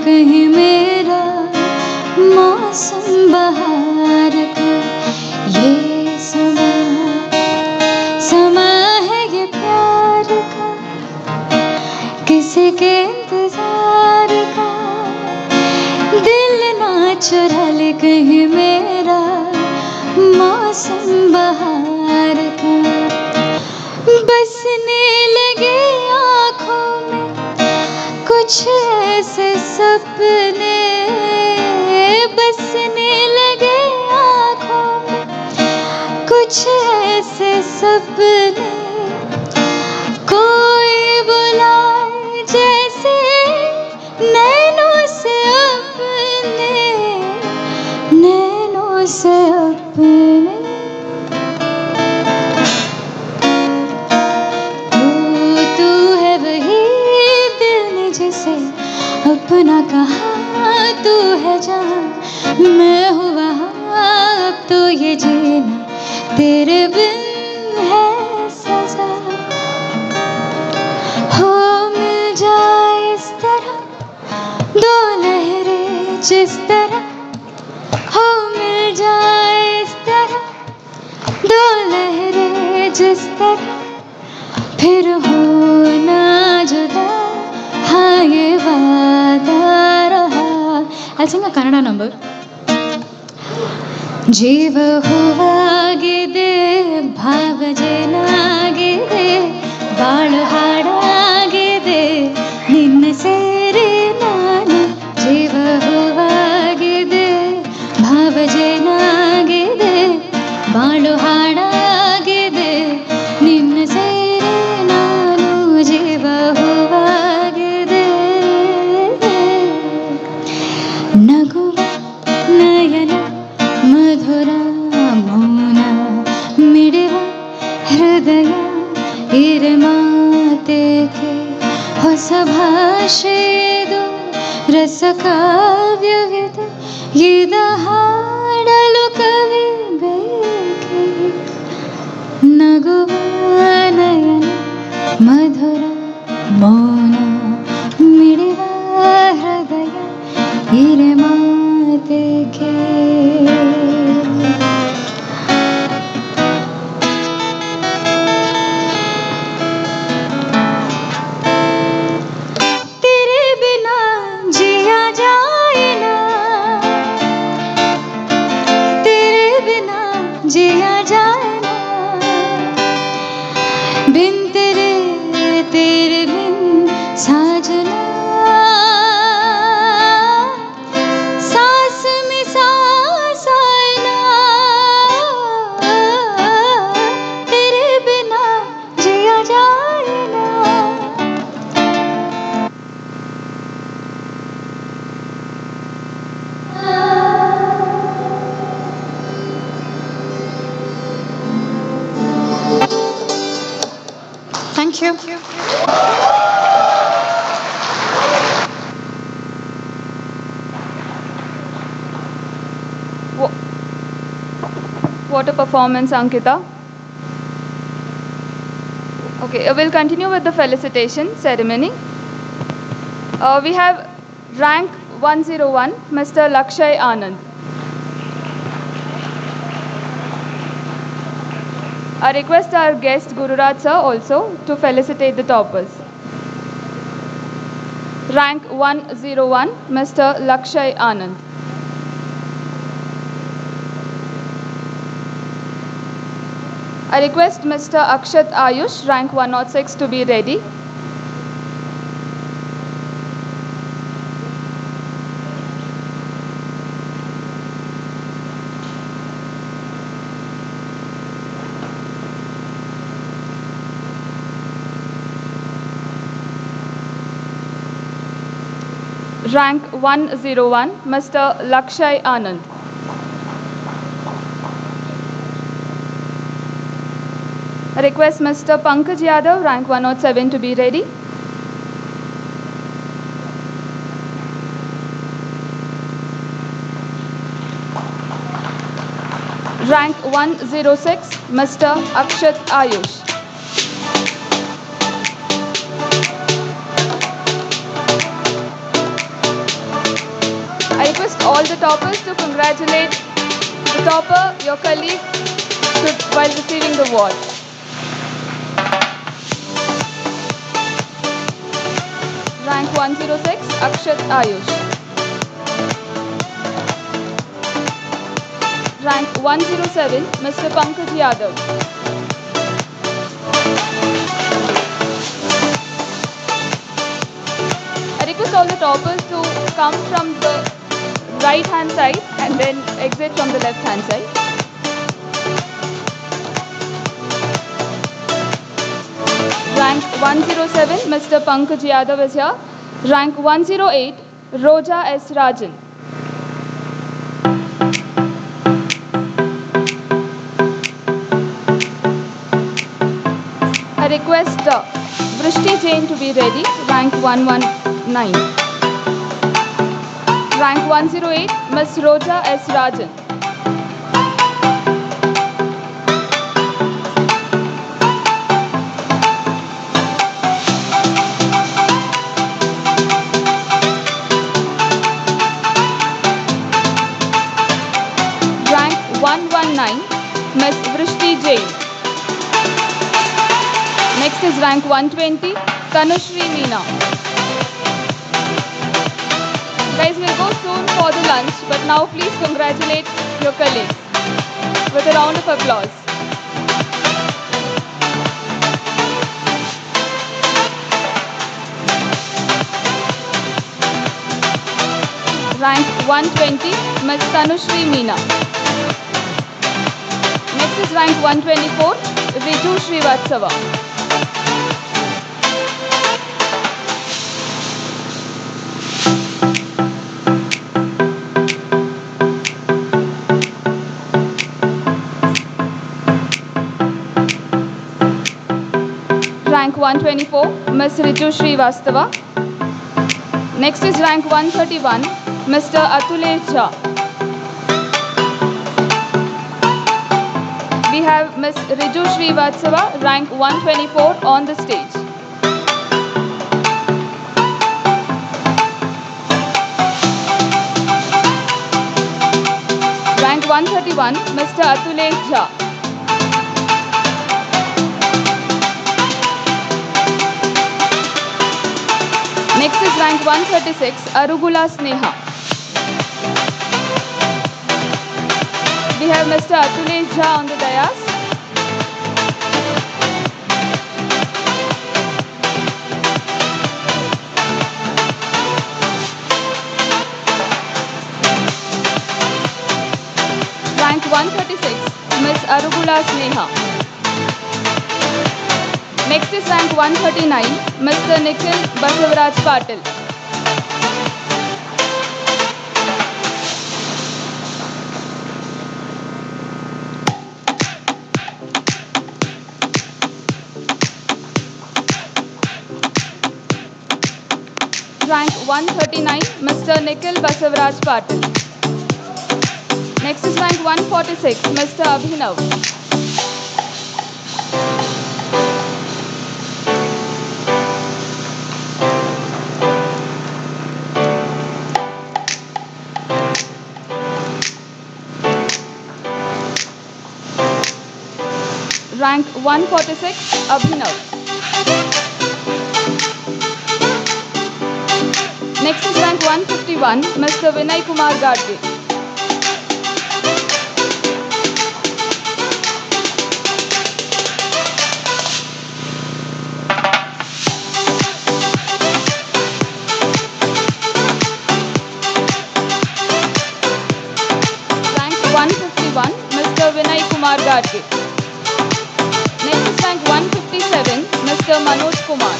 कहीं मेरा मौसम बहार का। ये समा है ये प्यार का, किसी के इंतजार का। दिल ना चुरा ले कहीं मेरा मौसम बहार का। बसने लगे आँखों में कुछ ऐसे सपने, बसने लगे आँखों में कुछ ऐसे सपने। कोई बुलाए जैसे नैनों से अपने, नैनों से अपने। तू है वही दिल ने जिसे अपना कहा, तू है जहाँ मैं हूँ वहाँ। अब तो ये जीना तेरे बिन है सजा। हो मिल जाए इस तरह दो लहरें जिस तरह, हो मिल जाए इस तरह दो लहरें जिस तरह। फिर होना जुदा, हाँ ये वादा रहा। I'll sing a Kannada number. ಜೀವ ಹೂವಾಗಿದೆ, ಭಾವ ಜೇನಾಗಿದೆ, ಬಾಳು ಹಾಡಾಗಿದೆ ನಿನ್ನ ಸೇರಿ ನಾನು. ಜೀವ ಹೂವಾಗಿದೆ, ಭಾವ ಜೇನಾಗಿದೆ, ಬಾಳು ಹಾಡಾಗಿದೆ ನಿನ್ನ ಸೇರಿ ನಾನು. ಜೀವ ಹೂವಾಗಿದೆ. ನಗುವ ನಯನ ಮಧುರ ಮೌನ ಮಿಡಿವ ಹೃದಯ ಇರೆ ಮಾತೇಕೆ. ಹೊಸ ಭಾಷೆದು ರಸ ಕಾವ್ಯವಿದು ಇದ ಹಾಡಲು ಕವಿ ಬೇಕೆ. ನಗುವ ನಯನ ಮಧುರ ಮೌನ ಮಿಡಿವ ಹೃದಯ ಇರೆ ಮಾತೇಕೆ. तेरे बिना जिया जाए ना, तेरे बिना जिया जाए ना। बिन तेरे तेरे बिन साजना, सांस में सांस आए ना। तेरे बिना जिया जाए ना। Thank you. What a performance, Ankita. Okay, we'll continue with the felicitation ceremony. We have rank 101, Mr. Lakshay Anand. I request our guest Gururaj sir also to felicitate the toppers. Rank 101, Mr. Lakshay Anand. I request Mr. Akshat Ayush, rank 106, to be ready. Rank 101, Mr. Lakshay Anand. I request Mr. Pankaj Yadav, rank 107, to be ready. Rank 106, Mr. Akshat Ayush. the toppers to congratulate the topper, your colleague, while receiving the award. Rank 106, Akshat Ayush. Rank 107, Mr. Pankaj Yadav. I request all the toppers to come from the right hand side and then exit from the left hand side. Rank 107, Mr. Pankaj Yadav is here. Rank 108, Roja S. Rajan. I request Vrishti Jain to be ready, rank 119. Rank 108, Ms. Roja S. Rajan. Rank 119, Ms. Vrishti Jain. Next is rank 120, Tanushri Meena. Guys, we'll go soon for the lunch, but now please congratulate your colleagues with a round of applause. Rank 120, Ms. Tanushri Meena. Next is rank 124, Riju Srivatsava. Rank 124, Ms. Riju Srivastava. Next is rank 131, Mr. Atulesh Jha. We have Ms. Riju Srivastava, rank 124 on the stage. Rank 131, Mr. Atulesh Jha. Next is rank 136, Arugula Sneha. We have Mr. Atulesh Jha on the dais. Rank 136, Ms. Arugula Sneha. Next is rank 139, Mr. Nikhil Basavaraj Patil. Rank 139, Mr. Nikhil Basavaraj Patil. Next is rank 146, Mr. Abhinav. Rank 146, Abhinav. Next is rank 151, Mr. Vinay Kumar Gadge. Rank 151, Mr. Vinay Kumar Gadge. Next is rank 157, Mr. Manoj Kumar.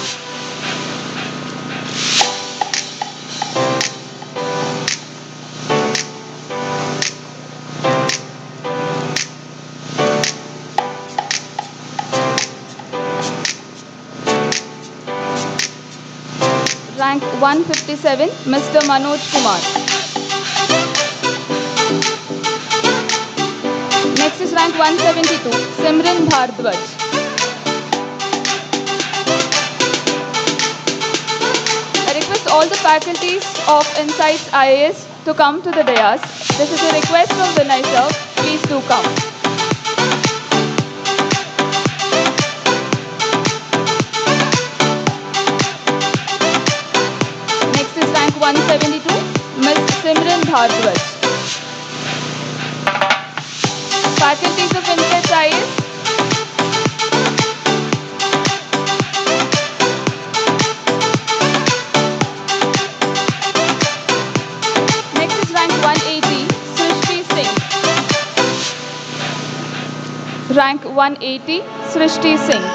Rank 157, Mr. Manoj Kumar. Next is rank 172, Simran Bhardwaj. I request all the faculties of Insights IAS to come to the dais. This is a request from Vinay sir. Please do come. Next is rank 172, Miss Simran Bhardwaj. Faculties of interest IAS. Next is rank 180, Srishti Singh. Rank 180, Srishti Singh.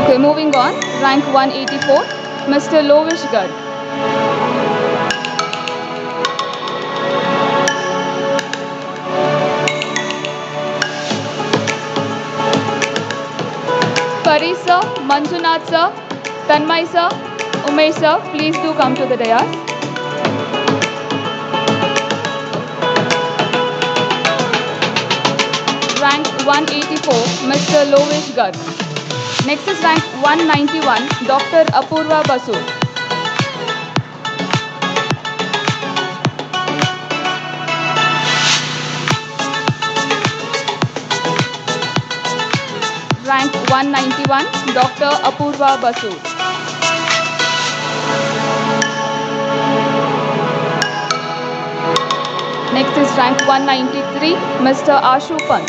Okay, moving on. Rank 184, Mr. Lovish Garg. Pari sir, Manjunath sir, Tanmay sir, Umesh sir, please do come to the dais. Rank 184, Mr. Lovish Garg. Next is rank 191, Dr. Apurva Basu. Rank 191, Dr. Apurva Basu. Next is rank 193, Mr. Ashu Pant.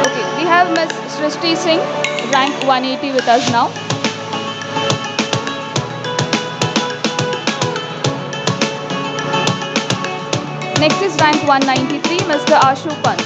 Okay, we have Ms. Srishti Singh, rank 180 with us now. Next is rank 193, Mr. Ashu Pant.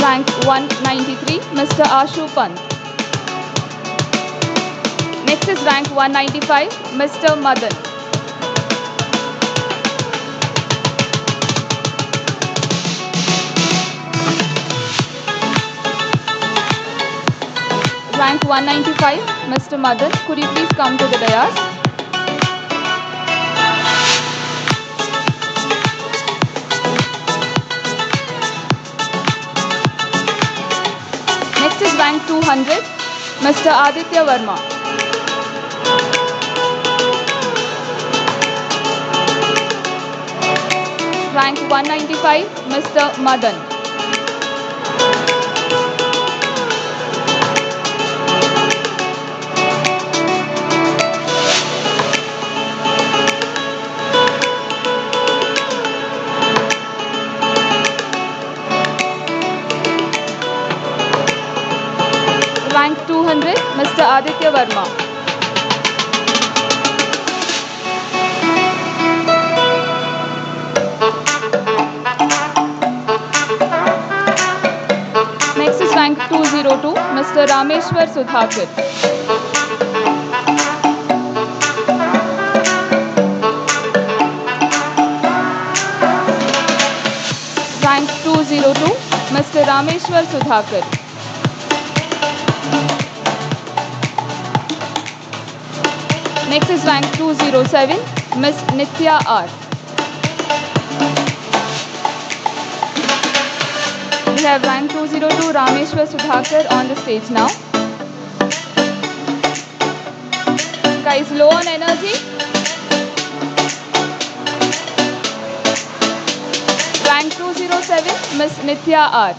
Rank 193, Mr. Ashu Pant. Next is rank 195, Mr. Madan. Rank 195, Mr. Madan. Could you please come to the dais? Next is rank 200, Mr. Aditya Verma. Rank 195, Mr. Madan. Rank 200, Mr. Aditya Verma. Next is rank 202, Mr. Rameshwar Sudhakar. Rank 202, Mr. Rameshwar Sudhakar. Next is rank 207, Miss Nitya R. We have rank 202, Rameshwar Sudhakar on the stage now. Guys, low on energy. Rank 207, Miss Nitya R.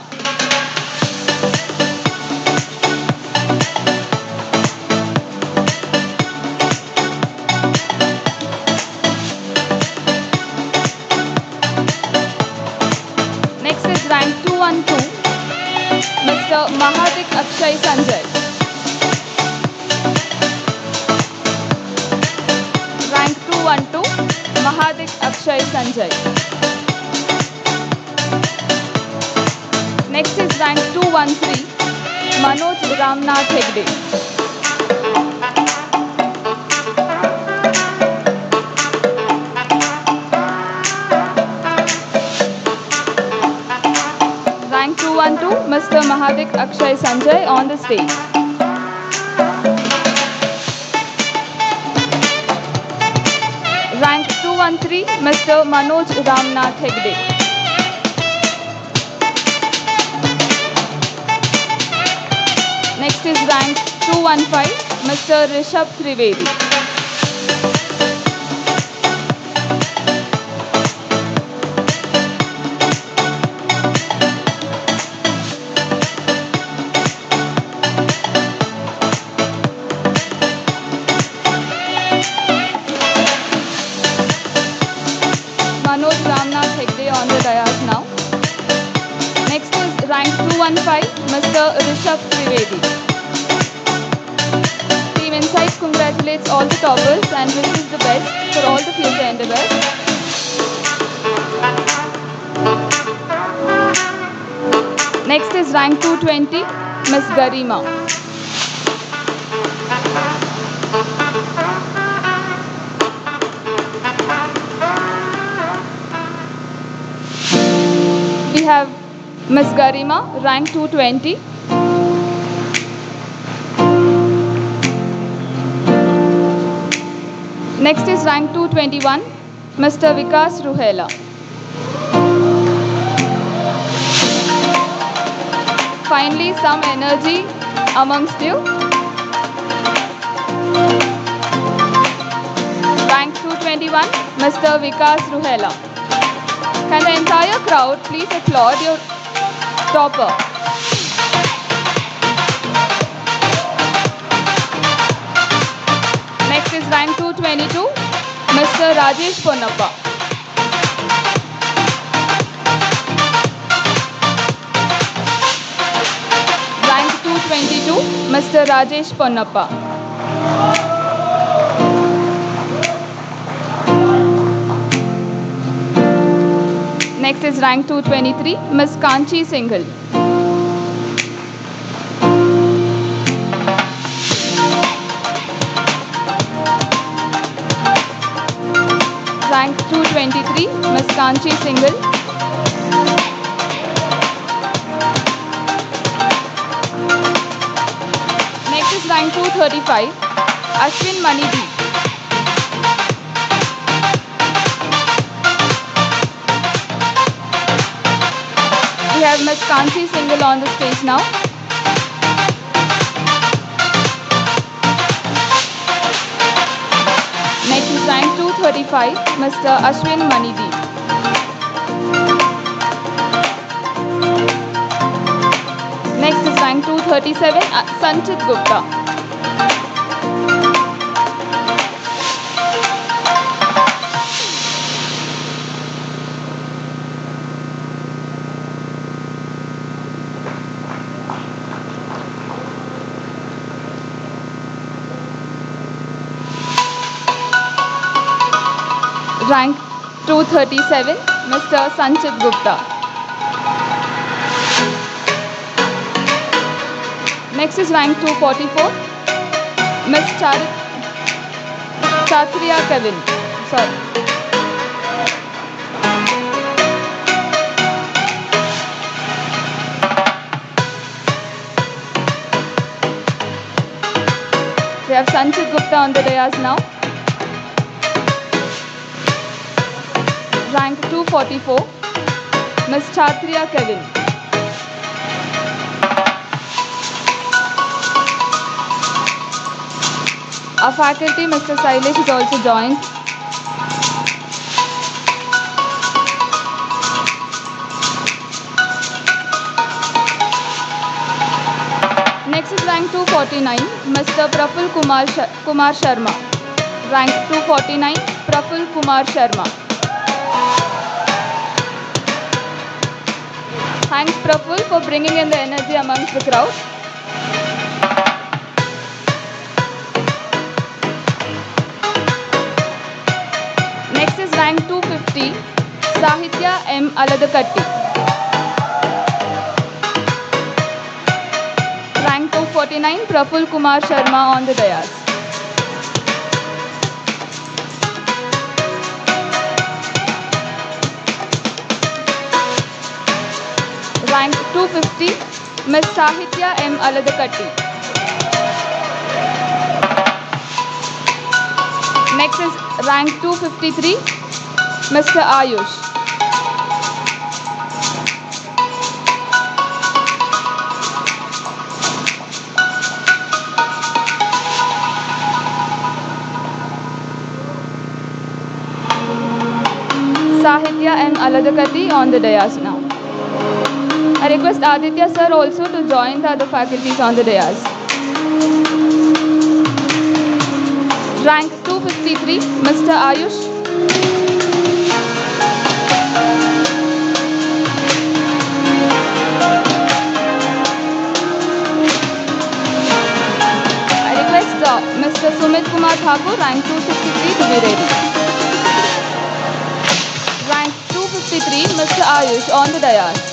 Next is rank 212, Mr. Mahadik Akshay Sanjay. Rank 212, Mahadik Akshay Sanjay. Next is rank 2 213, Manoj Ramnath Hegde. Rank 212, Mr. Mahadik Akshay Sanjay on the stage. Rank 213, Mr. Manoj Ramnath Hegde. Next is rank 215, Mr. Rishabh Trivedi. Manoj Ramnath Hegde on the dais now. Next is rank 215, Mr. Rishabh Trivedi. Team Insights congratulates all the toppers and wishes the best for all the future endeavors. Next is rank 220, Ms. Garima. We have Ms. Garima, rank 220. Next is rank 221, Mr. Vikas Ruhela. Finally, some energy amongst you. Rank 221, Mr. Vikas Ruhela. Can the entire crowd please applaud your topper? Next is rank 222, Mr. Rajesh Ponnappa. Rank 222, Mr. Rajesh Ponnappa. Next is rank 223, Ms. Kanchi Singhal. Rank 223, Ms. Kanchi Singhal. Next is rank 235, Ashwin Manidi. We have Ms. Kanchi Singhal on the stage now. Next is rank 235, Mr. Ashwin Manidi. Next is rank 237, Sanchit Gupta. Rank 237, Mr. Sanchit Gupta. Next is rank 244, Ms. Chatriya Kevin. Sorry. We have Sanchit Gupta on the dais now. Rank 244, Ms. Chatriya Kevin. Our faculty, Mr. Sailesh, is also joined. Next is rank 249, Mr. Praful Kumar Sharma. Rank 249, Praful Kumar Sharma. Thanks, Praful, for bringing in the energy amongst the crowd. Next is rank 250, Sahitya M. Aladakatti. 249, Praful Kumar Sharma on the dais. Rank 250, Ms. Sahitya M. Aladakatti. Next is rank 253, Mr. Ayush. Sahitya M. Aladakatti on the dais now. I request Aditya sir also to join the other faculties on the dais. Rank 253, Mr. Ayush. I request Mr. Sumit Kumar Thakur, rank 263, to be ready. Rank 253, Mr. Ayush on the dais.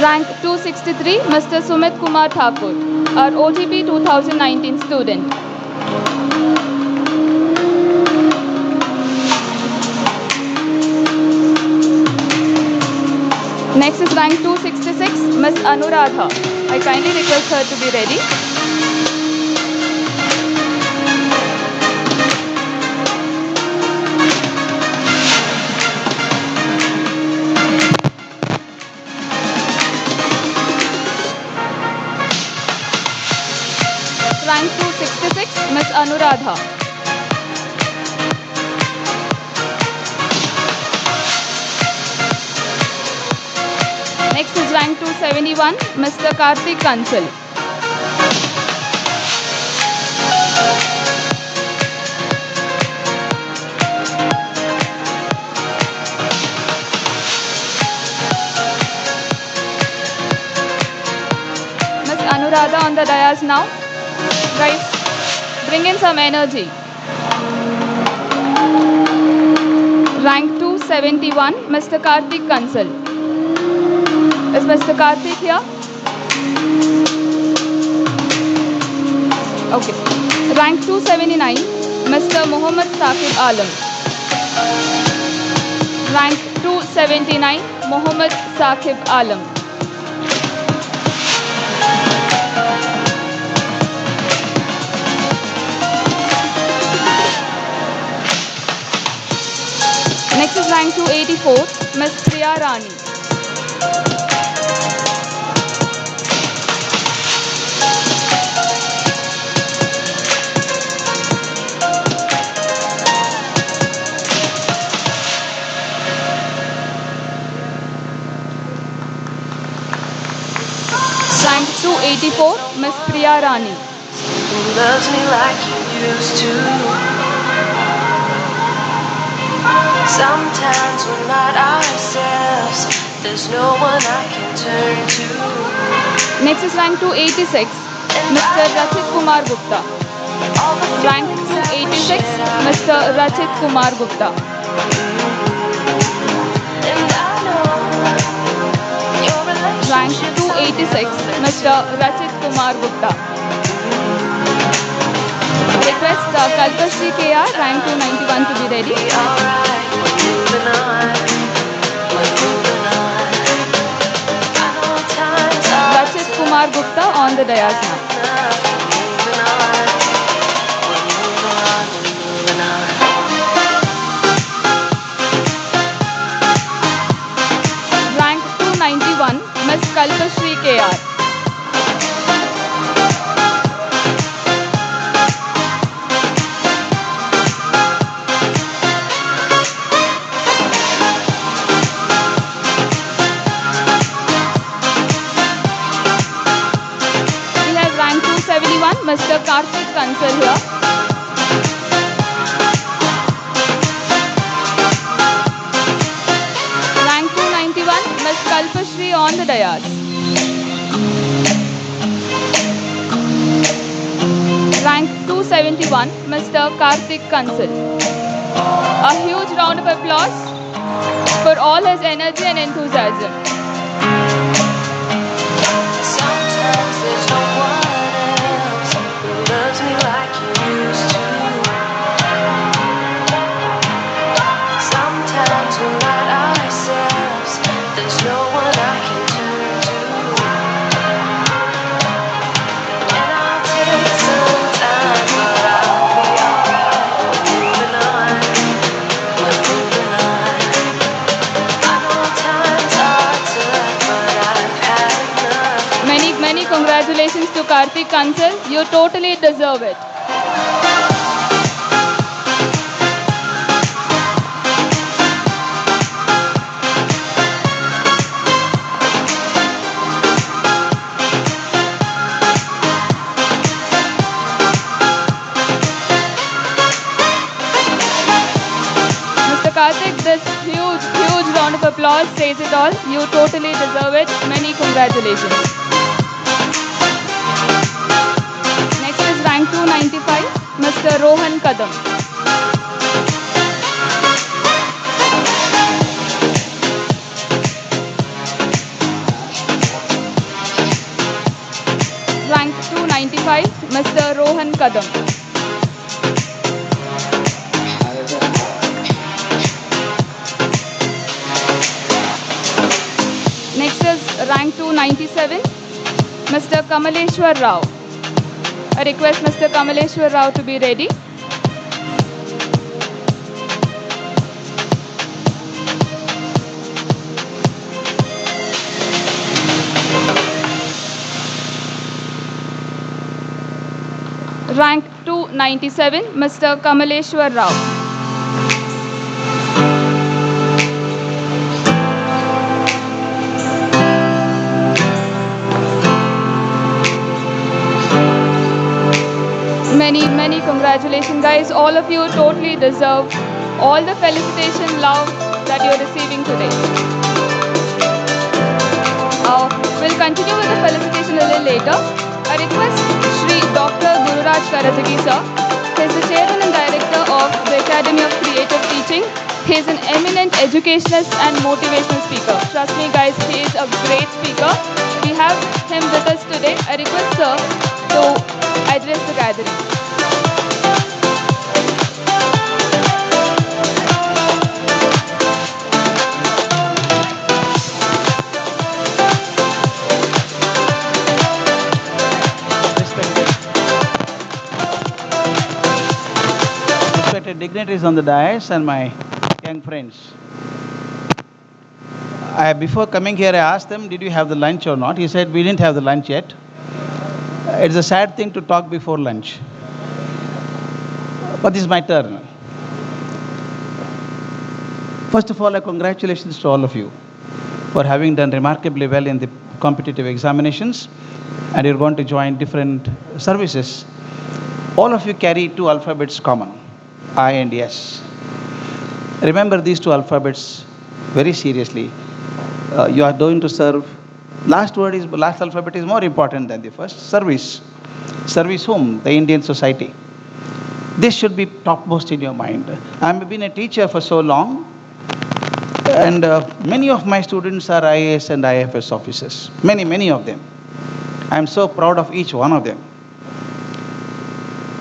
Rank 263, Mr. Sumit Kumar Thakur, our OGP 2019 student. Next is rank 266, Ms. Anuradha. I kindly request her to be ready. Rank 266, Ms. Anuradha. Next is rank 271, Mr. Karthik Kansal. Ms. Anuradha on the dais now. Guys, bring in some energy. Rank 271, Mr. Karthik Kansal. Is Mr. Karthik here? Okay. Rank 279, Mr. Muhammad Saqib Alam. Rank 279, Muhammad Saqib Alam. Next is rank 284, Ms. Priya Rani. Rank 284, Ms. Priya Rani. Loves me like you used to. Sometimes we're not ourselves. There's no one I can turn to. Next is rank 286, Mr. Rachit Kumar Gupta. Rank 286, Mr. Rachit Kumar Gupta. Rank 286, Mr. Rachit Kumar Gupta. Request Kalpashri KR, rank 291, to be ready. Rachit Kumar Gupta on the dais now. Rank 291, Ms. Kalpashri KR. We have rank 271, Mr. Karthik Kansal here. Rank 291, Ms. Kalpashri on the dais. Rank 271, Mr. Karthik Kansal. A huge round of applause for all his energy and enthusiasm. Sometimes there's no one else who loves me like you used to. Sometimes we're not ourselves. There's no one I can turn to. And I'll take some time, but I'll be alright. Moving on, we're moving on. I know times are tough, but I've had enough. Many congratulations to Karthik Kansal. You totally deserve it. Mr. Karthik, this huge round of applause says it all. You totally deserve it. Many congratulations. Next is rank 295, Mr. Rohan Kadam. Rank 295, Mr. Rohan Kadam. Next is rank 297, Mr. Kamaleshwar Rao. I request Mr. Kamaleshwar Rao to be ready. Rank 297, Mr. Kamaleshwar Rao. Many congratulations, guys. All of you totally deserve all the felicitation love that you're receiving today. We'll continue with the felicitation a little later. I request Shri Dr. Gururaj Karajagi sir. He is the chairman and director of the Academy of Creative Teaching. He is an eminent educationist and motivational speaker. Trust me, guys, he is a great speaker. We have him with us today. I request sir to address the gathering. Respected dignitaries on the dais and my young friends. Before coming here, I asked them, did you have the lunch or not? He said, we didn't have the lunch yet. It's a sad thing to talk before lunch. But this is my turn. First of all, congratulations to all of you for having done remarkably well in the competitive examinations, and you're going to join different services. All of you carry two alphabets common, I and S. Remember these two alphabets very seriously. You are going to serve. Last alphabet is more important than the first. Service. Service whom? The Indian society. This should be topmost in your mind. I've been a teacher for so long, and many of my students are IAS and IFS officers. Many of them. I'm so proud of each one of them.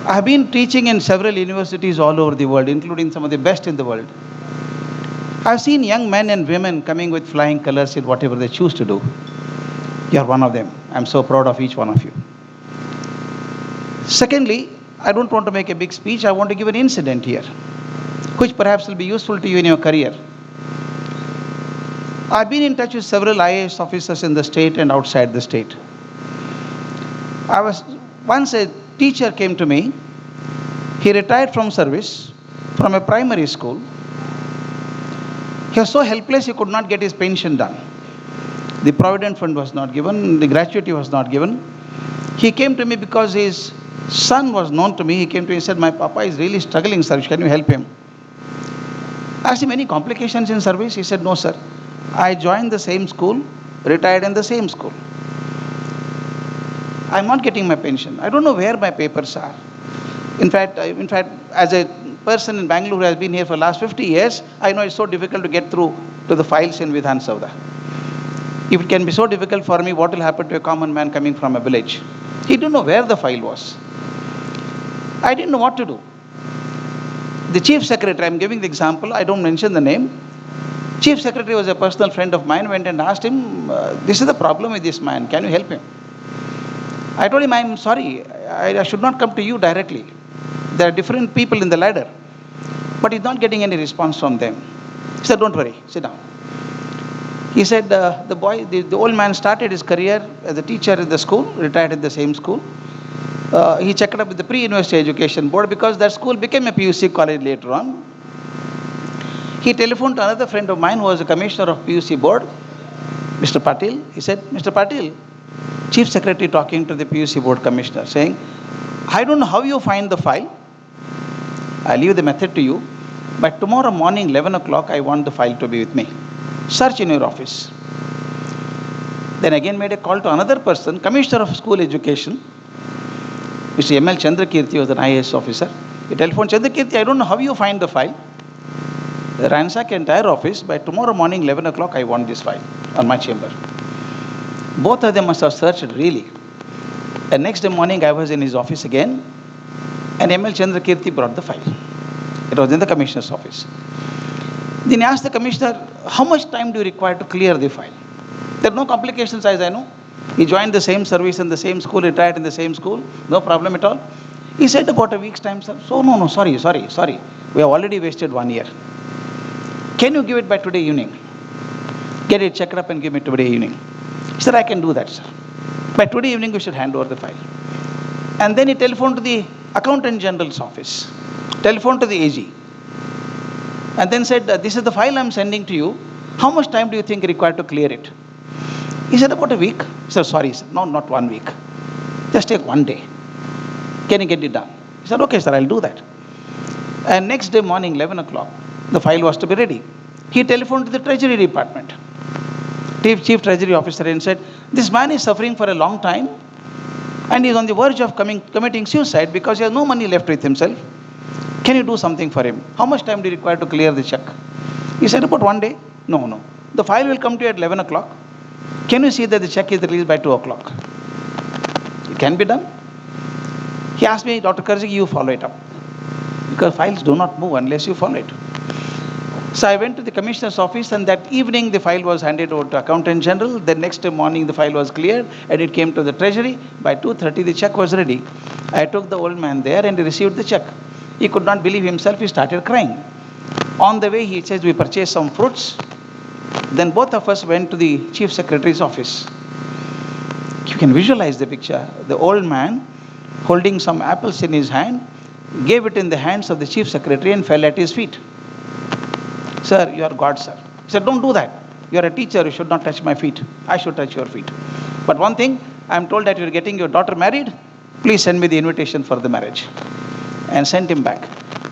I've been teaching in several universities all over the world, including some of the best in the world. I've seen young men and women coming with flying colors in whatever they choose to do. You're one of them. I'm so proud of each one of you. Secondly, I don't want to make a big speech. I want to give an incident here, which perhaps will be useful to you in your career. I've been in touch with several IAS officers in the state and outside the state. Once a teacher came to me. He retired from service from a primary school. He was so helpless he could not get his pension done. The provident fund was not given, the gratuity was not given. He came to me because his son was known to me. He came to me and said, my papa is really struggling, sir. Can you help him? I asked him, any complications in service? He said, no, sir. I joined the same school, retired in the same school. I'm not getting my pension. I don't know where my papers are. In fact, as a person in Bangalore who has been here for the last 50 years, I know it's so difficult to get through to the files in Vidhan Sabha. If it can be so difficult for me, what will happen to a common man coming from a village? He didn't know where the file was. I didn't know what to do. The chief secretary, I'm giving the example, I don't mention the name. Chief secretary was a personal friend of mine, went and asked him, this is the problem with this man, can you help him? I told him, I'm sorry, I should not come to you directly. There are different people in the ladder, but he's not getting any response from them. He said, don't worry, sit down. He said, the old man started his career as a teacher in the school, retired in the same school. He checked up with the pre-university education board because that school became a PUC college later on. He telephoned to another friend of mine who was a commissioner of PUC board, Mr. Patil. He said, Mr. Patil, chief secretary talking to the PUC board commissioner saying, I don't know how you find the file. I'll leave the method to you. But tomorrow morning, 11 o'clock, I want the file to be with me. Search in your office. Then again made a call to another person, commissioner of school education, Mr. M.L. Chandrakirti was an IAS officer. He telephoned Chandrakirti, I don't know how you find the file. Ransack entire office. By tomorrow morning, 11 o'clock, I want this file on my chamber. Both of them must have searched really. The next day morning, I was in his office again, and M.L. Chandrakirti brought the file. It was in the commissioner's office. Then he asked the commissioner, how much time do you require to clear the file? There are no complications as I know. He joined the same service in the same school, retired in the same school, no problem at all. He said about a week's time, sir. So no, sorry. We have already wasted 1 year. Can you give it by today evening? Get it checked up and give me today evening. He said, I can do that, sir. By today evening, we should hand over the file. And then he telephoned to the Accountant General's office, telephoned to the AG, and then said, this is the file I'm sending to you. How much time do you think required to clear it? He said, about a week. He said, sorry, sir. No, not 1 week. Just take 1 day. Can you get it done? He said, okay, sir, I'll do that. And next day morning, 11 o'clock, the file was to be ready. He telephoned to the Treasury Department, Chief Treasury Officer, and said, this man is suffering for a long time and he's on the verge of committing suicide because he has no money left with himself. Can you do something for him? How much time do you require to clear the check? He said, about 1 day. No. The file will come to you at 11 o'clock. Can you see that the check is released by 2 o'clock? It can be done. He asked me, Dr. Karjagi, you follow it up. Because files do not move unless you follow it. So I went to the commissioner's office, and that evening the file was handed over to Accountant General. The next morning the file was cleared and it came to the Treasury. By 2:30 the check was ready. I took the old man there and he received the check. He could not believe himself. He started crying. On the way, he says, we purchased some fruits. Then both of us went to the chief secretary's office. You can visualize the picture. The old man holding some apples in his hand, gave it in the hands of the chief secretary and fell at his feet. Sir, you are God, sir. He said, don't do that. You are a teacher. You should not touch my feet. I should touch your feet. But one thing, I am told that you are getting your daughter married. Please send me the invitation for the marriage. And sent him back.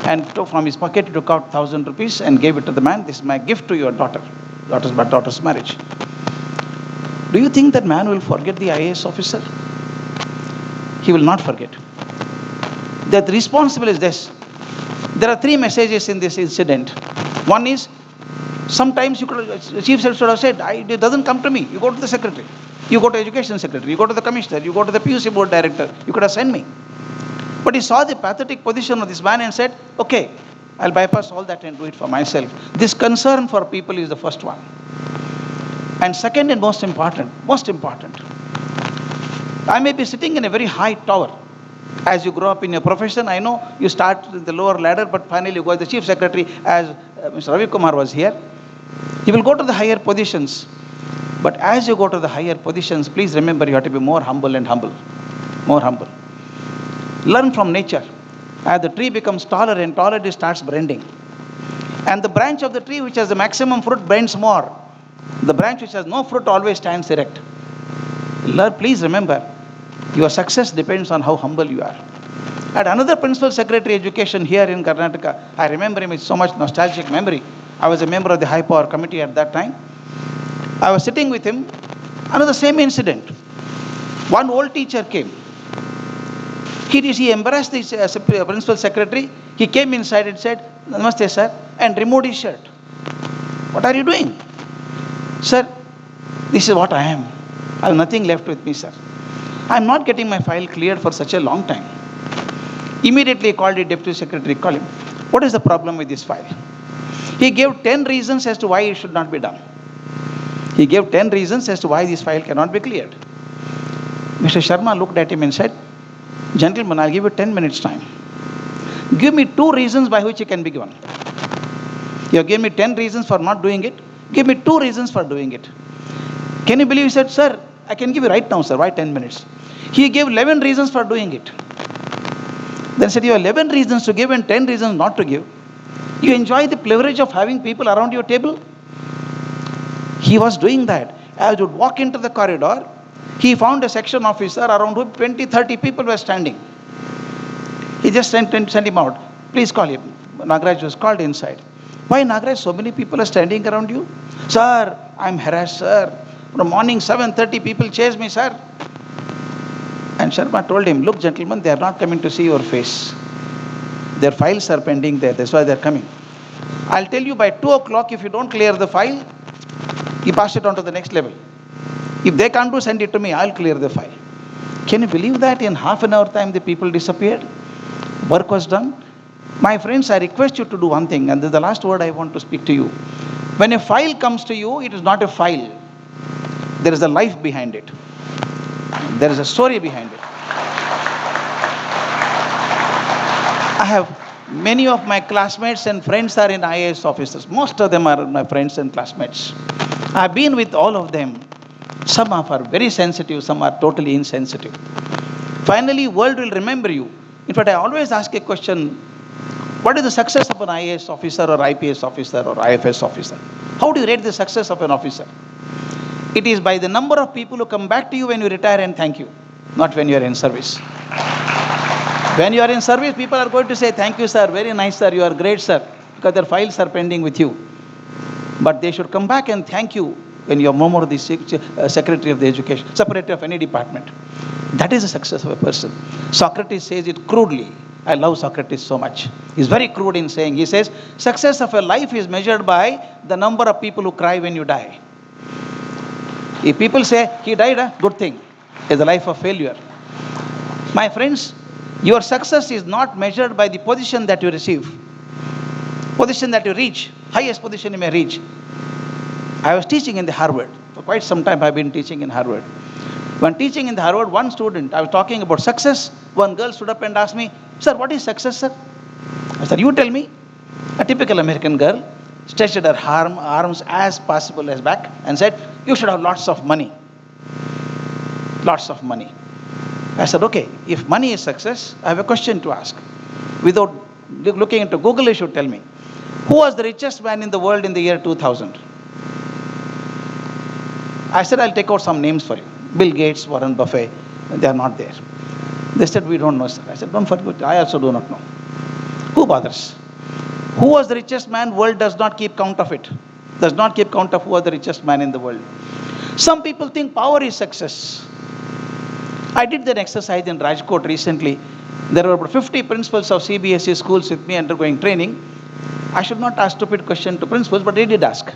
And from his pocket, he took out 1,000 rupees and gave it to the man. This is my gift to your daughter. Daughter's marriage. Do you think that man will forget the IAS officer? He will not forget. The responsible is this. There are 3 messages in this incident. One is, sometimes the chief secretary should have said, it doesn't come to me. You go to the secretary. You go to education secretary. You go to the commissioner. You go to the PUC board director. You could have sent me. But he saw the pathetic position of this man and said, okay, I'll bypass all that and do it for myself. This concern for people is the first one. And second and most important, I may be sitting in a very high tower. As you grow up in your profession, I know you start in the lower ladder, but finally you go to the chief secretary, as Mr. Ravi Kumar was here. You will go to the higher positions. But as you go to the higher positions, please remember you have to be more humble and humble. More humble. Learn from nature. As the tree becomes taller and taller, it starts bending. And the branch of the tree which has the maximum fruit bends more. The branch which has no fruit always stands erect. Please remember, your success depends on how humble you are. I had another principal secretary education here in Karnataka. I remember him with so much nostalgic memory. I was a member of the high power committee at that time. I was sitting with him. Another same incident. One old teacher came. He embarrassed the principal secretary. He came inside and said, "Namaste, sir," and removed his shirt. "What are you doing?" "Sir, this is what I am. I have nothing left with me, sir. I am not getting my file cleared for such a long time." Immediately called the deputy secretary, called him. "What is the problem with this file?" He gave 10 reasons as to why it should not be done. He gave 10 reasons as to why this file cannot be cleared. Mr. Sharma looked at him and said, "Gentlemen, I'll give you 10 minutes time. Give me 2 reasons by which it can be given. You have given me 10 reasons for not doing it. Give me 2 reasons for doing it." Can you believe he said, "Sir, I can give you right now, sir. Why 10 minutes? He gave 11 reasons for doing it. Then said, "You have 11 reasons to give and 10 reasons not to give. You enjoy the privilege of having people around your table?" He was doing that. As he would walk into the corridor, he found a section officer around whom 20, 30 people were standing. He just sent him out. "Please call him." Nagaraj was called inside. "Why, Nagaraj, so many people are standing around you?" "Sir, I'm harassed, sir. From morning 7:30 people chase me, sir." And Sharma told him, "Look, gentlemen, they are not coming to see your face. Their files are pending there. That's why they're coming. I'll tell you by 2 o'clock, if you don't clear the file, you pass it on to the next level. If they can't do, send it to me. I'll clear the file." Can you believe that in half an hour time the people disappeared? Work was done. My friends, I request you to do one thing, and this is the last word I want to speak to you. When a file comes to you, it is not a file. There is a life behind it. There is a story behind it. I have many of my classmates and friends are in IAS officers. Most of them are my friends and classmates. I've been with all of them. Some are very sensitive, some are totally insensitive. Finally, world will remember you. In fact, I always ask a question: what is the success of an IAS officer or IPS officer or IFS officer? How do you rate the success of an officer? It is by the number of people who come back to you when you retire and thank you, not when you are in service. When you are in service, people are going to say, "Thank you, sir, very nice, sir, you are great, sir," because their files are pending with you. But they should come back and thank you when you are no more the secretary of the education, secretary of any department. That is the success of a person. Socrates says it crudely. I love Socrates so much. He's very crude in saying, he says, success of a life is measured by the number of people who cry when you die. If people say, "He died," good thing. It's a life of failure. My friends, your success is not measured by the position that you receive, position that you reach, highest position you may reach. I was teaching in the Harvard. For quite some time I've been teaching in Harvard. When teaching in the Harvard, one student, I was talking about success. One girl stood up and asked me, "Sir, what is success, sir?" I said, "You tell me." A typical American girl stretched her arms as possible as back and said, "You should have lots of money." Lots of money. I said, "Okay, if money is success, I have a question to ask. Without looking into Google, you should tell me. Who was the richest man in the world in the year 2000? I said, "I'll take out some names for you. Bill Gates, Warren Buffett, they are not there." They said, "We don't know, sir." I said, "Don't forget, I also do not know." Who bothers? Who was the richest man? World does not keep count of it. Does not keep count of who was the richest man in the world. Some people think power is success. I did that exercise in Rajkot recently. There were about 50 principals of CBSE schools with me undergoing training. I should not ask stupid question to principals, but they did ask.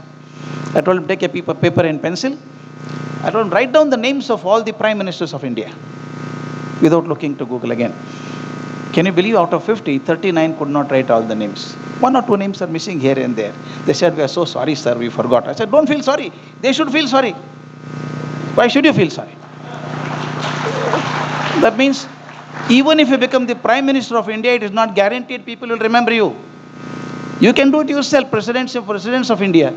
I told them, take a paper and pencil. I told them, write down the names of all the prime ministers of India without looking to Google again. Can you believe out of 50, 39 could not write all the names. 1 or 2 names are missing here and there. They said, "We are so sorry, sir, we forgot." I said, "Don't feel sorry. They should feel sorry. Why should you feel sorry?" That means, even if you become the Prime Minister of India, it is not guaranteed people will remember you. You can do it yourself, presidents of India.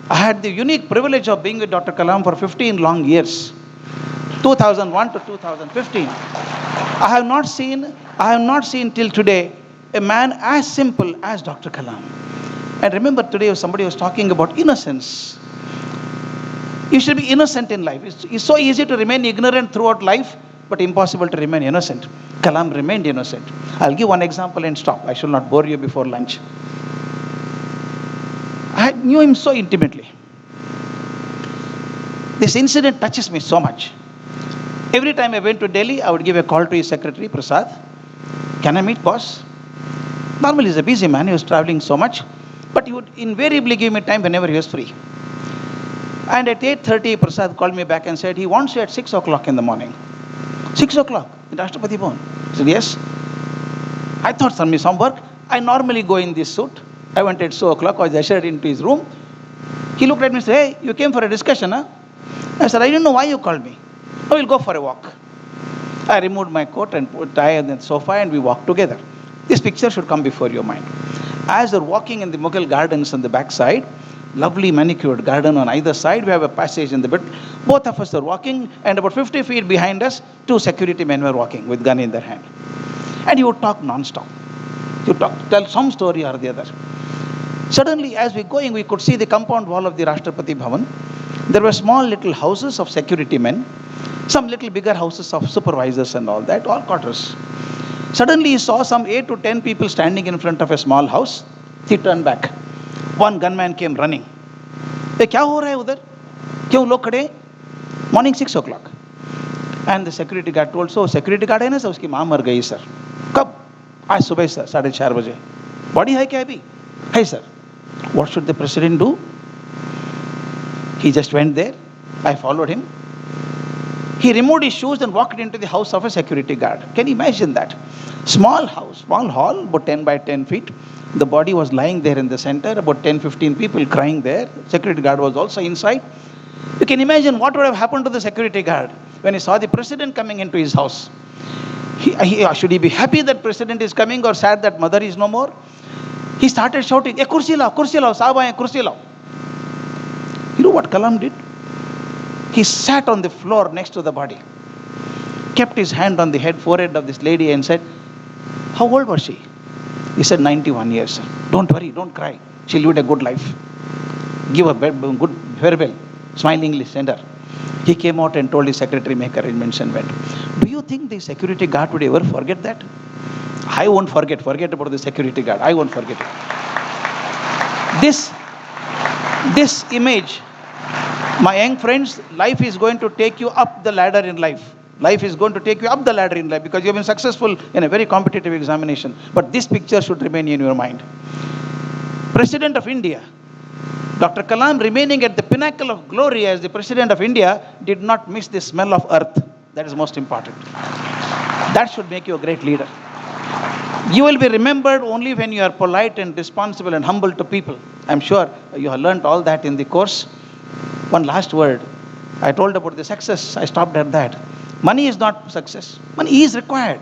I had the unique privilege of being with Dr. Kalam for 15 long years, 2001 to 2015. I have not seen till today a man as simple as Dr. Kalam. And remember today somebody was talking about innocence. You should be innocent in life. It's so easy to remain ignorant throughout life, but impossible to remain innocent. Kalam remained innocent. I'll give one example and stop. I shall not bore you before lunch. I knew him so intimately. This incident touches me so much. Every time I went to Delhi, I would give a call to his secretary, Prasad. Can I meet boss? Normally he's a busy man, he was traveling so much, but he would invariably give me time whenever he was free. And at 8:30, Prasad called me back and said, he wants you at 6 o'clock in the morning. 6 o'clock in Rashtrapati Bhavan. I said, yes. I thought some work. I normally go in this suit. I went at 6 o'clock, I was ushered into his room. He looked at me and said, hey, you came for a discussion, huh? I said, I didn't know why you called me. Oh, we'll go for a walk. I removed my coat and put tie on the sofa and we walked together. This picture should come before your mind. As we're walking in the Mughal gardens on the back side, lovely manicured garden on either side, we have a passage in the bed. Both of us are walking, and about 50 feet behind us, 2 security men were walking with gun in their hand. And you would talk non-stop. You tell some story or the other. Suddenly, as we're going, we could see the compound wall of the Rashtrapati Bhavan. There were small little houses of security men, some little bigger houses of supervisors and all that, all quarters. Suddenly he saw some 8 to 10 people standing in front of a small house. He turned back. One gunman came running. Hey, kya ho raha hai udhar? Kyun log khade? Morning 6 o'clock. And the security guard told, so security guard hai na sir, uski maa mar gayi sir. Kab? Aaj subah sir, 4:30 baje. Body hai kya abhi? Hai sir. What should the president do? He just went there. I followed him. He removed his shoes and walked into the house of a security guard. Can you imagine that? Small house, small hall, about 10 by 10 feet. The body was lying there in the center, about 10-15 people crying there. Security guard was also inside. You can imagine what would have happened to the security guard when he saw the president coming into his house. Should he be happy that president is coming or sad that mother is no more? He started shouting, "Hey, kursi lao, saab aaye, kursi lao." You know what Kalam did? He sat on the floor next to the body, kept his hand on the forehead of this lady and said, how old was she? He said, 91 years. Don't worry, don't cry. She lived a good life. Give her good farewell. Smilingly send her. He came out and told his secretary, make arrangements and went. Do you think the security guard would ever forget that? I won't forget. Forget about the security guard. I won't forget it. This image, my young friends, life is going to take you up the ladder in life. Life is going to take you up the ladder in life because you have been successful in a very competitive examination. But this picture should remain in your mind. President of India, Dr. Kalam, remaining at the pinnacle of glory as the President of India, did not miss the smell of earth. That is most important. That should make you a great leader. You will be remembered only when you are polite and responsible and humble to people. I'm sure you have learned all that in the course. One last word. I told about the success. I stopped at that. Money is not success. Money is required.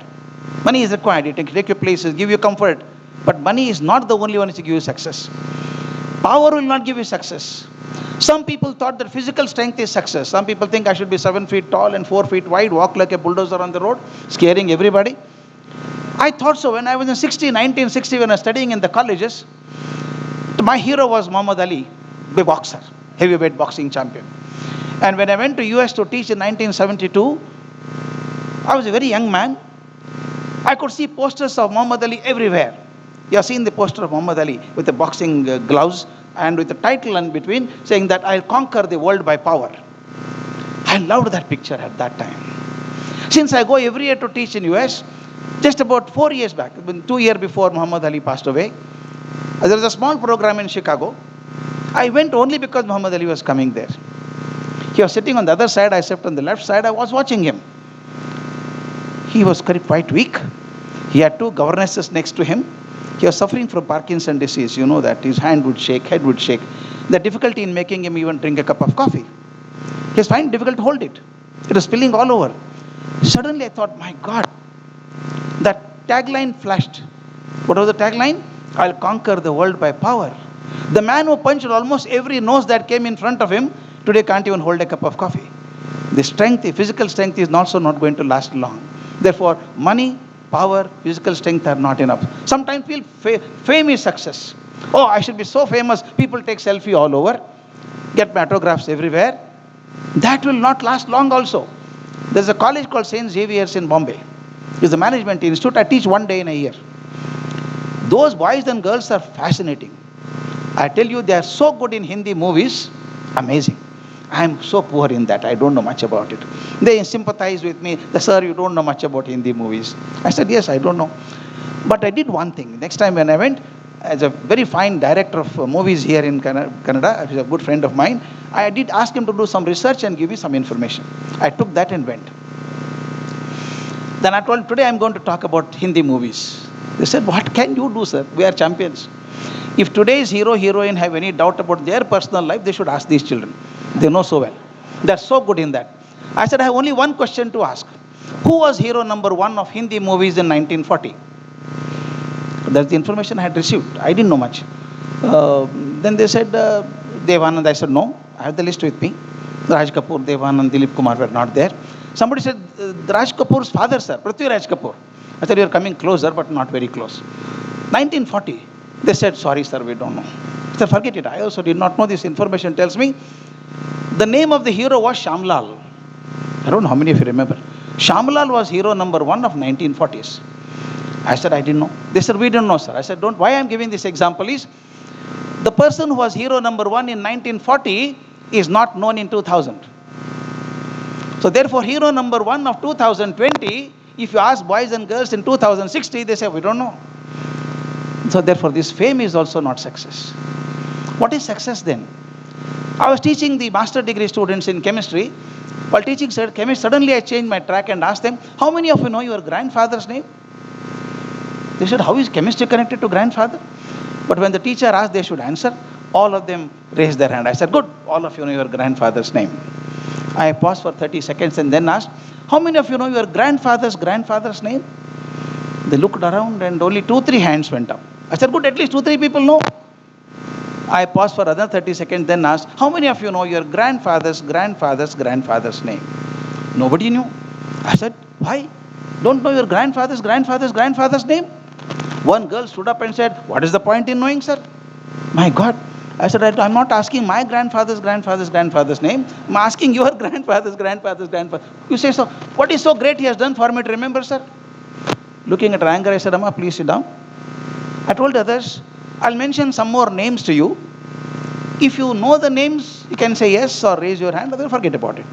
Money is required. It can take you places, give you comfort. But money is not the only one to give you success. Power will not give you success. Some people thought that physical strength is success. Some people think I should be 7 feet tall and 4 feet wide, walk like a bulldozer on the road, scaring everybody. I thought so when I was in 1960, when I was studying in the colleges. My hero was Muhammad Ali, the boxer, heavyweight boxing champion. And when I went to US to teach in 1972, I was a very young man. I could see posters of Muhammad Ali everywhere. You have seen the poster of Muhammad Ali with the boxing gloves and with the title in between saying that I'll conquer the world by power. I loved that picture at that time. Since I go every year to teach in US, just about 4 years back, 2 years before Muhammad Ali passed away, there was a small program in Chicago. I went only because Muhammad Ali was coming there. He was sitting on the other side, I sat on the left side, I was watching him. He was quite weak. He had 2 governesses next to him. He was suffering from Parkinson's disease, you know that. His hand would shake, head would shake. The difficulty in making him even drink a cup of coffee. He was finding difficult to hold it. It was spilling all over. Suddenly I thought, my God, that tagline flashed. What was the tagline? I'll conquer the world by power. The man who punched almost every nose that came in front of him, today can't even hold a cup of coffee. The strength, the physical strength is also not going to last long. Therefore, money, power, physical strength are not enough. Sometimes fame is success. Oh, I should be so famous. People take selfie all over, get my autographs everywhere. That will not last long also. There's a college called St. Xavier's in Bombay. It's a management institute. I teach 1 day in a year. Those boys and girls are fascinating. I tell you, they are so good in Hindi movies. Amazing. I am so poor in that. I don't know much about it. They sympathize with me. Sir, you don't know much about Hindi movies. I said, yes, I don't know. But I did one thing. Next time when I went, as a very fine director of movies here in Canada, he's a good friend of mine, I did ask him to do some research and give me some information. I took that and went. Then I told, today I'm going to talk about Hindi movies. They said, what can you do, sir? We are champions. If today's hero, heroine have any doubt about their personal life, they should ask these children. They know so well. They're so good in that. I said, I have only one question to ask. Who was hero number 1 of Hindi movies in 1940? That's the information I had received. I didn't know much. Then they said, Devanand. I said, no, I have the list with me. Raj Kapoor, Devanand, Dilip Kumar were not there. Somebody said, Raj Kapoor's father, sir, Prithvi Raj Kapoor. I said, you're coming closer, but not very close. 1940. They said, sorry, sir, we don't know. I said, forget it. I also did not know. This information tells me the name of the hero was Shamlal. I don't know how many of you remember. Shamlal was hero number 1 of 1940s. I said, I didn't know. They said, we didn't know, sir. I said, don't. Why I'm giving this example is, the person who was hero number 1 in 1940 is not known in 2000. So therefore, hero number 1 of 2020, if you ask boys and girls in 2060, they say, we don't know. So therefore, this fame is also not success. What is success then? I was teaching the master degree students in chemistry. While teaching chemistry, suddenly I changed my track and asked them, how many of you know your grandfather's name? They said, how is chemistry connected to grandfather? But when the teacher asked they should answer, all of them raised their hand. I said, good, all of you know your grandfather's name. I paused for 30 seconds and then asked, how many of you know your grandfather's name? They looked around and only 2-3 hands went up. I said, good, at least 2-3 people know. I paused for another 30 seconds, then asked, how many of you know your grandfather's name? Nobody knew. I said, why? Don't know your grandfather's name? One girl stood up and said, what is the point in knowing, sir? My God. I said, I'm not asking my grandfather's name. I'm asking your grandfather's. You say, so what is so great he has done for me to remember, sir? Looking at her anger, I said, Amma, please sit down. I told others, I'll mention some more names to you. If you know the names, you can say yes or raise your hand, otherwise forget about it.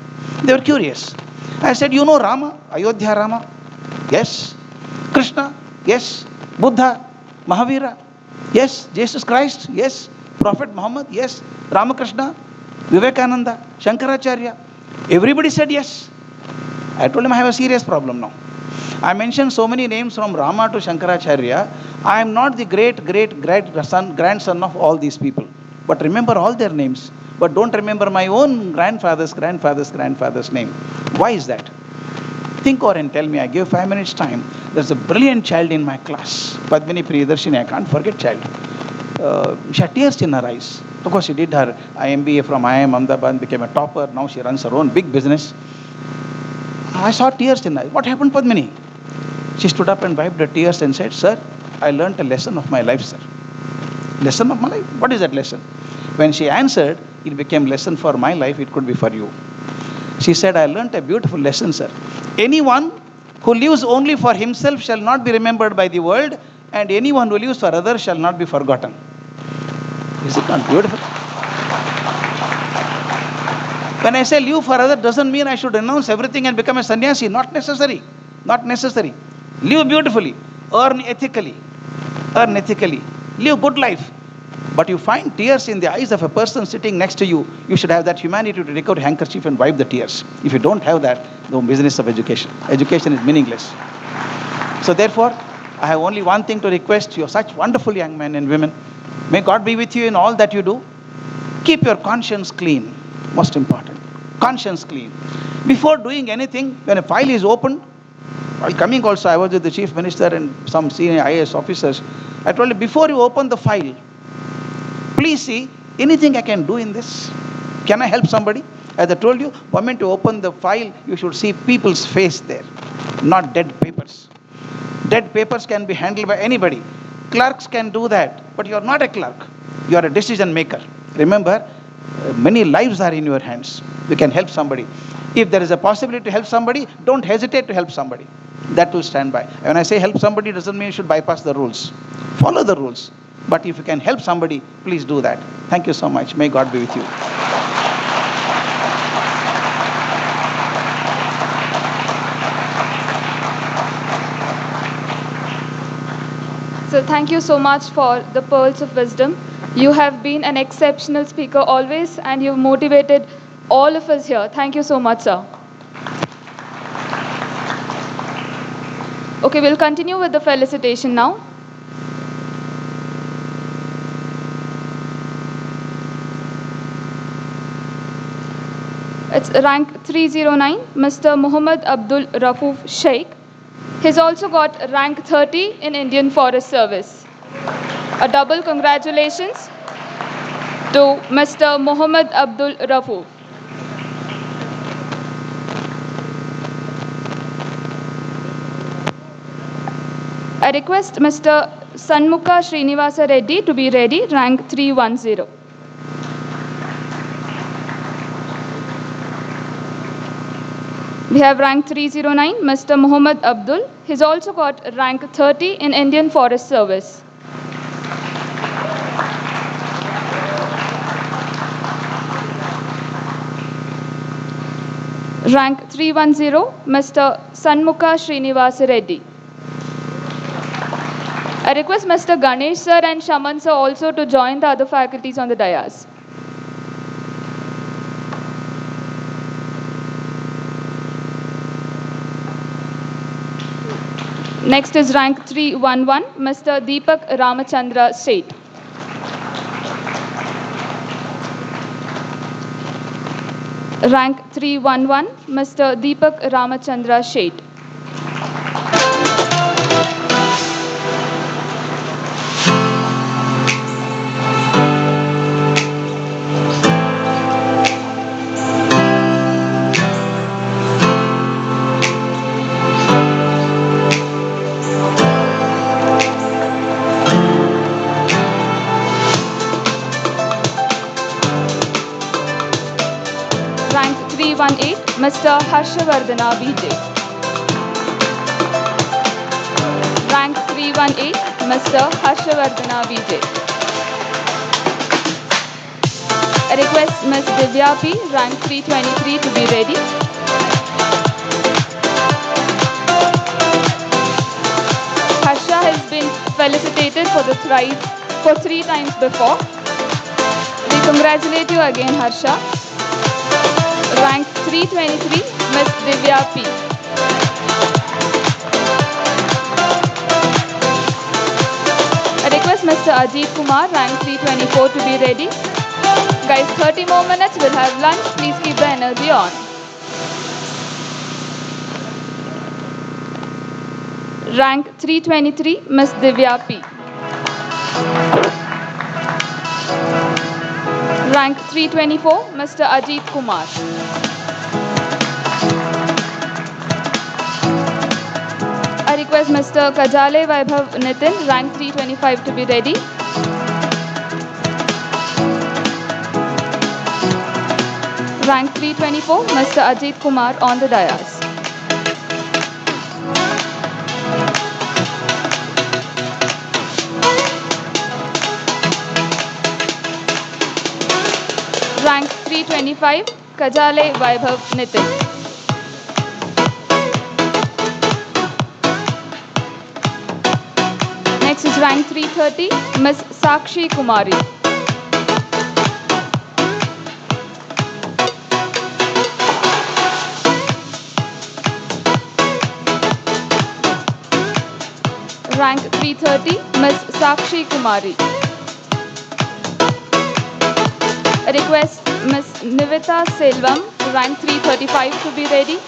They were curious. I said, you know Rama, Ayodhya Rama? Yes. Krishna? Yes. Buddha? Mahavira? Yes. Jesus Christ? Yes. Prophet Muhammad? Yes. Ramakrishna? Vivekananda? Shankaracharya? Everybody said yes. I told him I have a serious problem now. I mentioned so many names from Rama to Shankaracharya. I am not the great grandson of all these people. But remember all their names. But don't remember my own grandfather's name. Why is that? Think over and tell me. I gave 5 minutes time. There's a brilliant child in my class. Padmini Priyadarshini, I can't forget child. She had tears in her eyes. Of course, she did her MBA from IIM Ahmedabad, became a topper. Now she runs her own big business. I saw tears in her eyes. What happened, Padmini? She stood up and wiped her tears and said, sir, I learnt a lesson of my life, sir. Lesson of my life? What is that lesson? When she answered, it became lesson for my life, it could be for you. She said, I learnt a beautiful lesson, sir. Anyone who lives only for himself shall not be remembered by the world, and anyone who lives for others shall not be forgotten. Is it not beautiful? When I say live for others, doesn't mean I should renounce everything and become a sannyasi. Not necessary. Not necessary. Live beautifully. Earn ethically. Live good life. But you find tears in the eyes of a person sitting next to you, you should have that humanity to take out a handkerchief and wipe the tears. If you don't have that, no business of education. Education is meaningless. So therefore, I have only one thing to request. You are such wonderful young men and women. May God be with you in all that you do. Keep your conscience clean. Most important. Conscience clean. Before doing anything, when a file is opened, while coming also, I was with the Chief Minister and some senior IAS officers. I told him, before you open the file, please see, anything I can do in this? Can I help somebody? As I told you, the moment you open the file, you should see people's face there, not dead papers. Dead papers can be handled by anybody. Clerks can do that, but you are not a clerk. You are a decision maker. Remember, many lives are in your hands. You can help somebody. If there is a possibility to help somebody, don't hesitate to help somebody. That will stand by. When I say help somebody, doesn't mean you should bypass the rules. Follow the rules. But if you can help somebody, please do that. Thank you so much. May God be with you. So thank you so much for the pearls of wisdom. You have been an exceptional speaker always, and you've motivated all of us here. Thank you so much, sir. Okay, we'll continue with the felicitation now. It's rank 309, Mr. Muhammad Abdul Rafouf Sheikh. He's also got rank 30 in Indian Forest Service. A double congratulations to Mr. Muhammad Abdul Rafouf. I request Mr. Sanmukha Srinivasa Reddy to be ready, rank 310. We have rank 309, Mr. Muhammad Abdul. He's also got rank 30 in Indian Forest Service. Rank 310, Mr. Sanmukha Srinivasa Reddy. I request Mr. Ganesh sir and Shaman sir also to join the other faculties on the dais. Next is rank 311, Mr. Deepak Ramachandra Seth. Rank 311, Mr. Deepak Ramachandra Seth. Rank 318, Mr. Harshavardhana VJ. Rank 318, Mr. Harshavardhana VJ. I request Ms. Divya P, rank 323 to be ready. Harsha has been felicitated for three times before. We congratulate you again, Harsha. Rank 323, Ms. Divya P. I request Mr. Ajit Kumar, rank 324 to be ready. Guys, 30 more minutes, we'll have lunch. Please keep the energy on. Rank 323, Ms. Divya P. Rank 324, Mr. Ajit Kumar. I request Mr. Kajale Vaibhav Nitin, rank 325 to be ready. Rank 324, Mr. Ajit Kumar on the dais. Rank 325, Kajale Vaibhav Nitin. Next is rank 330, Ms. Sakshi Kumari. Rank 330, Ms. Sakshi Kumari. I request Ms. Nivita Selvam, rank 335 to be ready.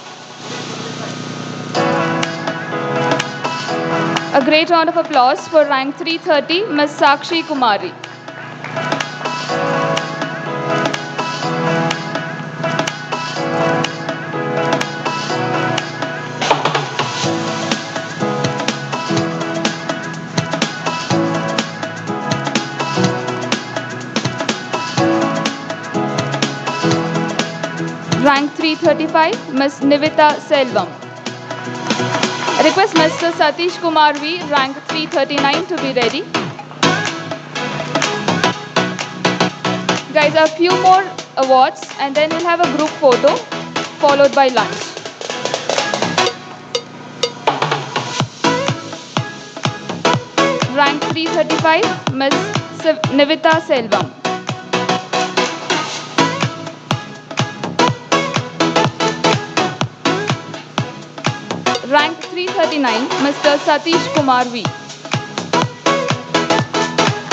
A great round of applause for rank 330, Ms. Sakshi Kumari. Rank 335, Ms. Nivita Selvam. I request Mr. Satish Kumar V, rank 339 to be ready. Guys, a few more awards and then we'll have a group photo followed by lunch. Rank 335, Ms. Nivita Selvam. Rank 339, Mr. Satish Kumar V.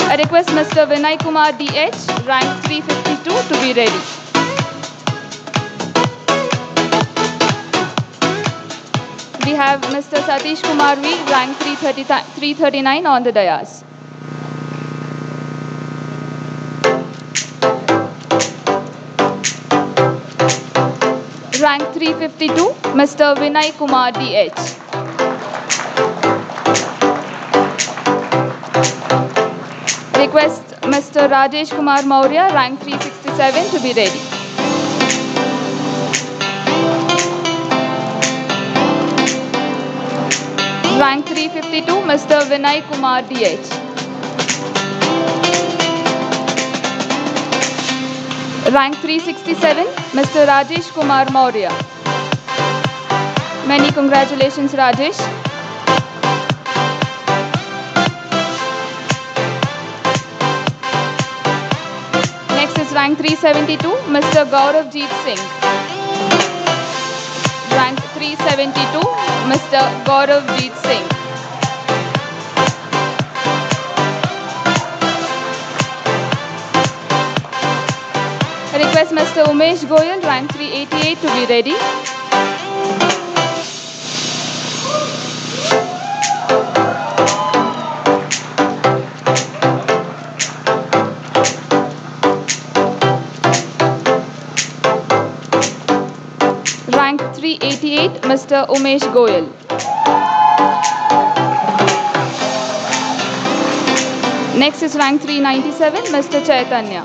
I request Mr. Vinay Kumar DH, rank 352, to be ready. We have Mr. Satish Kumar V, rank 339 on the dais. Rank 352, Mr. Vinay Kumar DH. Request Mr. Rajesh Kumar Maurya, rank 367, to be ready. Rank 352, Mr. Vinay Kumar DH. Rank 367, Mr. Rajesh Kumar Maurya. Many congratulations, Rajesh. Next is rank 372, Mr. Gaurav Jeet Singh. Rank 372, Mr. Gaurav Jeet Singh. I request Mr. Umesh Goyal, rank 388, to be ready. Rank 388, Mr. Umesh Goyal. Next is rank 397, Mr. Chaitanya.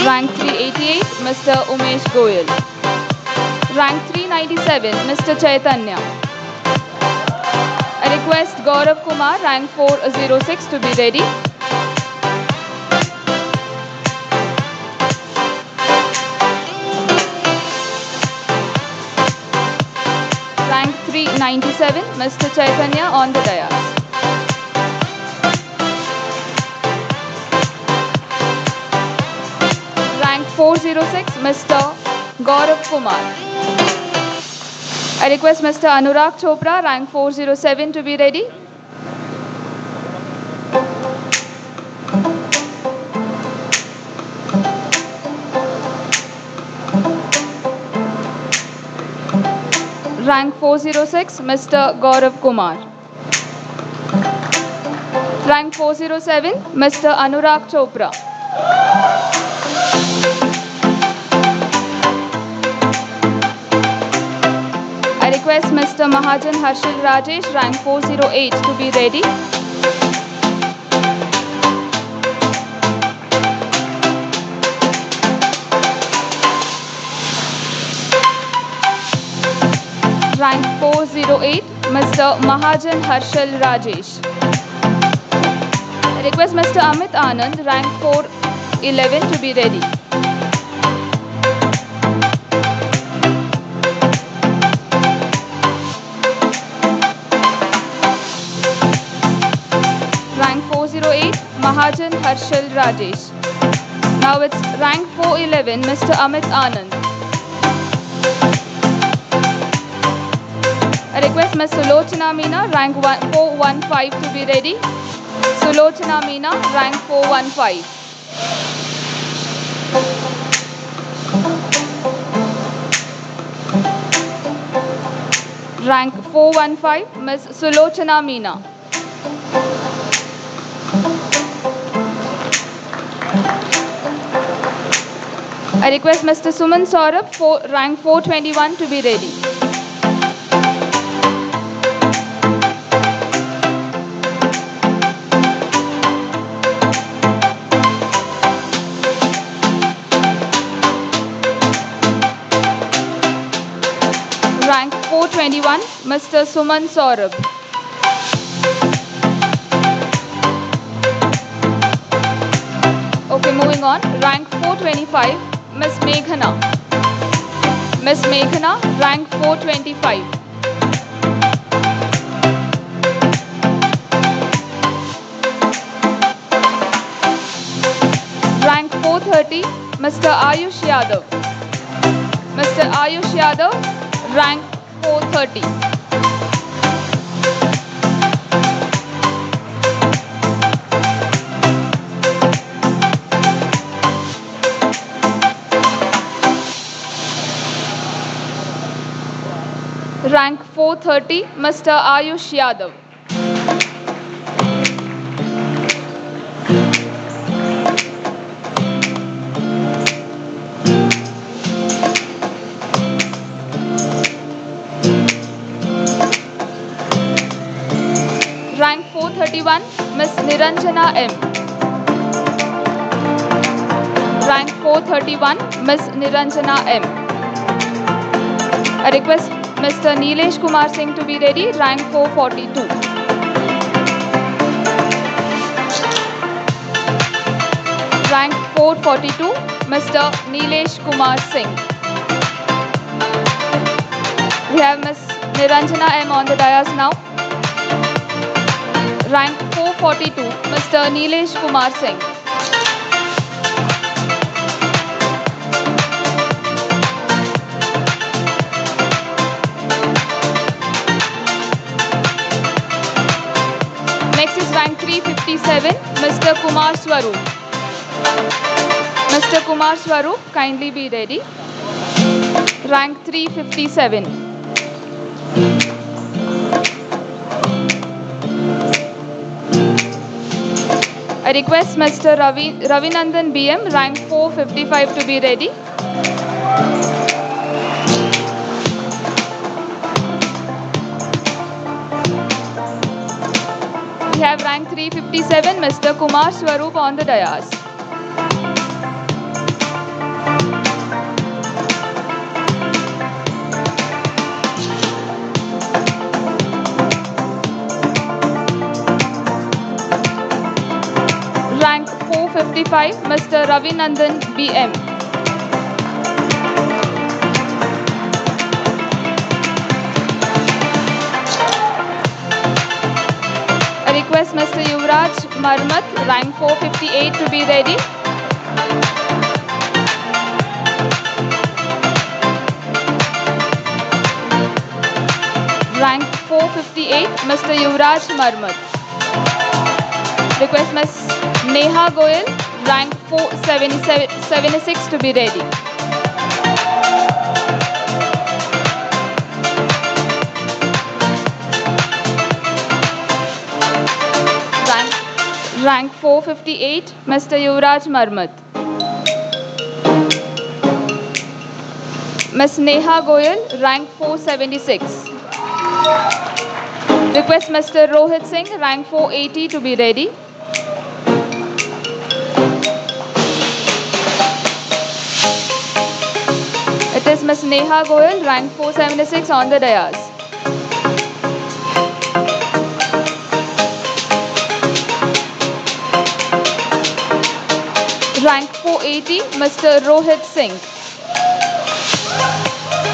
Rank 388, Mr. Umesh Goyal. Rank 397, Mr. Chaitanya. I request Gaurav Kumar, rank 406, to be ready. Rank 397, Mr. Chaitanya on the dais. Rank 406, Mr. Gaurav Kumar. I request Mr. Anurag Chopra, rank 407, to be ready. Rank 406, Mr. Gaurav Kumar. Rank 407, Mr. Anurag Chopra. I request Mr. Mahajan Harshil Rajesh, rank 408, to be ready. Rank 408, Mr. Mahajan Harshil Rajesh. I request Mr. Amit Anand, rank 411, to be ready. Rank 408, Mahajan Harshil Rajesh. Now it's rank 411, Mr. Amit Anand. I request Ms. Sulochana Meena, rank 415, to be ready. Sulochana Meena, rank 415. Rank 415, Ms. Sulochana Meena. I request Mr. Suman Saurabh, rank 421, to be ready. Rank 421, Mr. Suman Saurabh. Okay, moving on. Rank 425, Miss Meghana. Miss Meghana, rank 425. Rank 430, Mr. Ayush Yadav. Mr. Ayush Yadav, rank 430. Rank 430, Mr. Ayush Yadav. Rank 431, Miss Niranjana M. Rank 431, Miss Niranjana M. I request Mr. Nilesh Kumar Singh to be ready, rank 442. Rank 442, Mr. Nilesh Kumar Singh. We have Miss Niranjana M on the dais now. Rank 442, Mr. Nilesh Kumar Singh. Next is rank 357, Mr. Kumar Swaroop. Mr. Kumar Swaroop, kindly be ready. Rank 357. I request Mr. Ravinandan BM, rank 455 to be ready. We have rank 357, Mr. Kumar Swaroop on the dais. Rank 455, Mr. Ravinandan BM. I request Mr. Yuvraj Marmat, rank 458 to be ready. Rank 458, Mr. Yuvraj Marmat. Request Ms. Neha Goyal, rank 476 to be ready. Rank 458, Mr. Yuvraj Marmat. Ms. Neha Goyal, rank 476. Request Mr. Rohit Singh, rank 480 to be ready. It is Ms. Neha Goyal, rank 476 on the dais. Rank 480, Mr. Rohit Singh.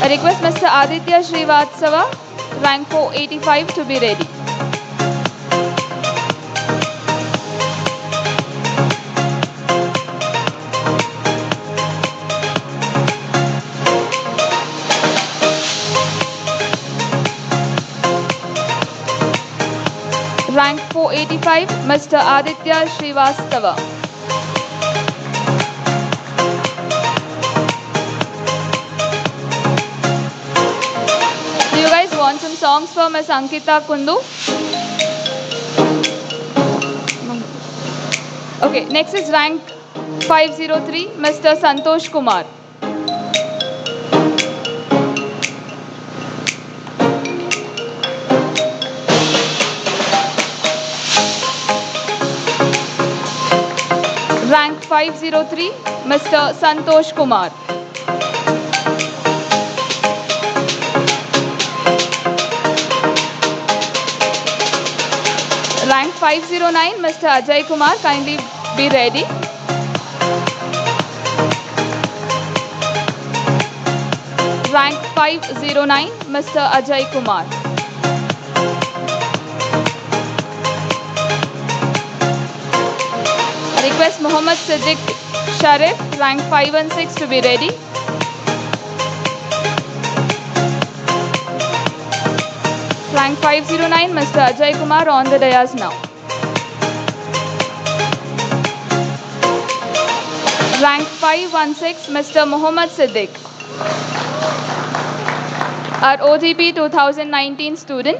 I request Mr. Aditya Srivatsava, rank 485 to be ready. Rank 485, Mr. Aditya Srivastava. Do you guys want some songs for Ms. Ankita Kundu? Okay, next is rank 503, Mr. Santosh Kumar. Rank 503, Mr. Santosh Kumar. Rank 509, Mr. Ajay Kumar, kindly be ready. 509, Mr. Ajay Kumar. Request Mohammad Siddiq Sharif, rank 516 to be ready. Rank 509, Mr. Ajay Kumar on the dais now. Rank 516, Mr. Mohammad Siddiq. Our OGP 2019 student.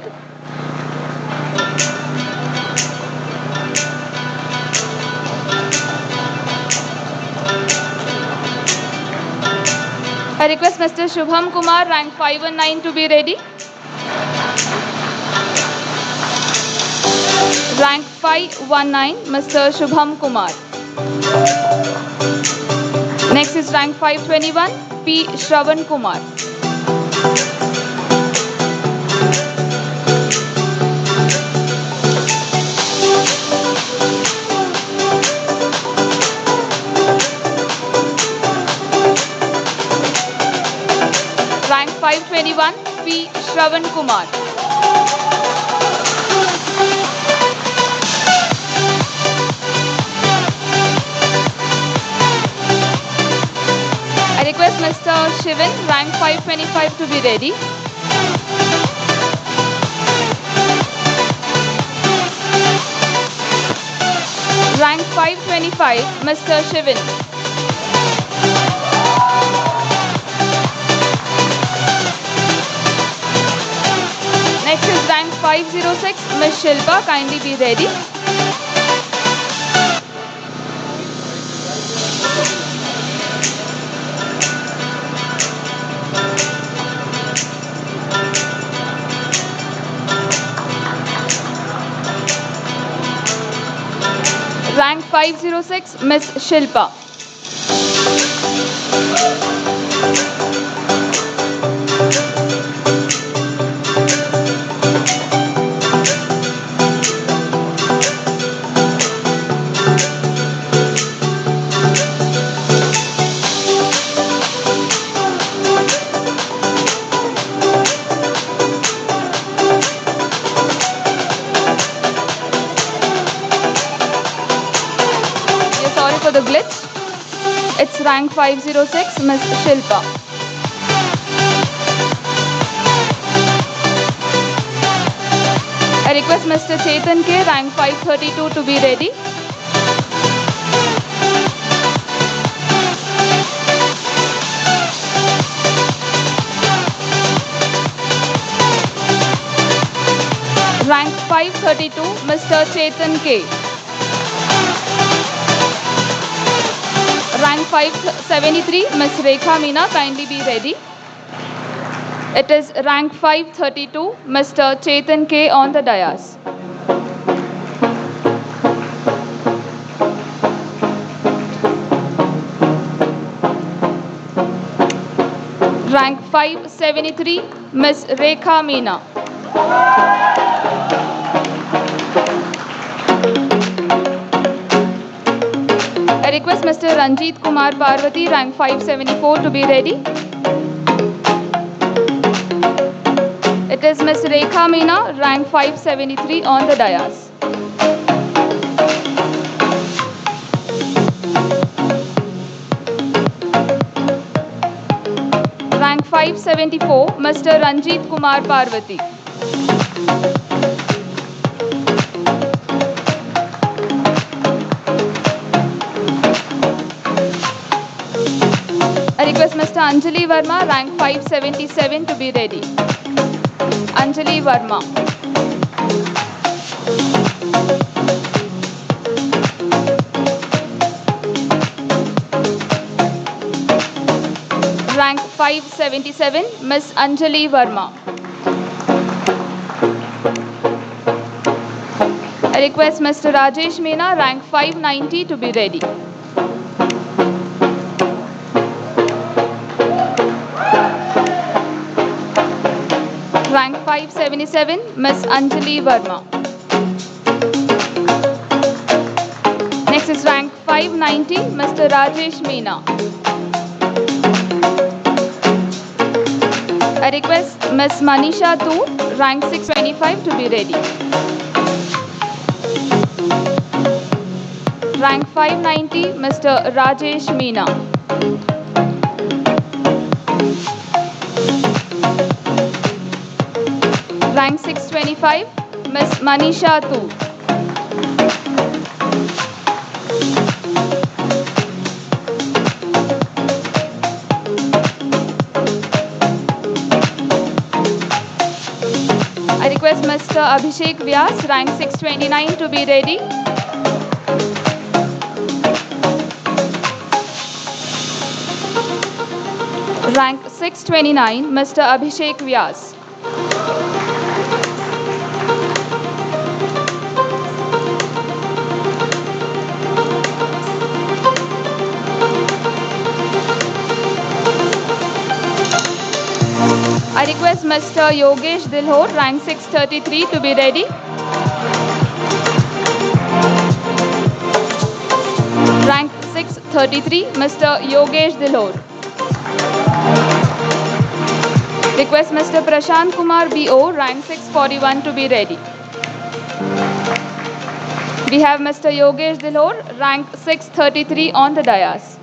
I request Mr. Shubham Kumar, rank 519 to be ready. Rank 519, Mr. Shubham Kumar. Next is rank 521, P. Shravan Kumar. Rank 521, P. Shravan Kumar. I request Mr. Shivan, rank 525 to be ready. Rank 525, Mr. Shivan. Next is rank 506, Ms. Shilpa, kindly be ready. Rank 506, Ms. Shilpa. Sorry for the glitch. It's rank 506, Ms. Shilpa. I request Mr. Chetan K, rank 532 to be ready. Rank 532, Mr. Chetan K. Rank 573, Ms. Rekha Meena, kindly be ready. It is rank 532, Mr. Chetan K on the dais. Rank 573, Ms. Rekha Meena. I request Mr. Ranjit Kumar Parvati, rank 574 to be ready. It is Ms. Rekha Meena, rank 573 on the dais. Rank 574, Mr. Ranjit Kumar Parvati. I request Mr. Anjali Verma, rank 577 to be ready. Anjali Verma. Rank 577, Ms. Anjali Verma. I request Mr. Rajesh Meena, rank 590 to be ready. Rank 577, Ms. Anjali Verma. Next is rank 590, Mr. Rajesh Meena. I request Ms. Manisha Tu, rank 625, to be ready. Rank 590, Mr. Rajesh Meena. Rank 625, Ms. Manisha Tu. I request Mr. Abhishek Vyas, rank 629, to be ready. Rank 629, Mr. Abhishek Vyas. I request Mr. Yogesh Dilhor, rank 633, to be ready. Rank 633, Mr. Yogesh Dilhor. Request Mr. Prashant Kumar BO, rank 641, to be ready. We have Mr. Yogesh Dilhor, rank 633, on the dais.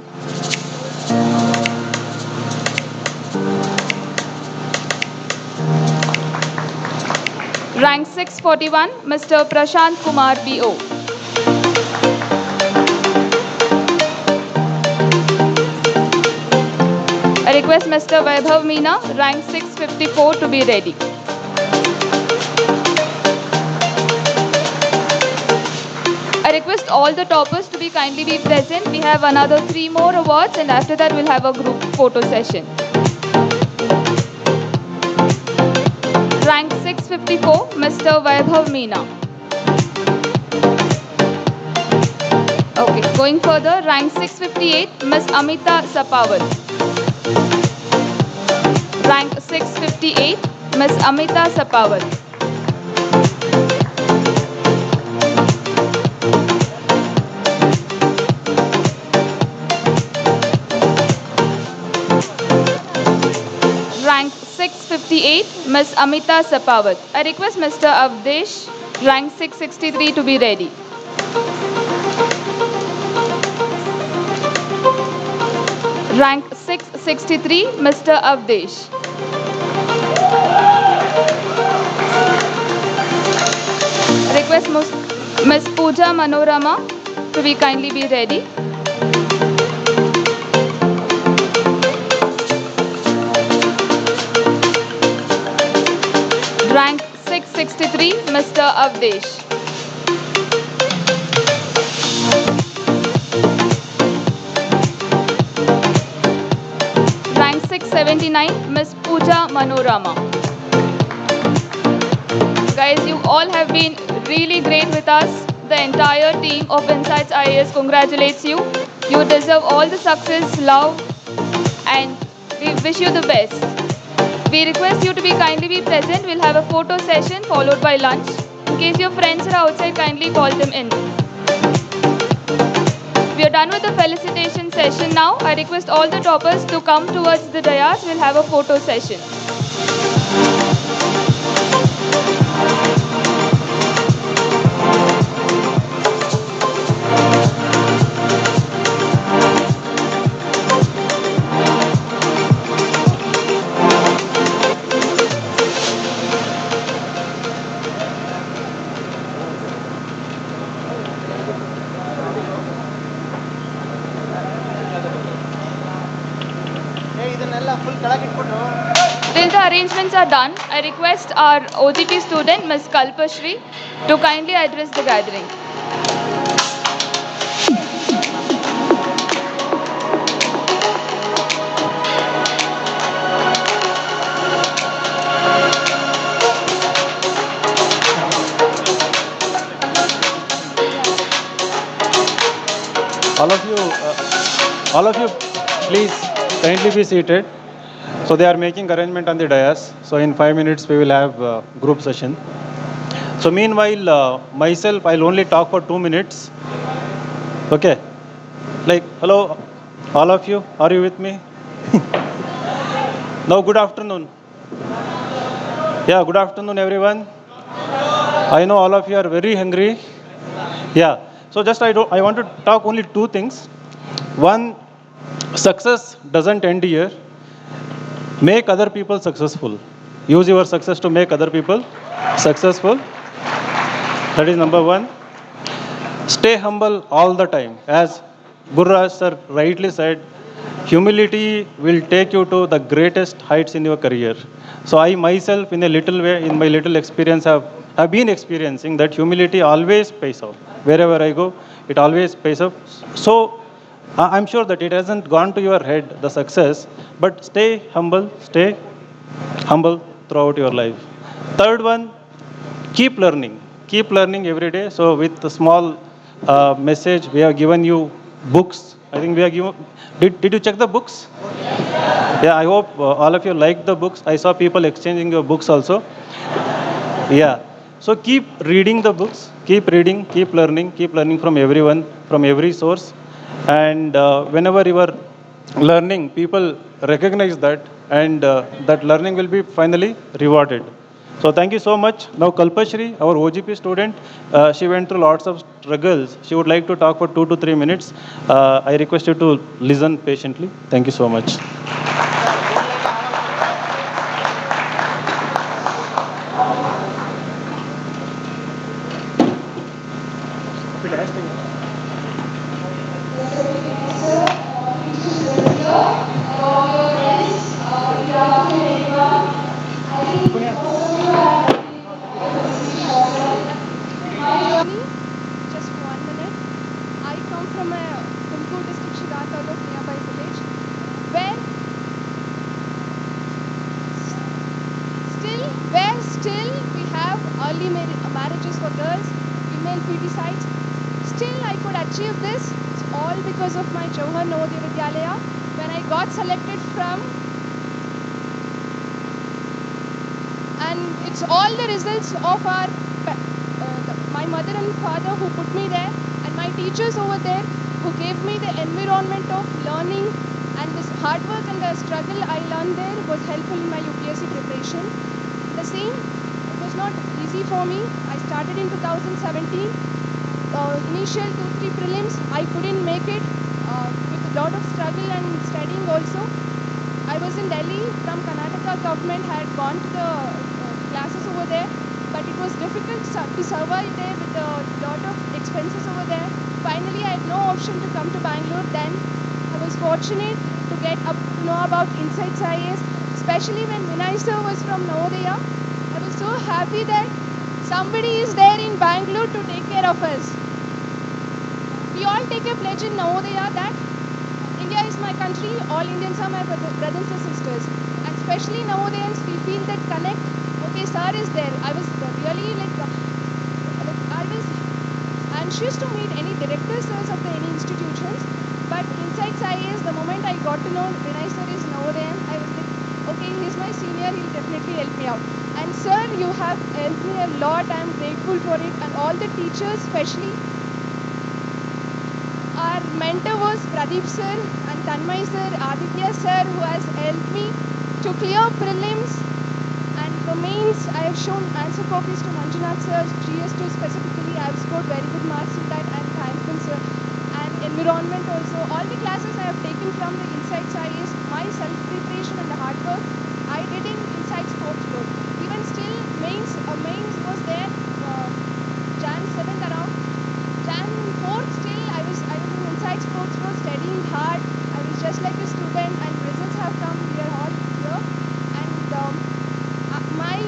Rank 641, Mr. Prashant Kumar BO. I request Mr. Vaibhav Meena, rank 654, to be ready. I request all the toppers to be kindly be present. We have another 3 more awards, and after that we'll have a group photo session. Rank 654, Mr. Vaibhav Meena. Okay, going further, rank 658, Ms. Amita Sapawat. Rank 658, Ms. Amita Sapawat. Rank 658, Ms. Amita Sapawat. I request Mr. Avdesh, rank 663, to be ready. Rank 663, Mr. Avdesh. Request Ms. Pooja Manorama to be kindly be ready. Rank 663, Mr. Avdesh. Rank 679, Ms. Pooja Manorama. Guys, you all have been really great with us. The entire team of Insights IAS congratulates you. You deserve all the success, love, and we wish you the best. We request you to be kindly be present. We'll have a photo session followed by lunch. In case your friends are outside, kindly call them in. We are done with the felicitation session now. I request all the toppers to come towards the dais. We'll have a photo session. Till the arrangements are done, I request our OGP student, Ms. Kalpashri, to kindly address the gathering. All of you, please kindly be seated. So they are making arrangement on the dais. So in 5 minutes we will have group session. So meanwhile, myself, I'll only talk for 2 minutes. Okay. Like, hello, all of you, are you with me? Now, good afternoon. Yeah, good afternoon, everyone. I know all of you are very hungry. Yeah, so just I want to talk only two things. One, success doesn't end here. Make other people successful. Use your success to make other people successful. That is number one. Stay humble all the time. As Gurraj sir rightly said, humility will take you to the greatest heights in your career. So I myself, in a little way, in my little experience, have been experiencing that humility always pays off. Wherever I go, it always pays off. So I'm sure that it hasn't gone to your head, the success, but stay humble throughout your life. Third one, keep learning every day. So with the small message, we have given you books. I think we are given, did you check the books? Yeah, I hope all of you like the books. I saw people exchanging your books also. Yeah, so keep reading the books, keep learning from everyone, from every source. And whenever you are learning, people recognize that, and that learning will be finally rewarded. So thank you so much. Now Kalpashri, our OGP student, she went through lots of struggles. She would like to talk for 2 to 3 minutes. I request you to listen patiently. Thank you so much. Just 1 minute. I come from a Tumkur district, Shidar Taluk, nearby village, where still we have early marriages for girls, female femicides. Still I could achieve this. It's all because of my Jawahar Navodaya Vidyalaya. When I got selected from, and it's all the results of our my mother and father who put me there, and my teachers over there who gave me the environment of learning, and this hard work and the struggle I learned there was helpful in my UPSC preparation. The same, it was not easy for me. I started in 2017. Initial 2-3 prelims, I couldn't make it with a lot of struggle and studying also. I was in Delhi from Karnataka. Government had gone to the classes over there, but it was difficult to survive there with a lot of expenses over there. Finally, I had no option to come to Bangalore. Then I was fortunate to get up to know about Insights IAS, especially when Vinay sir was from Navodaya. I was so happy that somebody is there in Bangalore to take care of us. We all take a pledge in Navodaya that India is my country, all Indians are my brothers and sisters. And especially Navodayans, we feel that connect. Okay, sir is there. I was really I was anxious to meet any directors, sirs of any institutions. But Insights IAS, the moment I got to know Vinay sir is Navodayan, I was like, okay, he's my senior, he'll definitely help me out. And sir, you have helped me a lot. I'm grateful for it. And all the teachers, especially our mentor was Pradeep sir and Tanmay sir, Aditya sir, who has helped me to clear prelims and the mains. I have shown answer copies to Manjunath sir, GS2 specifically. I have scored very good marks in that. I'm thankful sir. And environment also. All the classes I have taken from the Insights IAS, my self-preparation and the hard work, I did in Insights 4th floor. Even still, mains was there, Jan 7th around. Jan 4th still, I was in Insights 4th floor studying hard. I was just like a student, and results have come. We are all here. And my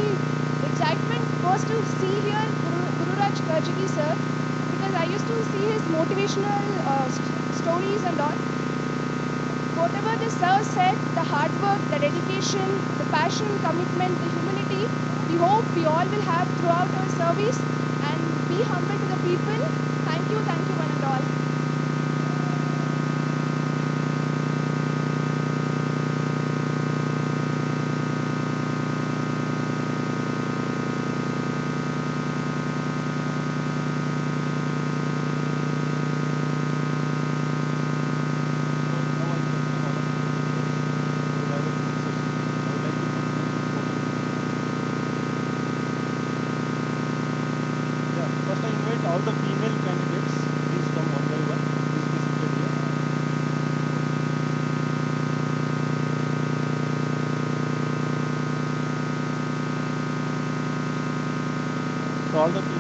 excitement was to see here Gururaj Karjagi sir, because I used to see his motivational stories and all. Whatever the sir said, the hard work, the dedication, the passion, commitment, the humility, we hope we all will have throughout our service, and be humble to the people. Thank you one and all. all the